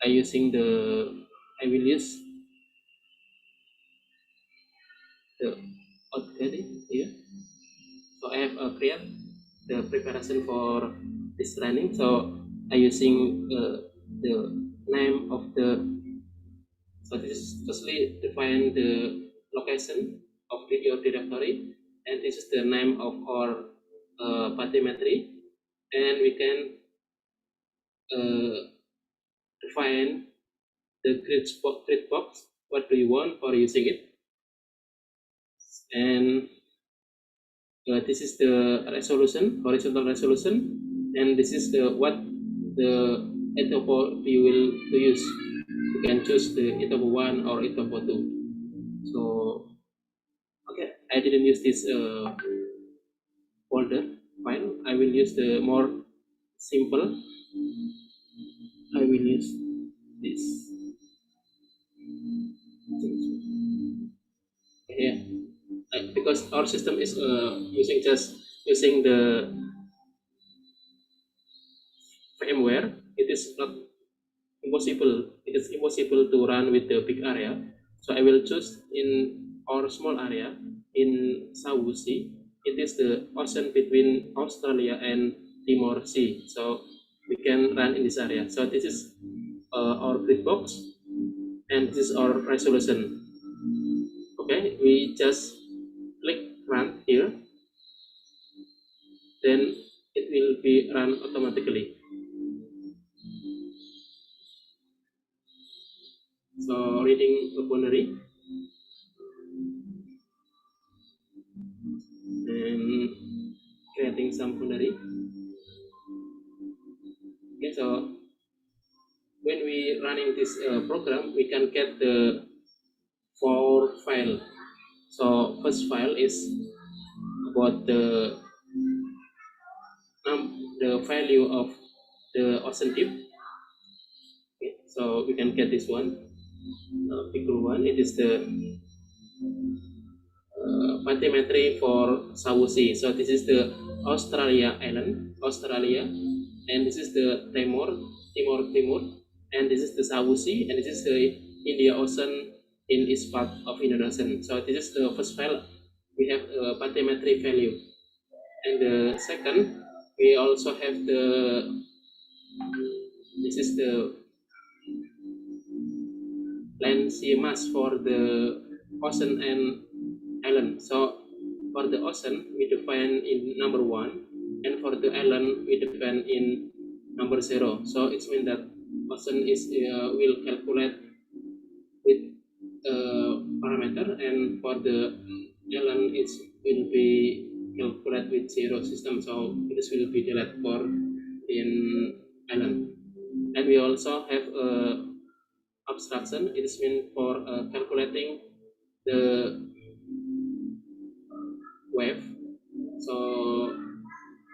I will use the OTGA here. So I have create the preparation for this training. So I using the name of the. So this is firstly define the location of your directory, and this is the name of our bathymetry, and we can define the grid box. What do you want for using it? And this is the resolution, horizontal resolution, and this is the what the etopo you will use. You can choose the etopo 1 or etopo 2. So okay, I didn't use this folder file. I will use the more simple. I will use this. Yeah, because our system is using the VMware. It is not impossible. It is impossible to run with the big area. So I will choose in our small area in South Sea. It is the ocean between Australia and Timor Sea. So we can run in this area. So this is our grid box, and this is our resolution. Okay, we just click run here, then it will be run automatically. So reading the boundary and creating some boundary. Okay, so when we running this program, we can get the 4 file. So first file is about the value of the ocean deep. Okay, so we can get this one. Figure 1. It is the bathymetry for South Sea. So this is the Australia island, Australia, and this is the Timor, and this is the South Sea, and this is the India Ocean in east part of Indian Ocean. So this is the first file. We have bathymetry value, and the second we also have this is the land sea mass for the ocean and island. So for the ocean we define in number 1, and for the island we define in number 0. So it means that ocean is will calculate with parameter, and for the island it will be calculate with 0 system. So this will be deleted for in island. And we also have abstraction. It is meant for calculating the wave. So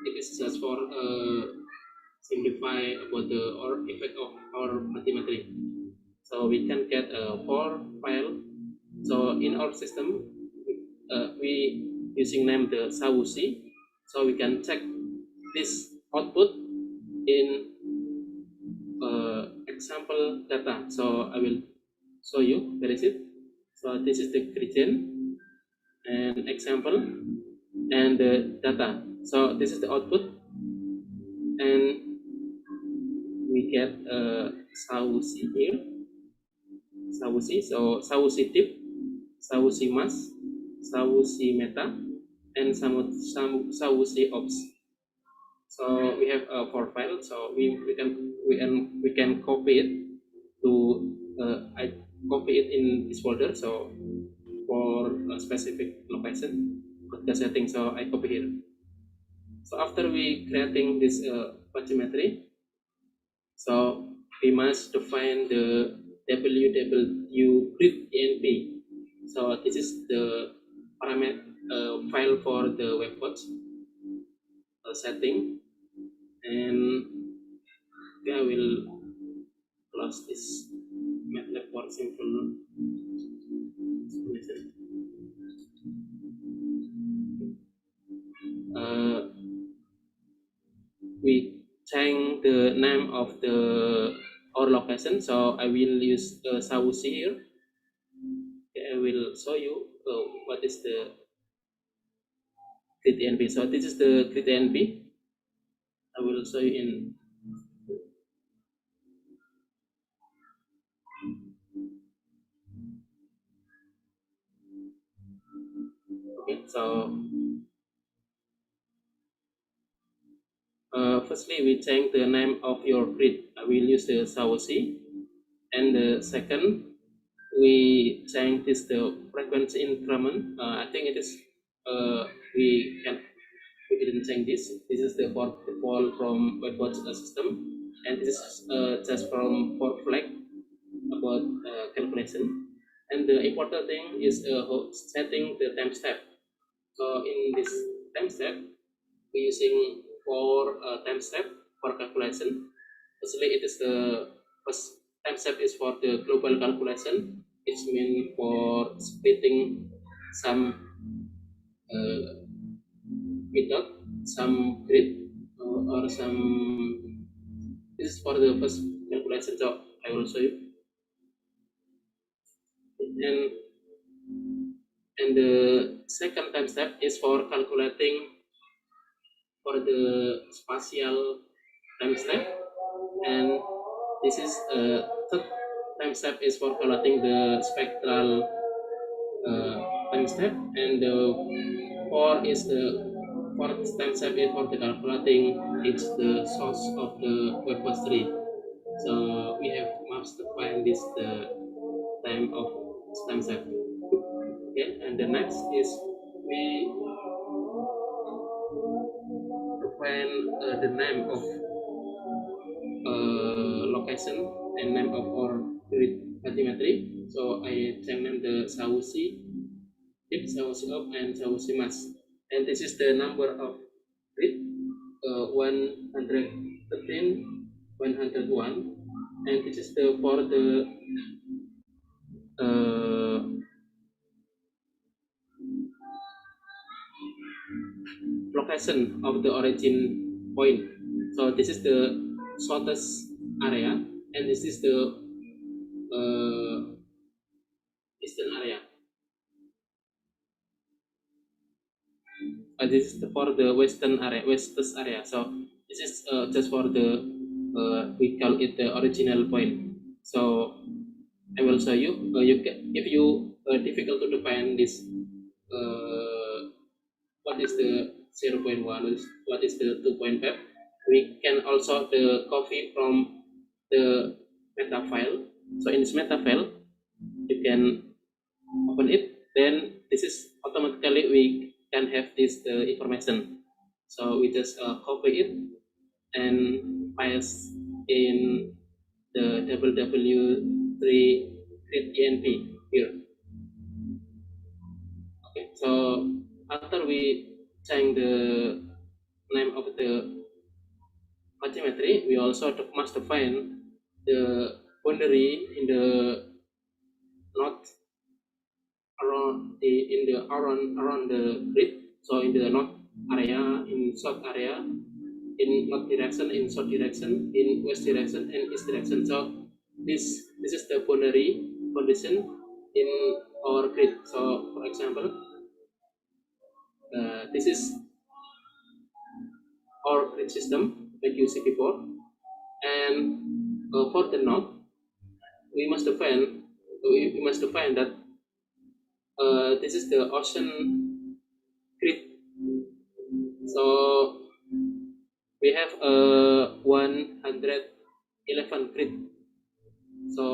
it is just for simplify about the or effect of our bathymetry. So we can get a 4 file. So in our system, we using name the South Sea. So we can check this output in example data. So I will show you. Where is it? So this is the region, and example and the data. So this is the output, and we get Sausi here, Sausi. So Sausi tip, Sausi mass, Sausi meta, and Sausi ops. So we have 4 files. So we can copy it to I copy it in this folder. So for a specific location, the setting. So I copy here. So after we creating this bathymetry, so we must define the www grid env. So this is the parameter file for the webpage setting, and I will close this MATLAB for simple explanation. We change the name of our location, so I will use Sausi here. Okay, I will show you what is the grid env. So this is the grid env. I will show you in okay. So firstly, we change the name of your grid. I will use the Sausi, and the second, we change this the frequency increment. I think it is we didn't change this. This is the default from webpage system, and this is just from for flag about calculation. And the important thing is setting the time step. So in this time step, we're using 4 time step for calculation. Firstly, it is the first time step is for the global calculation. It's meant for splitting some method, some grid, or some. This is for the first calculation. So I will show you. And the second time step is for calculating for the spatial time step, and this is third time step is for calculating the spectral time step, and the fourth time step is for the calculating it's the source of the webpage tree. So we have must find this the time of time step. Okay, and the next is we define the name of location and name of our grid bathymetry. So I change the Sausi tip, Sausi up, and Sausi mass. And this is the number of grid 113, 101, and this is the for the location of the origin point. So this is the shortest area, and this is the eastern area. This is for the western area, western area. So this is just for the we call it the original point. So I will show you. You can, if you difficult to define this, what is the 0.1, what is the 2.5, we can also the copy from the meta file. So in this meta file, you can open it. Then this is automatically we can have this the information. So we just copy it and paste in the www3 grid env here. Okay, so after we change the name of the bathymetry, we also must define the boundary in the north around the grid. So in the north area, in south area, in north direction, in south direction, in west direction, and east direction. So this is the boundary condition in our grid. So for example, This is our grid system like you see before, and for the node, we must define that this is the ocean grid. So we have 111 grid. So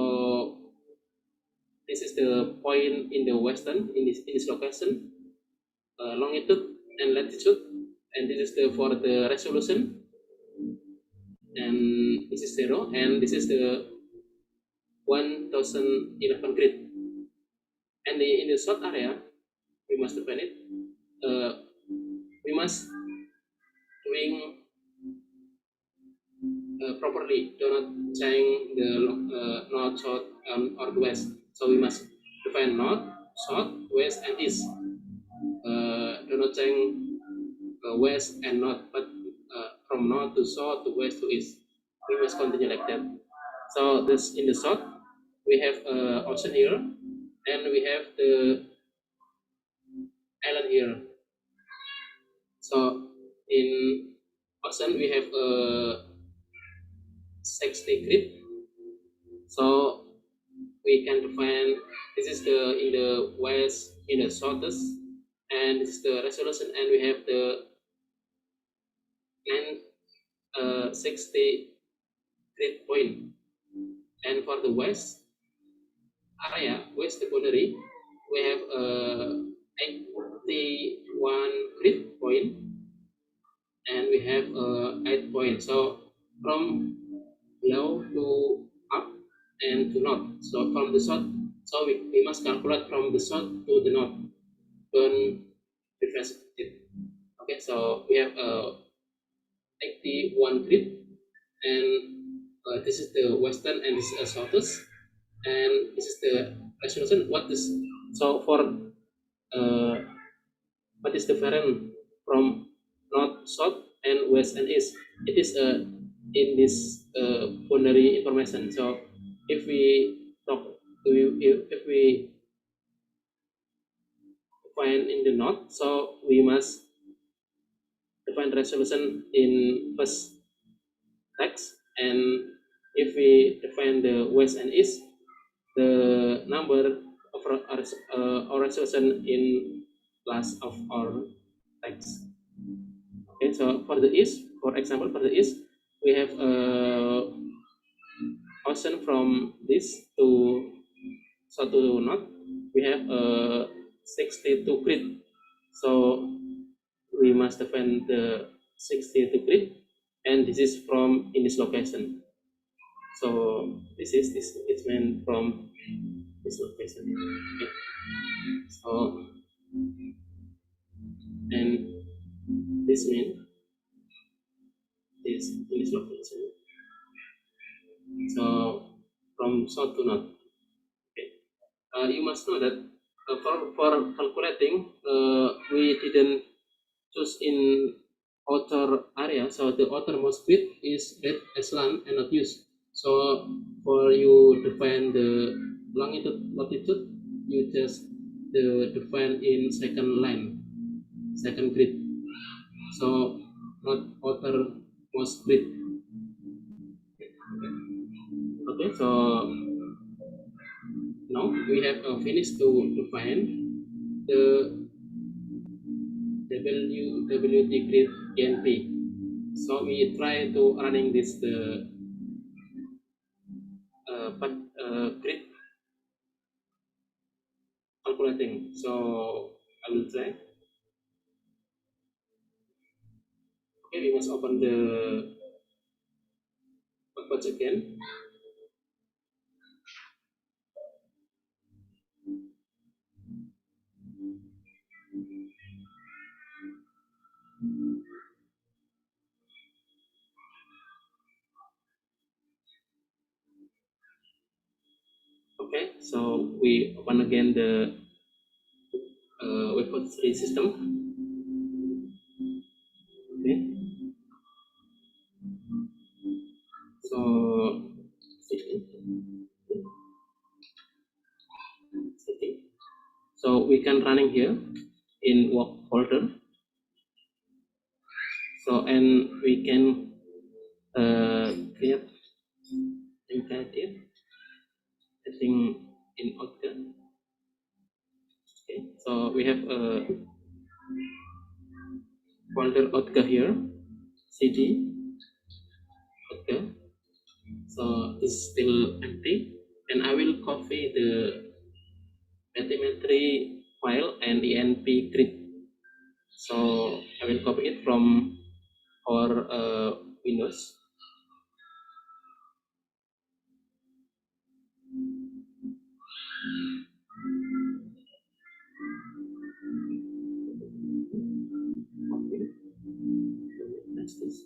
this is the point in the western in this location, longitude and latitude, and this is for the resolution, and this is 0, and this is the 1011 grid. And in the south area, we must define it. We must doing properly. Do not change the north, south, or the west. So we must define north, south, west, and east. Do not change west and north, but from north to south to west to east. We must continue like that. So this in the south, we have ocean here, and we have the island here. So in ocean, we have 60 grid. So we can define this is in the west, in the southeast, and this is the resolution, and we have the 60 grid point. And for the west area, west boundary, we have 81 grid point, and we have 8 points. So from below to up and to north. So from the south, so we must calculate from the south to the north. Don't reverse it. Okay, so we have 81 grid, and this is the western, and this is southeast, and this is the resolution. What is so for what is different from north, south, and west and east? It is in this boundary information. So if we talk, if we find in the north, so we must define resolution in first text, and if we define the west and east, the number of our resolution in last of our text. Okay, so for the east, for example, for the east, we have ocean from this to south to north. We have 62 grid. So we must define the 62 grid, and this is from in this location. So this it's meant from this location. Okay. So and this means this in this location. So from south to north. Okay. You must know that for calculating, we didn't choose in outer area, so the outermost grid is red as land and not used. So for you define the longitude, latitude, you just define in second line, second grid. So not outermost grid. Okay, so now we have finished to define the WT grid GNP. So we try to running this grid calculating. So I will try. Okay, we must open the workbench again. Okay, so we open again the webpage 3 system. Okay, so so we can running here in work folder. So, and we can create imperative, I think in OTGA. Okay, so we have a folder OTGA here, CD OTGA. So it's still empty, and I will copy the bathymetry file and enp grid. So I will copy it from our Windows. Okay. Next is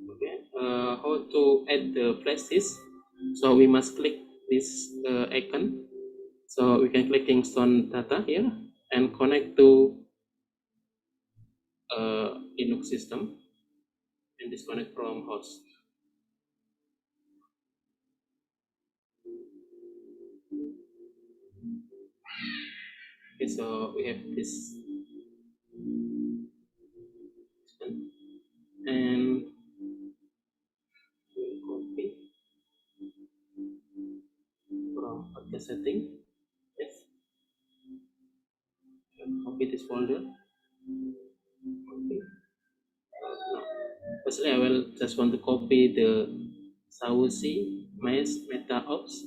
okay. How to add the places? So we must click this icon. So we can click Kingston data here and connect to Linux system and disconnect from host. Okay, so we have this one, and we'll copy from the setting. Yes, copy this folder. Okay. No. Firstly, I will just want to copy the Saucy, Mesh, Meta Ops,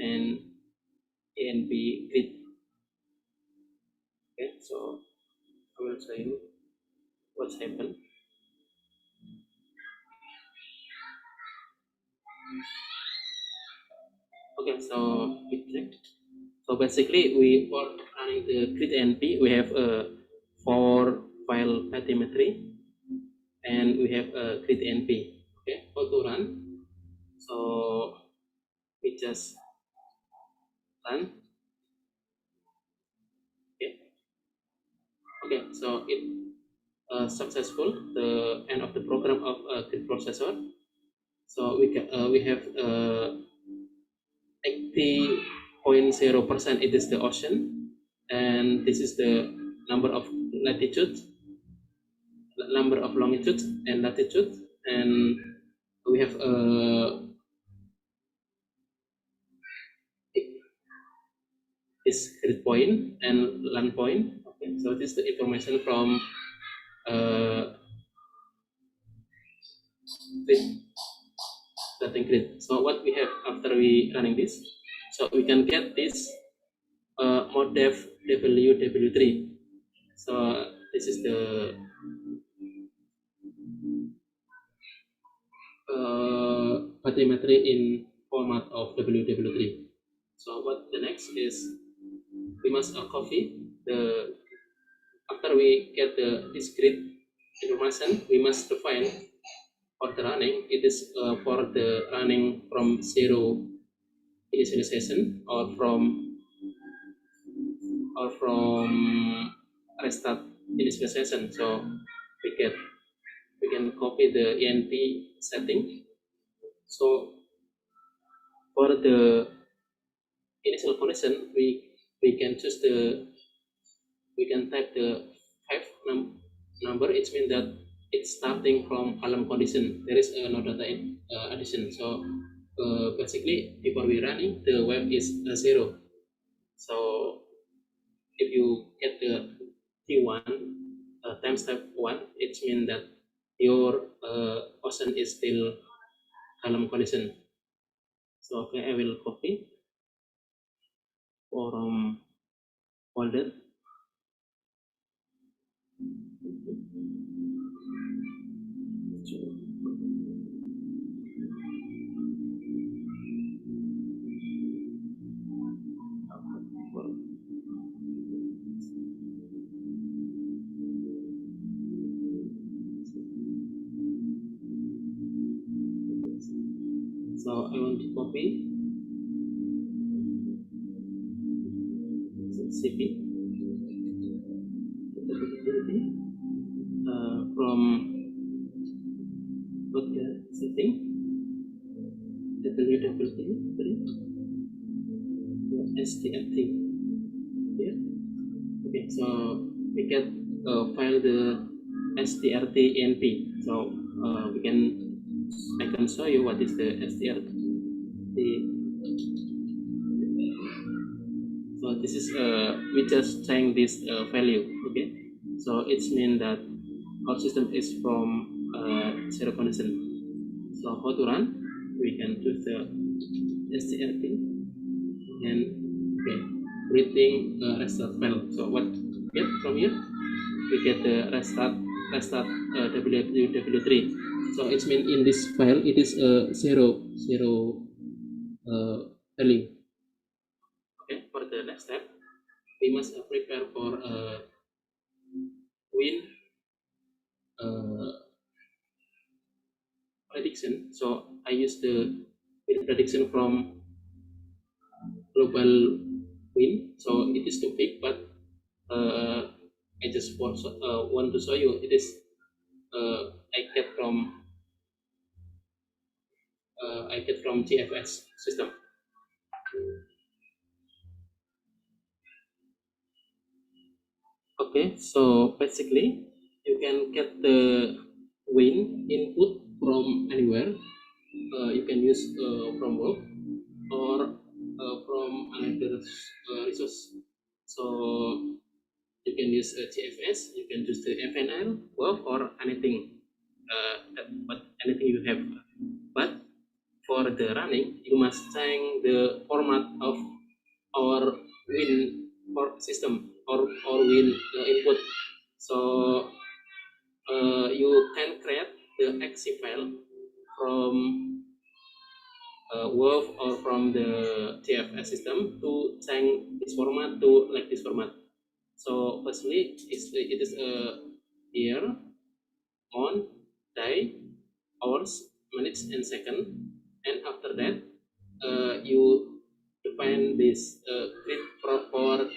and enp grid. Okay, so I will show you what's happened. Okay, so we check. So basically, we for running the grid NP, we have a 4 file bathymetry, and we have a grid NP. Okay, how to run? So we just run. Okay. Okay, so it successful the end of the program of a grid processor. So we have 80.0%. It is the ocean, and this is the number of latitude, number of longitude and latitude, and we have this grid point and land point. Okay, so this is the information from grid, starting grid. So what we have after we running this, so we can get this modef WW3. So this is the bathymetry in format of WW3. So what the next is, we must copy the, after we get the discrete information, we must define for the running. It is for the running from zero initialization or from restart initialization. So we can copy the enp setting. So for the initial condition, we can choose the, we can type the 5 number. It means that it's starting from alarm condition. There is no data addition. So basically, before we running, the wave is 0. So if you get the T1 times type 1, it means that your ocean is still alarm condition. So okay, I will copy from folder. So I want to copy CP. strt. Yeah. Okay, so we can file the strtnp. So I can show you what is the strt. So this is we just change this value. Okay, so it's mean that our system is from zero condition. So how to run? We can choose the strt and okay, reading restart file. So what get from here? We get the restart ww3. So it's mean in this file it is zero value. Okay, for the next step we must prepare for win prediction. So I use the win prediction from global win. So it is too big, but I just want to show you it is I get from GFS system. Okay, so basically you can get the win input from anywhere. You can use from work or from another resource. So you can use GFS, you can use the FNL, work, or anything, but anything you have. But for the running, you must change the format of our win for system or win input. So you can create the exe file from Word or from the GFS system to change this format to like this format. So firstly, it is year, month, day, hours, minutes, and second. And after that, you define this grid for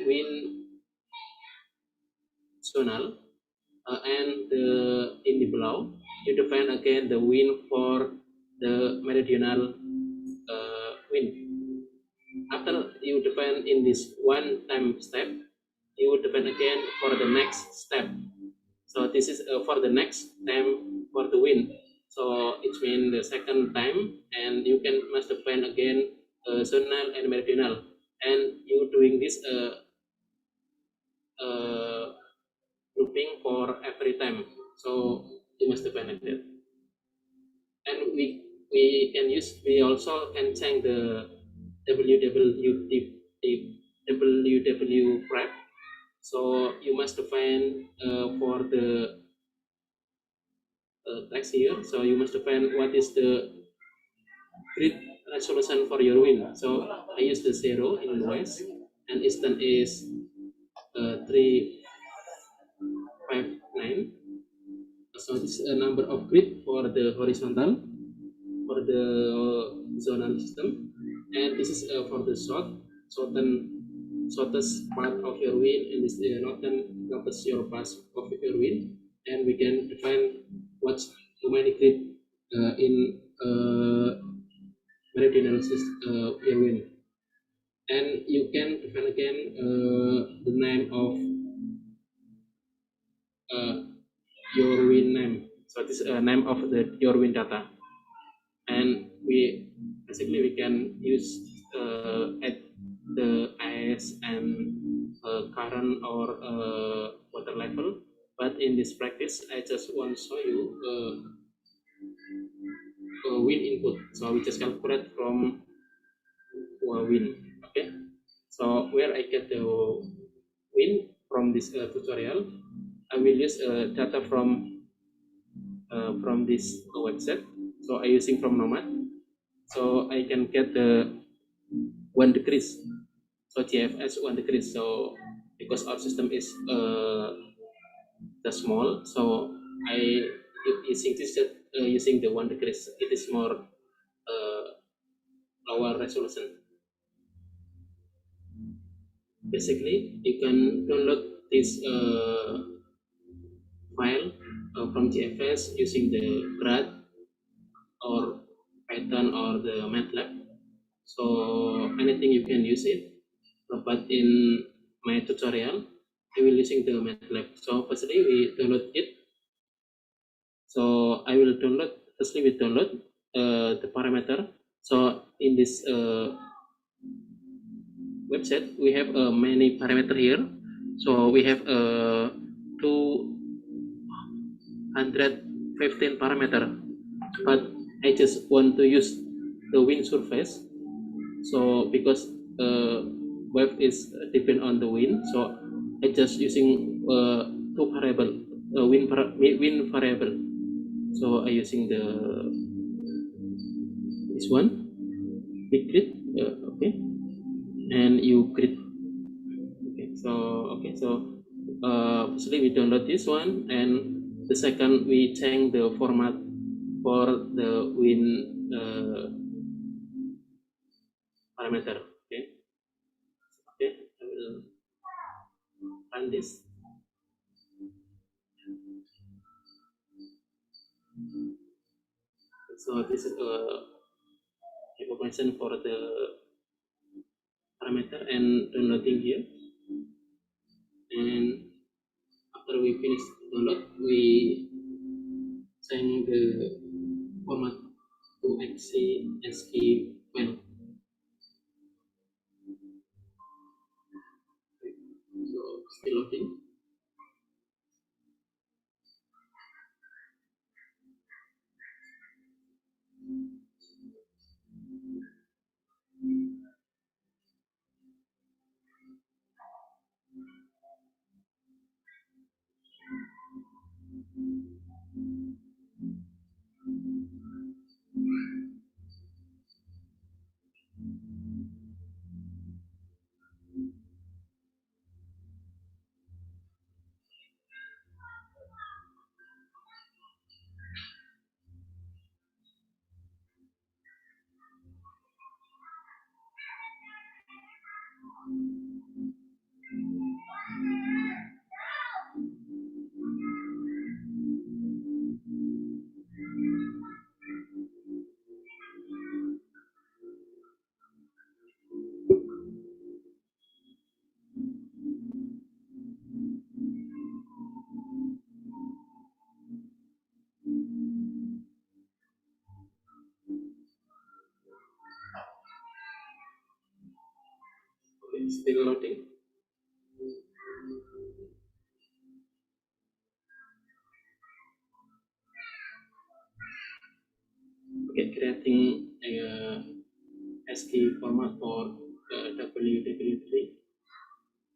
win zonal, and in the below you define again the win for the meridional win. After you define in this one time step, you define again for the next step. So this is for the next time for the win. So it means the second time, and you can must define again zonal and meridional, and you doing this grouping for every time. So you must define like that. And we also can change the ww prep. So you must define for the text here. So you must define what is the grid resolution for your win. So I use the 0 in invoice, and instant is 359. So this is a number of grid for the horizontal, for the zonal system, and this is for the shortest part of your win, and this northern covers your path of your win, and we can define what's how many grid in meridional your win, and you can define again the name of your win name. So this is name of your win data, and we can use at the ice and current or water level. But in this practice, I just want to show you wind input. So we just calculate from wind. Okay. So where I get the wind from this tutorial, I will use data from this website. So I using from Nomad. So I can get the 1 decrease. So GFS 1 decrease. So because our system is the small, so I using this using the 1 decrease. It is more lower resolution. Basically, you can download this file from GFS using the grad or Python Python or the MATLAB. So anything you can use it. But in my tutorial, I will using the MATLAB. So firstly we download it. So I will download. Firstly we download the parameter. So in this website we have many parameter here. So we have 215 parameter, but I just want to use the wind surface. So because wave is depend on the wind, so I just using two variable, wind variable. So I using this one, big grid, okay, and you grid. Okay, so firstly we download this one, and the second we change the format for the wind parameter. Okay, I will run this. So this is information for the parameter and downloading here. And after we finish download, we change the format to ASCII file. So still loading. Okay, still loading. Okay, creating a ASCII format for WW3.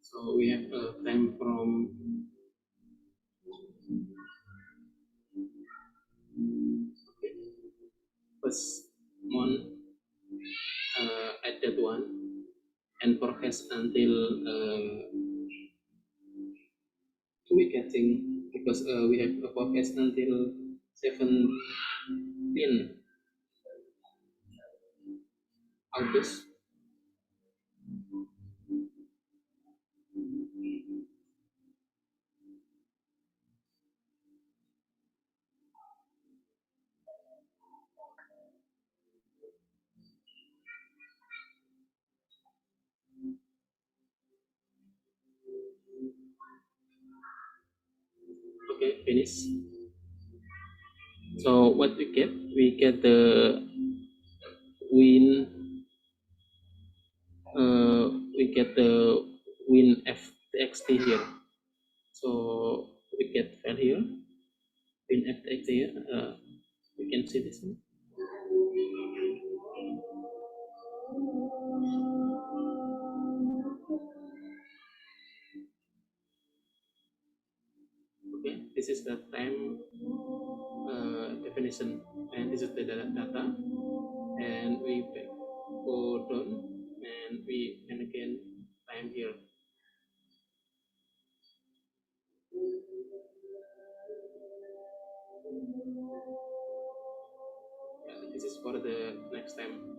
So we have a time from first month at that one, and forecast until we getting, because we have a forecast until 17 August. Okay, finish. So what we get the wind, we get the wind ftxt here. So we get file here, wind ftxt here. We can see this one. Okay, this is the time definition, and this is the data, and we go down, and we can again time here. Yeah, this is for the next time,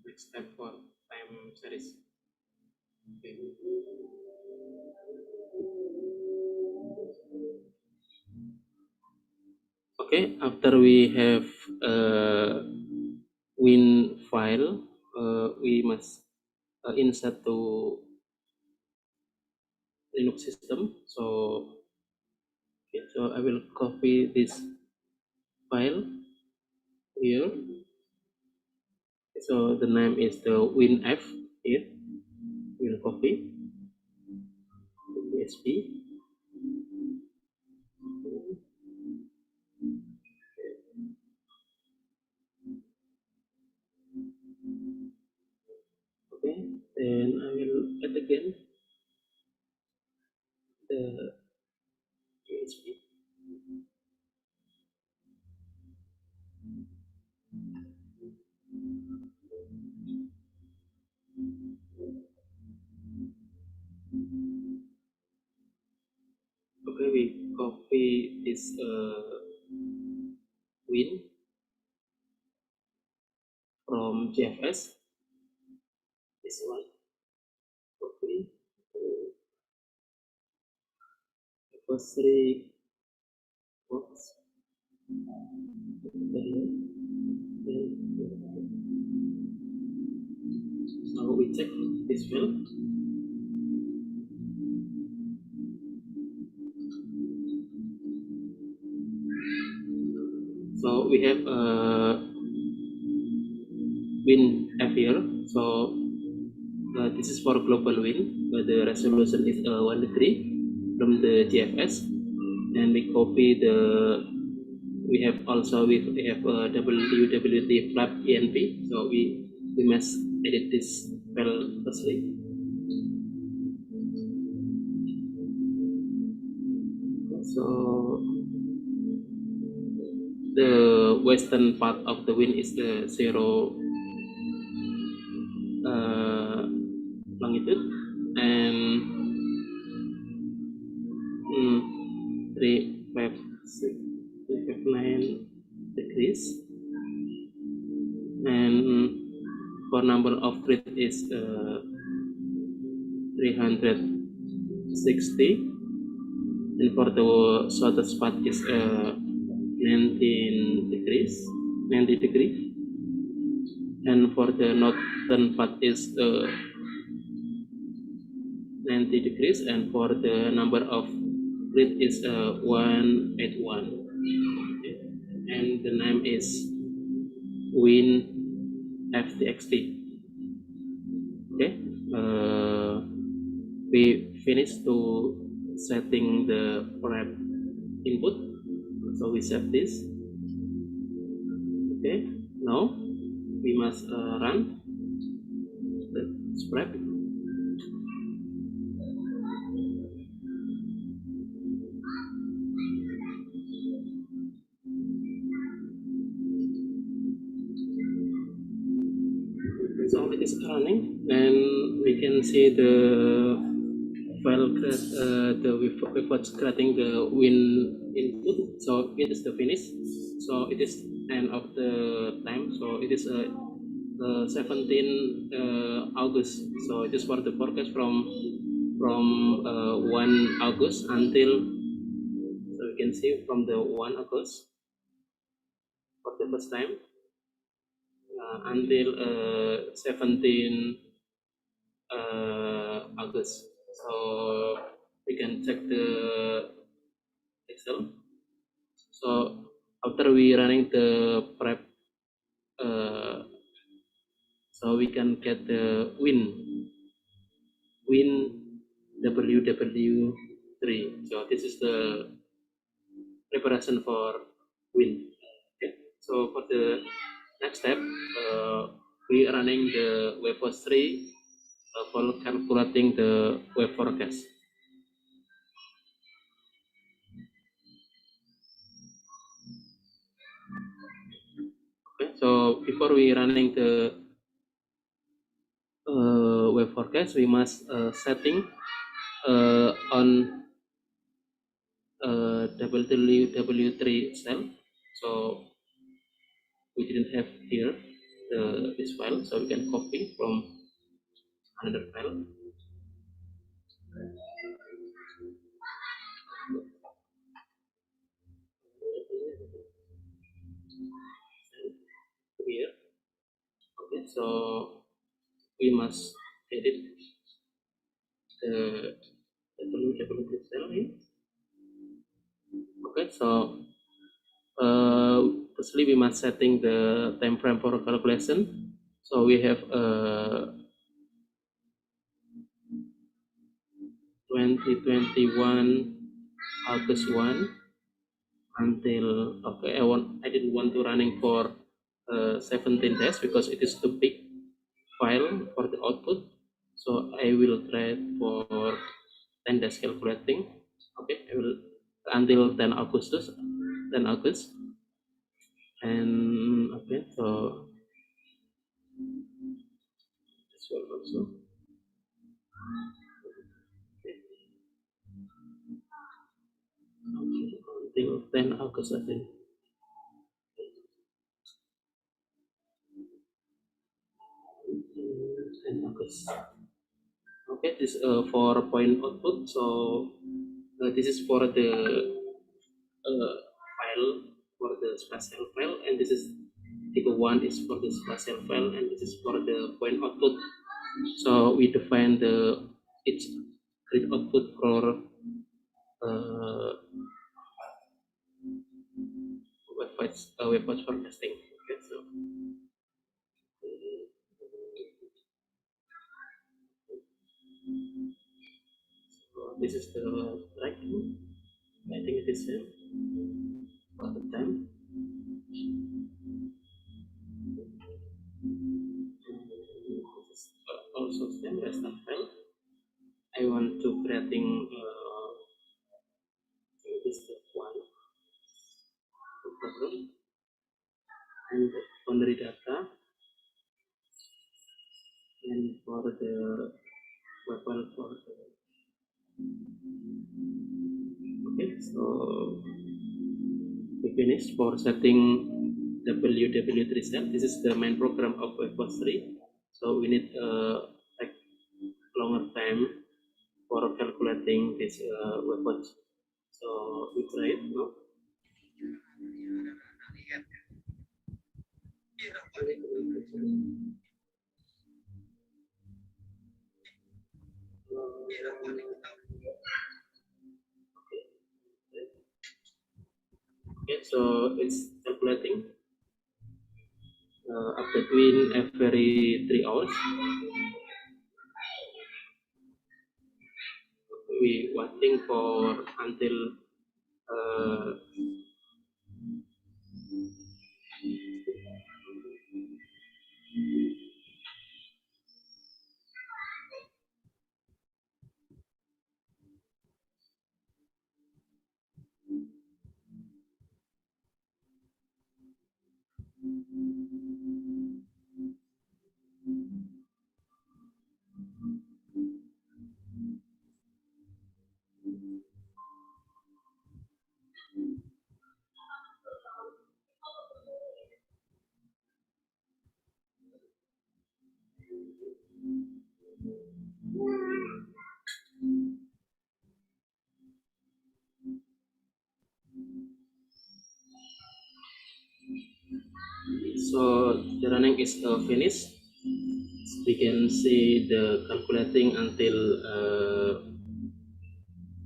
next step for time series. Okay. Okay, after we have file, we must insert to Linux system. So, okay, so I will copy this file here. So the name is the WinF here. We'll copy USB. Okay, then I will add again the USB. Okay, we copy this Win from JFS. This one. Copy. First three box. So we check this file. So we have Win F here. So this is for global Win, but the resolution is 1:3 from the GFS, and we copy the. We have also we have WWT flap env. So we must edit this file firstly. So the western part of the Win is the 0 longitude and 359 degrees, and for number of grid is 360, and for the shortest spot is 90 degrees, and for the northern part is 90 degrees, and for the number of grid is 181, and the name is Win FTXT. Okay, we finished to setting the prep input, so we set this. Okay, now we must run the prep. So it is running, and we can see the file the without creating the Win input. So it is the finish. So it is end of the time. So it is 17 August. So it is for the forecast from 1 August until, so we can see from the 1 August for the first time until 17 August. So we can check the Excel. So after we running the prep, so we can get the Win WW3. So this is the preparation for Win. Okay. So for the next step, we running the WebOS 3 for calculating the web forecast. Okay, so before we running the web forecast, we must setting on WW3 cell. So we didn't have here this file, so we can copy from another file. Here. Okay, so we must edit the W cell in. Okay, so firstly we must setting the time frame for calculation. So we have 2021 August 1 until, okay, I didn't want to running for 17 days because it is too big file for the output. So I will try for 10 days calculating. Okay, I will until 10 August, and okay, so this one also. Okay. Until 10 August, I think. 10 August. Okay, this for point output. So this is for the file, for the spatial file, and this is figure 1 is for the spatial file, and this is for the point output. So we define the each grid output for websites for testing. Okay, so this is the tracking. I think it is same for the time. This is also same raster file. I want to creating this one program and the boundary data, and for the weapon for the, okay, so we finished for setting WW3 cell. This is the main program of Webpack 3. So we need like longer time for calculating this Webpack. So we try it now. Okay, so it's calculating up between every 3 hours. We waiting for until so the running is finished. We can see the calculating until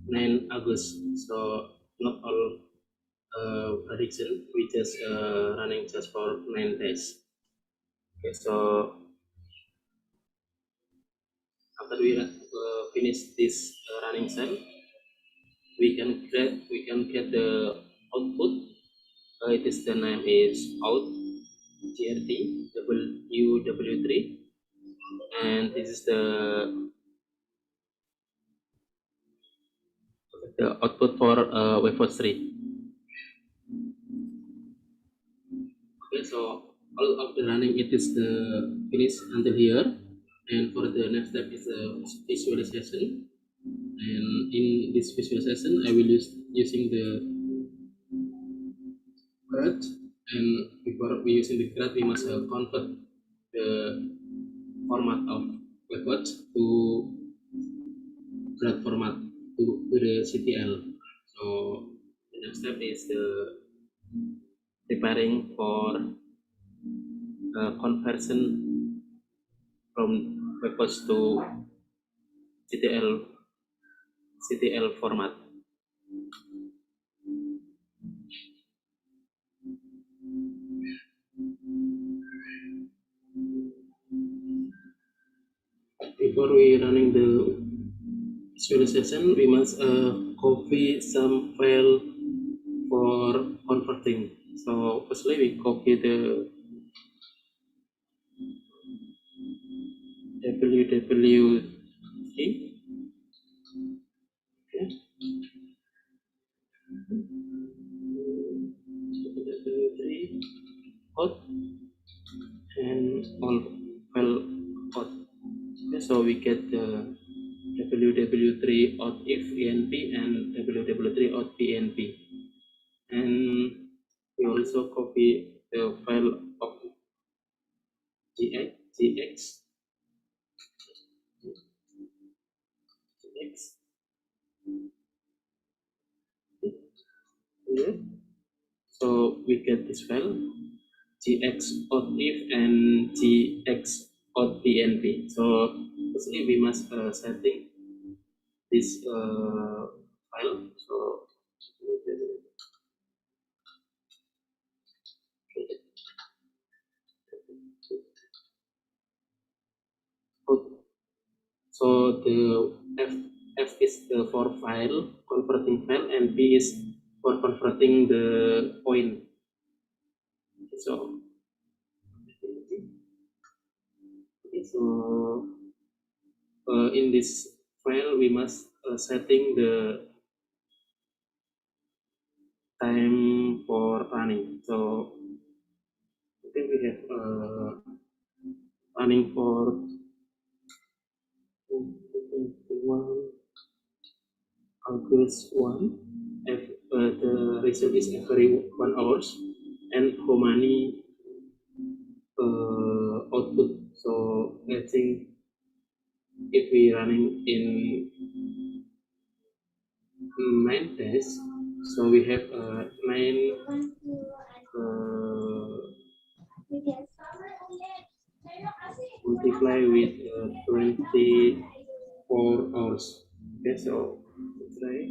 9 August. So not all prediction, we just running just for 9 days. Okay, so after we finish this running cell, we can get the output. It is the name is out GRT WW3, and this is the output for Webpack 3. Okay, so all of the running it is the finish until here, and for the next step is a visualization. And in this visualization, I will using the graph, and before we using the graph, we must convert the format of Webpack to graph format to the CTL. So the next step is the preparing for conversion from webhost to CTL format. Before we running the visualization, we must copy some file for converting. So firstly, we copy the www3. Okay. www3 out and all file out. Okay, so we get the www3 out if enp and www3 out pnp, and we also copy the file of gx here. So we get this file gx out if and gx out pnp. So firstly we must setting this file. So so the F is the for file converting file, and P is for converting the point. So in this file we must setting the time for running. So I think we have running for 21 August 1. If the result is every 1 hours, and how many output. So I think if we running in 9 days, so we have 9 multiply with 24 hours. Okay, so let's try.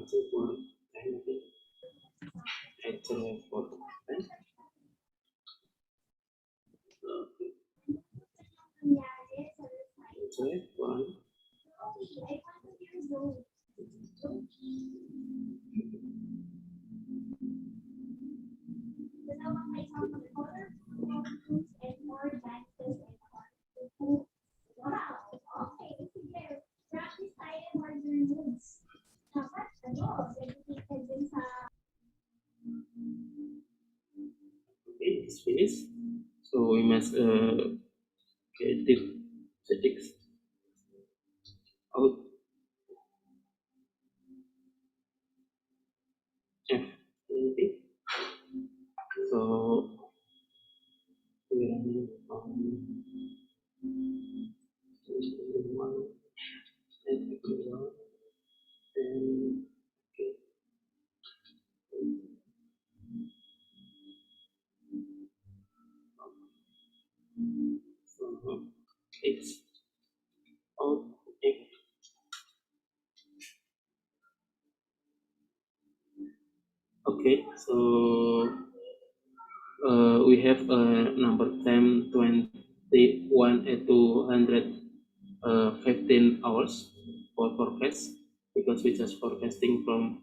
So for 10, actually for 10. Okay, 1. Okay, it's finished. So we must get the settings out F. So we running on 1 and 1 and okay. So it's out F. Okay, so we have number 10, 21 and 215 hours for forecast, because we just forecasting from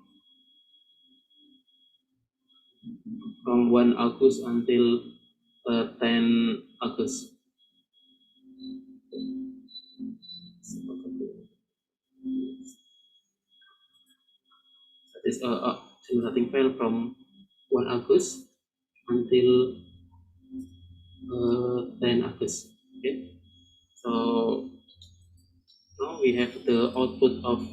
1 August until 10 August. That is generating file from 1 August until 10 August. Okay, so now we have the output of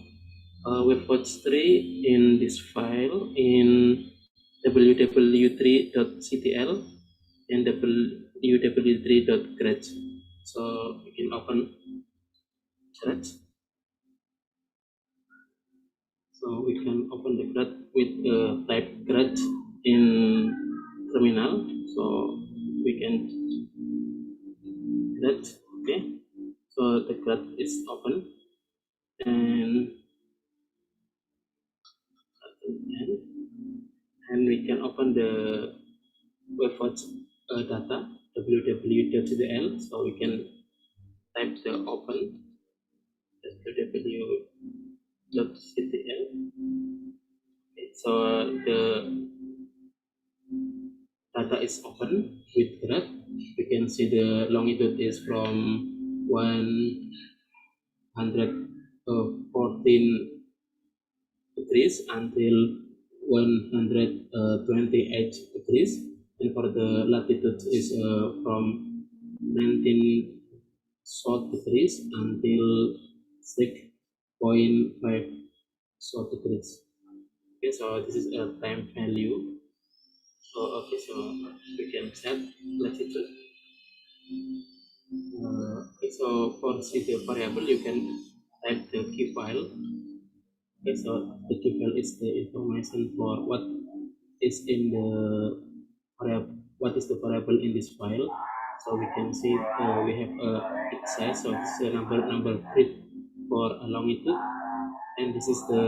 webhost 3 in this file in www3.ctl and www3.grad. So we can open grad. So we can open the CRUD with type CRUD in terminal. So we can CRUD, okay. So the CRUD is open, and we can open the webpage data www.cdl. So we can type the open www.cdl. Okay, so the data is open with graph. We can see the longitude is from 114 degrees until 128 degrees, and for the latitude is from 19 south degrees until 6.5 south degrees. Okay, so this is a time value. So okay, so we can set latitude. Okay, so for see the variable, you can type the key file. Okay, so the key file is the information for what is in the variable, what is the variable in this file. So we can see we have a it size, so it's a number grid for a longitude, and this is the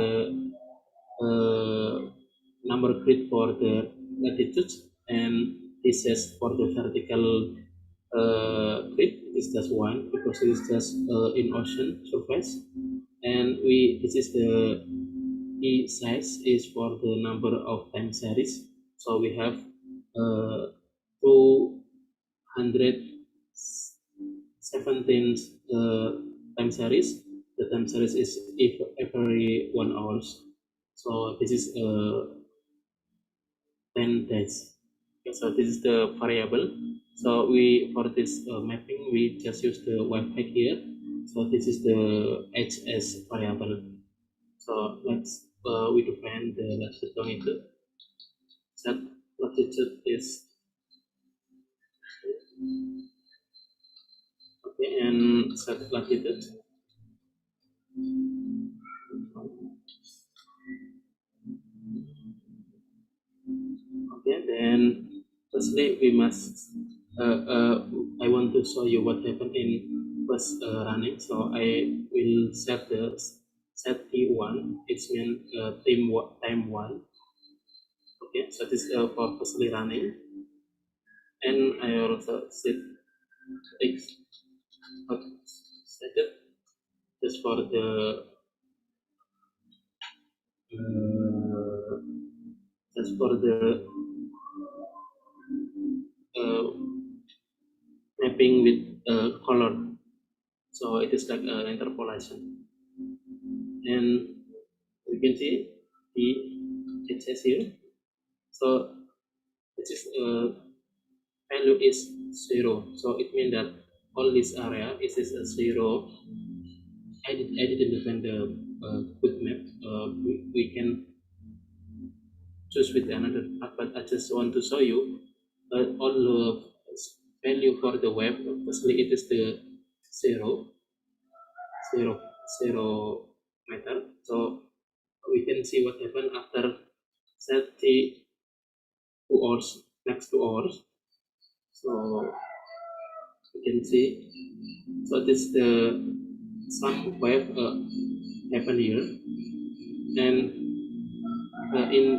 number grid for the latitude, and this is for the vertical grid is just one because it is just in ocean surface, and this is the E size is for the number of time series. So we have 217 time series. The time series is every 1 hour. So this is 10 days. Okay, so this is the variable. So we for this mapping we just use the Wi-Fi here. So this is the HS variable. So let's we define the latitude longitude. Set latitude is okay, and set latitude. Okay, then firstly we must I want to show you what happened in first running. So I will set the set T1. It's mean time one. Okay, so this is for firstly running, and I also set X set it just for the just for the mapping with color. So it is like interpolation, and we can see it says here. So this is value is 0. So it means that all this area is a 0. I didn't define the good map. We can choose with another, but I just want to show you all the value for the web. Firstly, it is the 0 meter. So we can see what happened after 32 hours, next 2 hours. So you can see, so this the some wave happen here, and in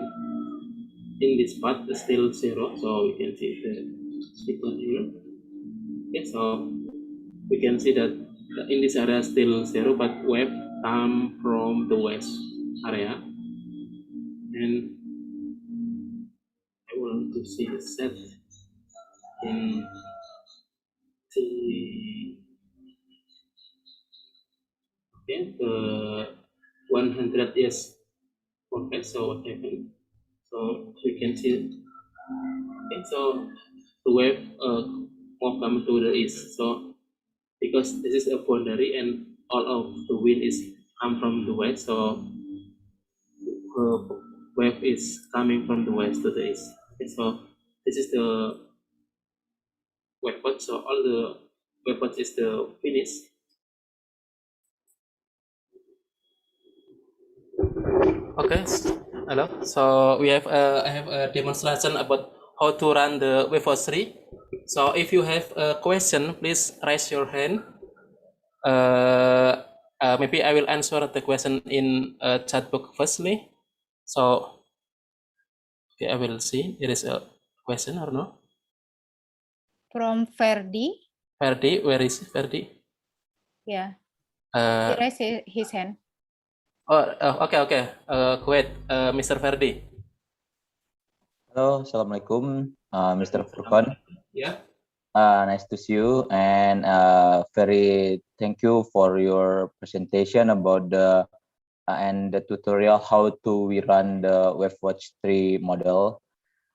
this part is still 0. So we can see the signal here. Okay, so we can see that in this area still 0, but wave come from the west area, and I want to see the set in the okay the 100 years context. So what happened? So we can see. Okay, so the wave more come to the east. So because this is a boundary and all of the wind is come from the west, so wave is coming from the west to the east. Okay, so this is the wave. So all the wave is the finish. Okay, hello. So we have I have a demonstration about how to run the WebForce 3. So if you have a question, please raise your hand. Maybe I will answer the question in chat box firstly. So okay, I will see there is a question or no.
From Ferdi.
Ferdi, where is Ferdi?
Yeah, he raised his hand.
Okay. Wait, Mr. Ferdi.
Halo, Assalamualaikum, Mr. Furqan.
Yeah.
Nice to see you, and very thank you for your presentation about the and the tutorial how to we run the WebWatch 3 model.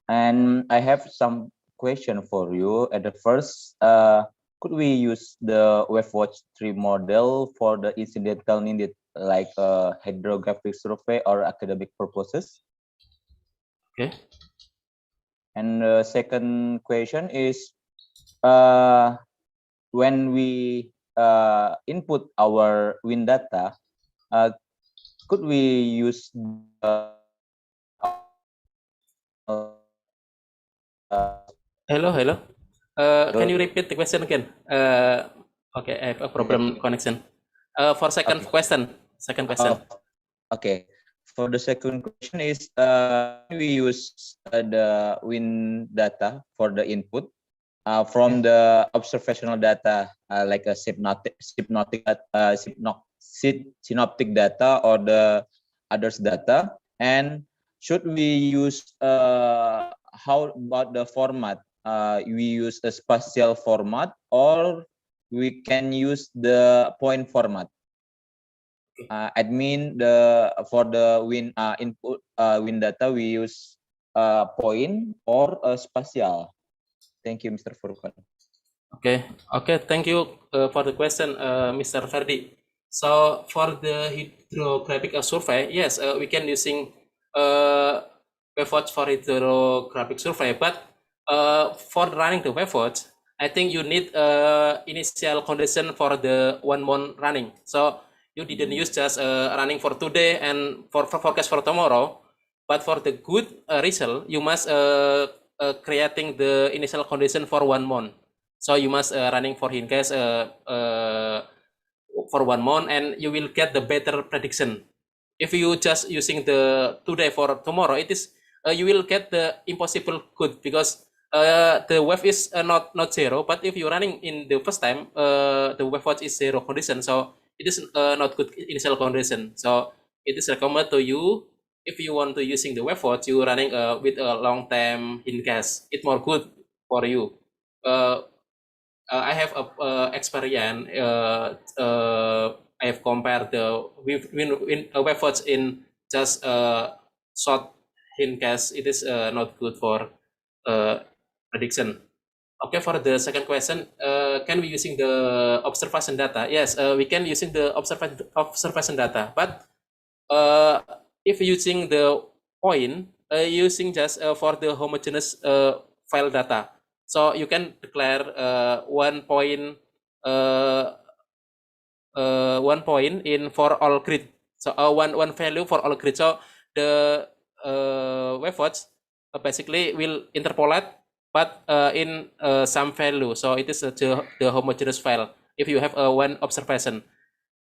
And I have some question for you. At the first, could we use the WebWatch 3 model for the incidental needed like hydrographic survey or academic purposes?
Okay.
And the second question is, when we input our wind data, could we use
Hello. Can you repeat the question again? Okay, I have a problem connection. For second question.
Okay. For the second question is, we use the wind data for the input from the observational data, like a synoptic data or the others data. And should we use how about the format? We use a spatial format, or we can use the point format. Admin for the wind input wind data we use point or spatial. Thank you, Mr. Furqan.
Okay. Thank you for the question, Mr. Ferdi. So for the hydrographic survey, yes, we can using WebWatch for hydrographic survey, but for running the WebWatch, I think you need initial condition for the 1 month running. So you didn't use just running for today and for forecast for tomorrow, but for the good result, you must creating the initial condition for 1 month. So you must running for hindcase for 1 month, and you will get the better prediction. If you just using the today for tomorrow, it is you will get the impossible good, because the wave is not zero. But if you're running in the first time, the wave watch is zero condition, so it is not good initial condition. So it is recommended to you, if you want to using the wave watch, you running with a long time hindcase. It's more good for you. I have a experience. I have compared the web watch in just short hindcase. It is not good for prediction. Okay, for the second question, can we using the observation data? Yes, we can using the observation data. But if using the point, using just for the homogeneous file data. So you can declare 1 point in for all grid. So one value for all grid. So the WebWatch basically will interpolate, but in some value. So it is the homogeneous file. If you have one observation,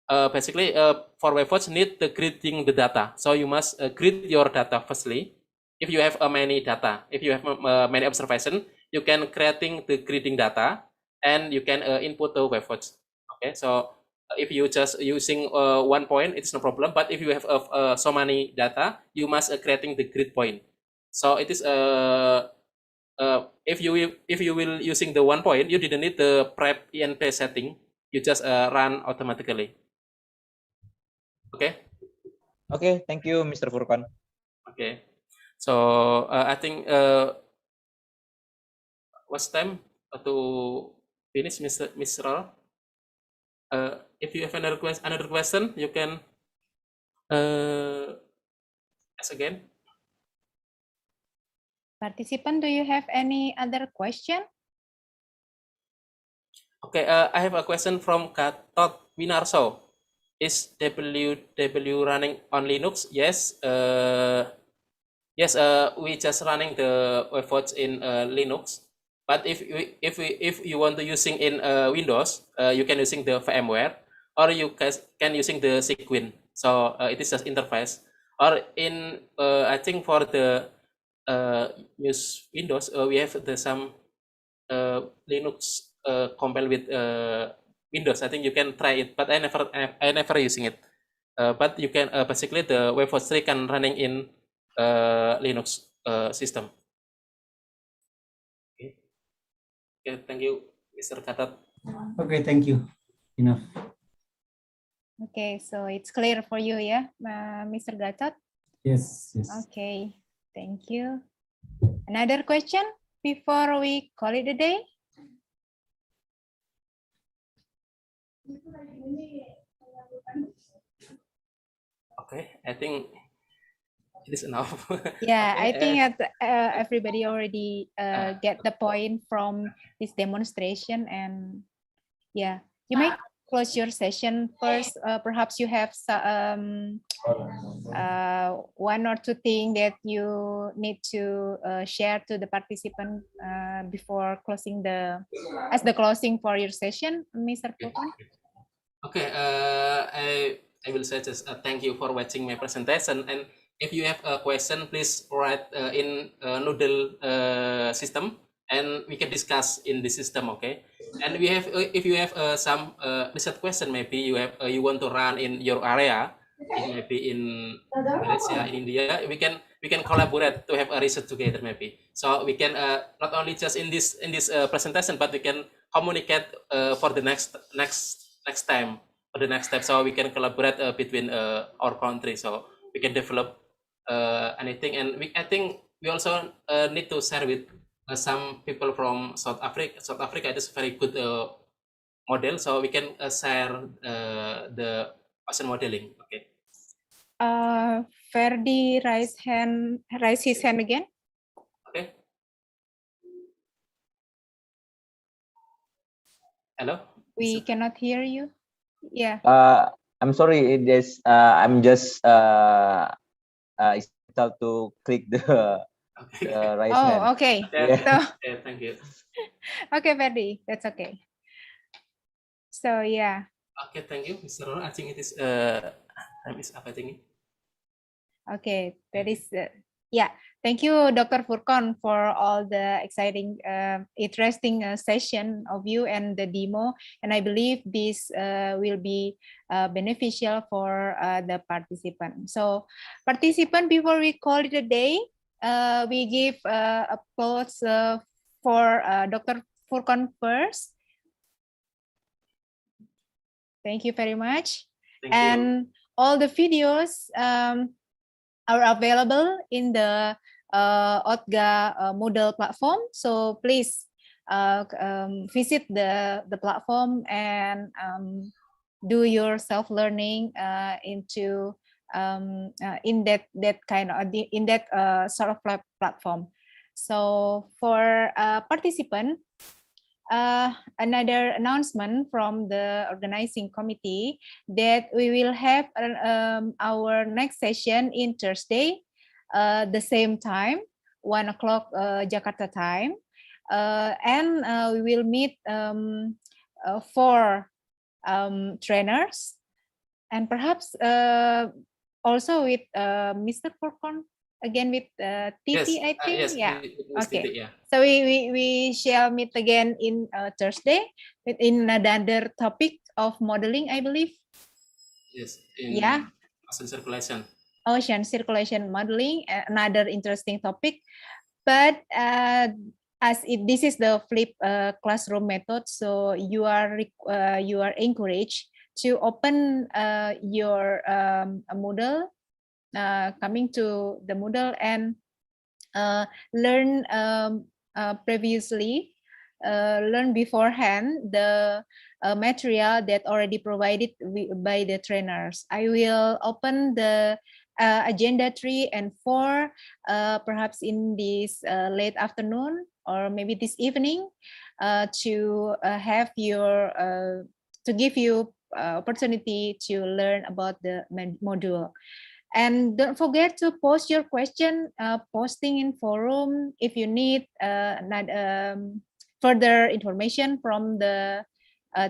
basically for WebWatch need the gridding the data. So you must grid your data firstly. If you have many data, if you have many observation, you can creating the gridding data, and you can input the WebWatch. Okay, so if you just using 1 point, it's no problem. But if you have so many data, you must creating the grid point. So it is if you will using the 1 point, you didn't need the prep INP setting. You just run automatically. Okay.
Okay, thank you, Mr. Furqan.
Okay, so I think what's time to finish, Mr. If you have another question, you can ask again.
Participant, do you have any other question?
Okay, I have a question from Gatot Winarso. is WW running on Linux? Yes. Yes. We just running the WebWatch in Linux. But if you want to using in Windows, you can using the VMware, or you can using the Sequin. So it is just interface. Or in I think for the use Windows, we have the some Linux compile with Windows. I think you can try it, but I never using it. But you can basically the WebWatch 3 can running in Linux system. Okay. Okay, thank you, Mr. Gatot.
Okay, thank you. Enough.
Okay, so it's clear for you, yeah, Mr. Gatot?
Yes, yes.
Okay, thank you. Another question before we call it a day?
Okay, I think it is enough.
Yeah,
Okay,
I think everybody already get the point from this demonstration, and yeah, you may close your session first. Perhaps you have one or two things that you need to share to the participant before closing as the closing for your session, Mr. Pupon.
Okay, I will say just thank you for watching my presentation, and if you have a question, please write in Noodle system, and we can discuss in the system. Okay, and we have if you have some research question, maybe you want to run in your area, maybe in Malaysia, in India, we can collaborate to have a research together, maybe. So we can not only just in this presentation, but we can communicate for the next time, for the next step, so we can collaborate between our country, so we can develop anything. And I think we also need to share with some people from South Africa. South Africa is a very good model, so we can share the ocean modeling. Okay.
Ferdi raise his hand again.
Okay. Hello.
We cannot hear you. Yeah.
I'm sorry. It is. I'm just installed to click the raise hand.
Oh, okay.
Yeah.
So,
Yeah, thank you.
okay, Ferdi, that's okay. So yeah.
Okay, thank you, Mr. Ron. I think it is time is up, I think.
Okay, that is yeah. Thank you, Dr. Furqan, for all the exciting, interesting session of you and the demo. And I believe this will be beneficial for the participant. So, participant, before we call it a day, we give applause for Dr. Furqan first. Thank you very much. And all the videos are available in the OTGA Moodle platform. So please visit the platform and do your self-learning into in that kind of in that sort of platform. So for participant, another announcement from the organizing committee that we will have our next session in Thursday, the same time, 1 o'clock Jakarta time, and we will meet 4 trainers, and perhaps also with Mr. Furqan. Again with Titi,
Yes,
I think.
yes,
Yeah. Okay.
Titi, yeah.
So we shall meet again in Thursday in another topic of modeling, I believe.
Yes. In
Yeah.
ocean circulation.
Ocean circulation modeling, another interesting topic. But this is the flip classroom method, so you are encouraged to open your Moodle. Coming to the Moodle and learn learn beforehand the material that already provided by the trainers. I will open the agenda 3 and 4 perhaps in this late afternoon or maybe this evening to have your to give you opportunity to learn about the module. And don't forget to post your question, posting in forum if you need further information from the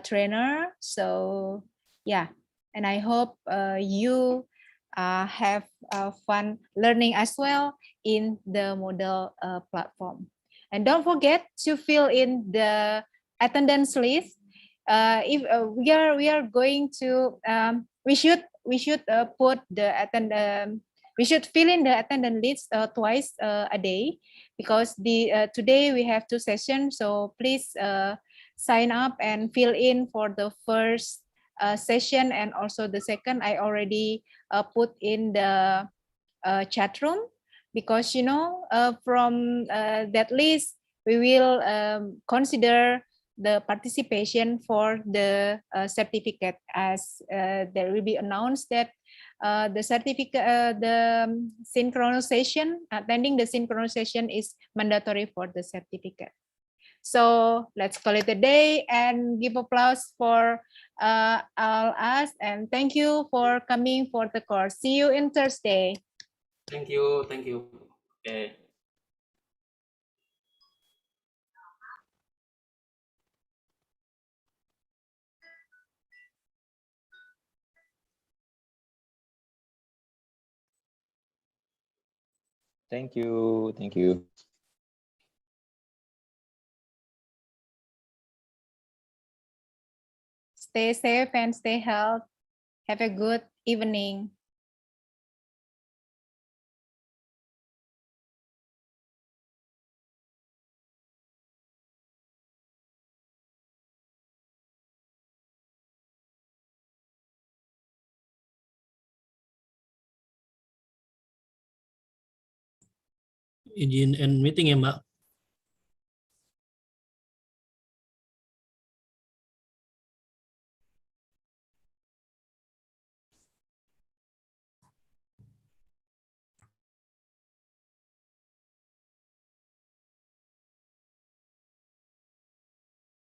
trainer. So yeah, and I hope you have fun learning as well in the model platform. And don't forget to fill in the attendance list. If we are going to we should put the we should fill in the attendance list twice a day, because the today we have 2 sessions, so please sign up and fill in for the first session, and also the second I already put in the chat room, because you know from that list we will consider the participation for the certificate, as there will be announced that the certificate, the synchronization, attending the synchronization is mandatory for the certificate. So let's call it a day and give applause for all us, and thank you for coming for the course. See you in Thursday.
Thank you. Thank you. Okay.
Thank you. Thank you.
Stay safe and stay healthy. Have a good evening.
Izin end meeting ya, Mbak.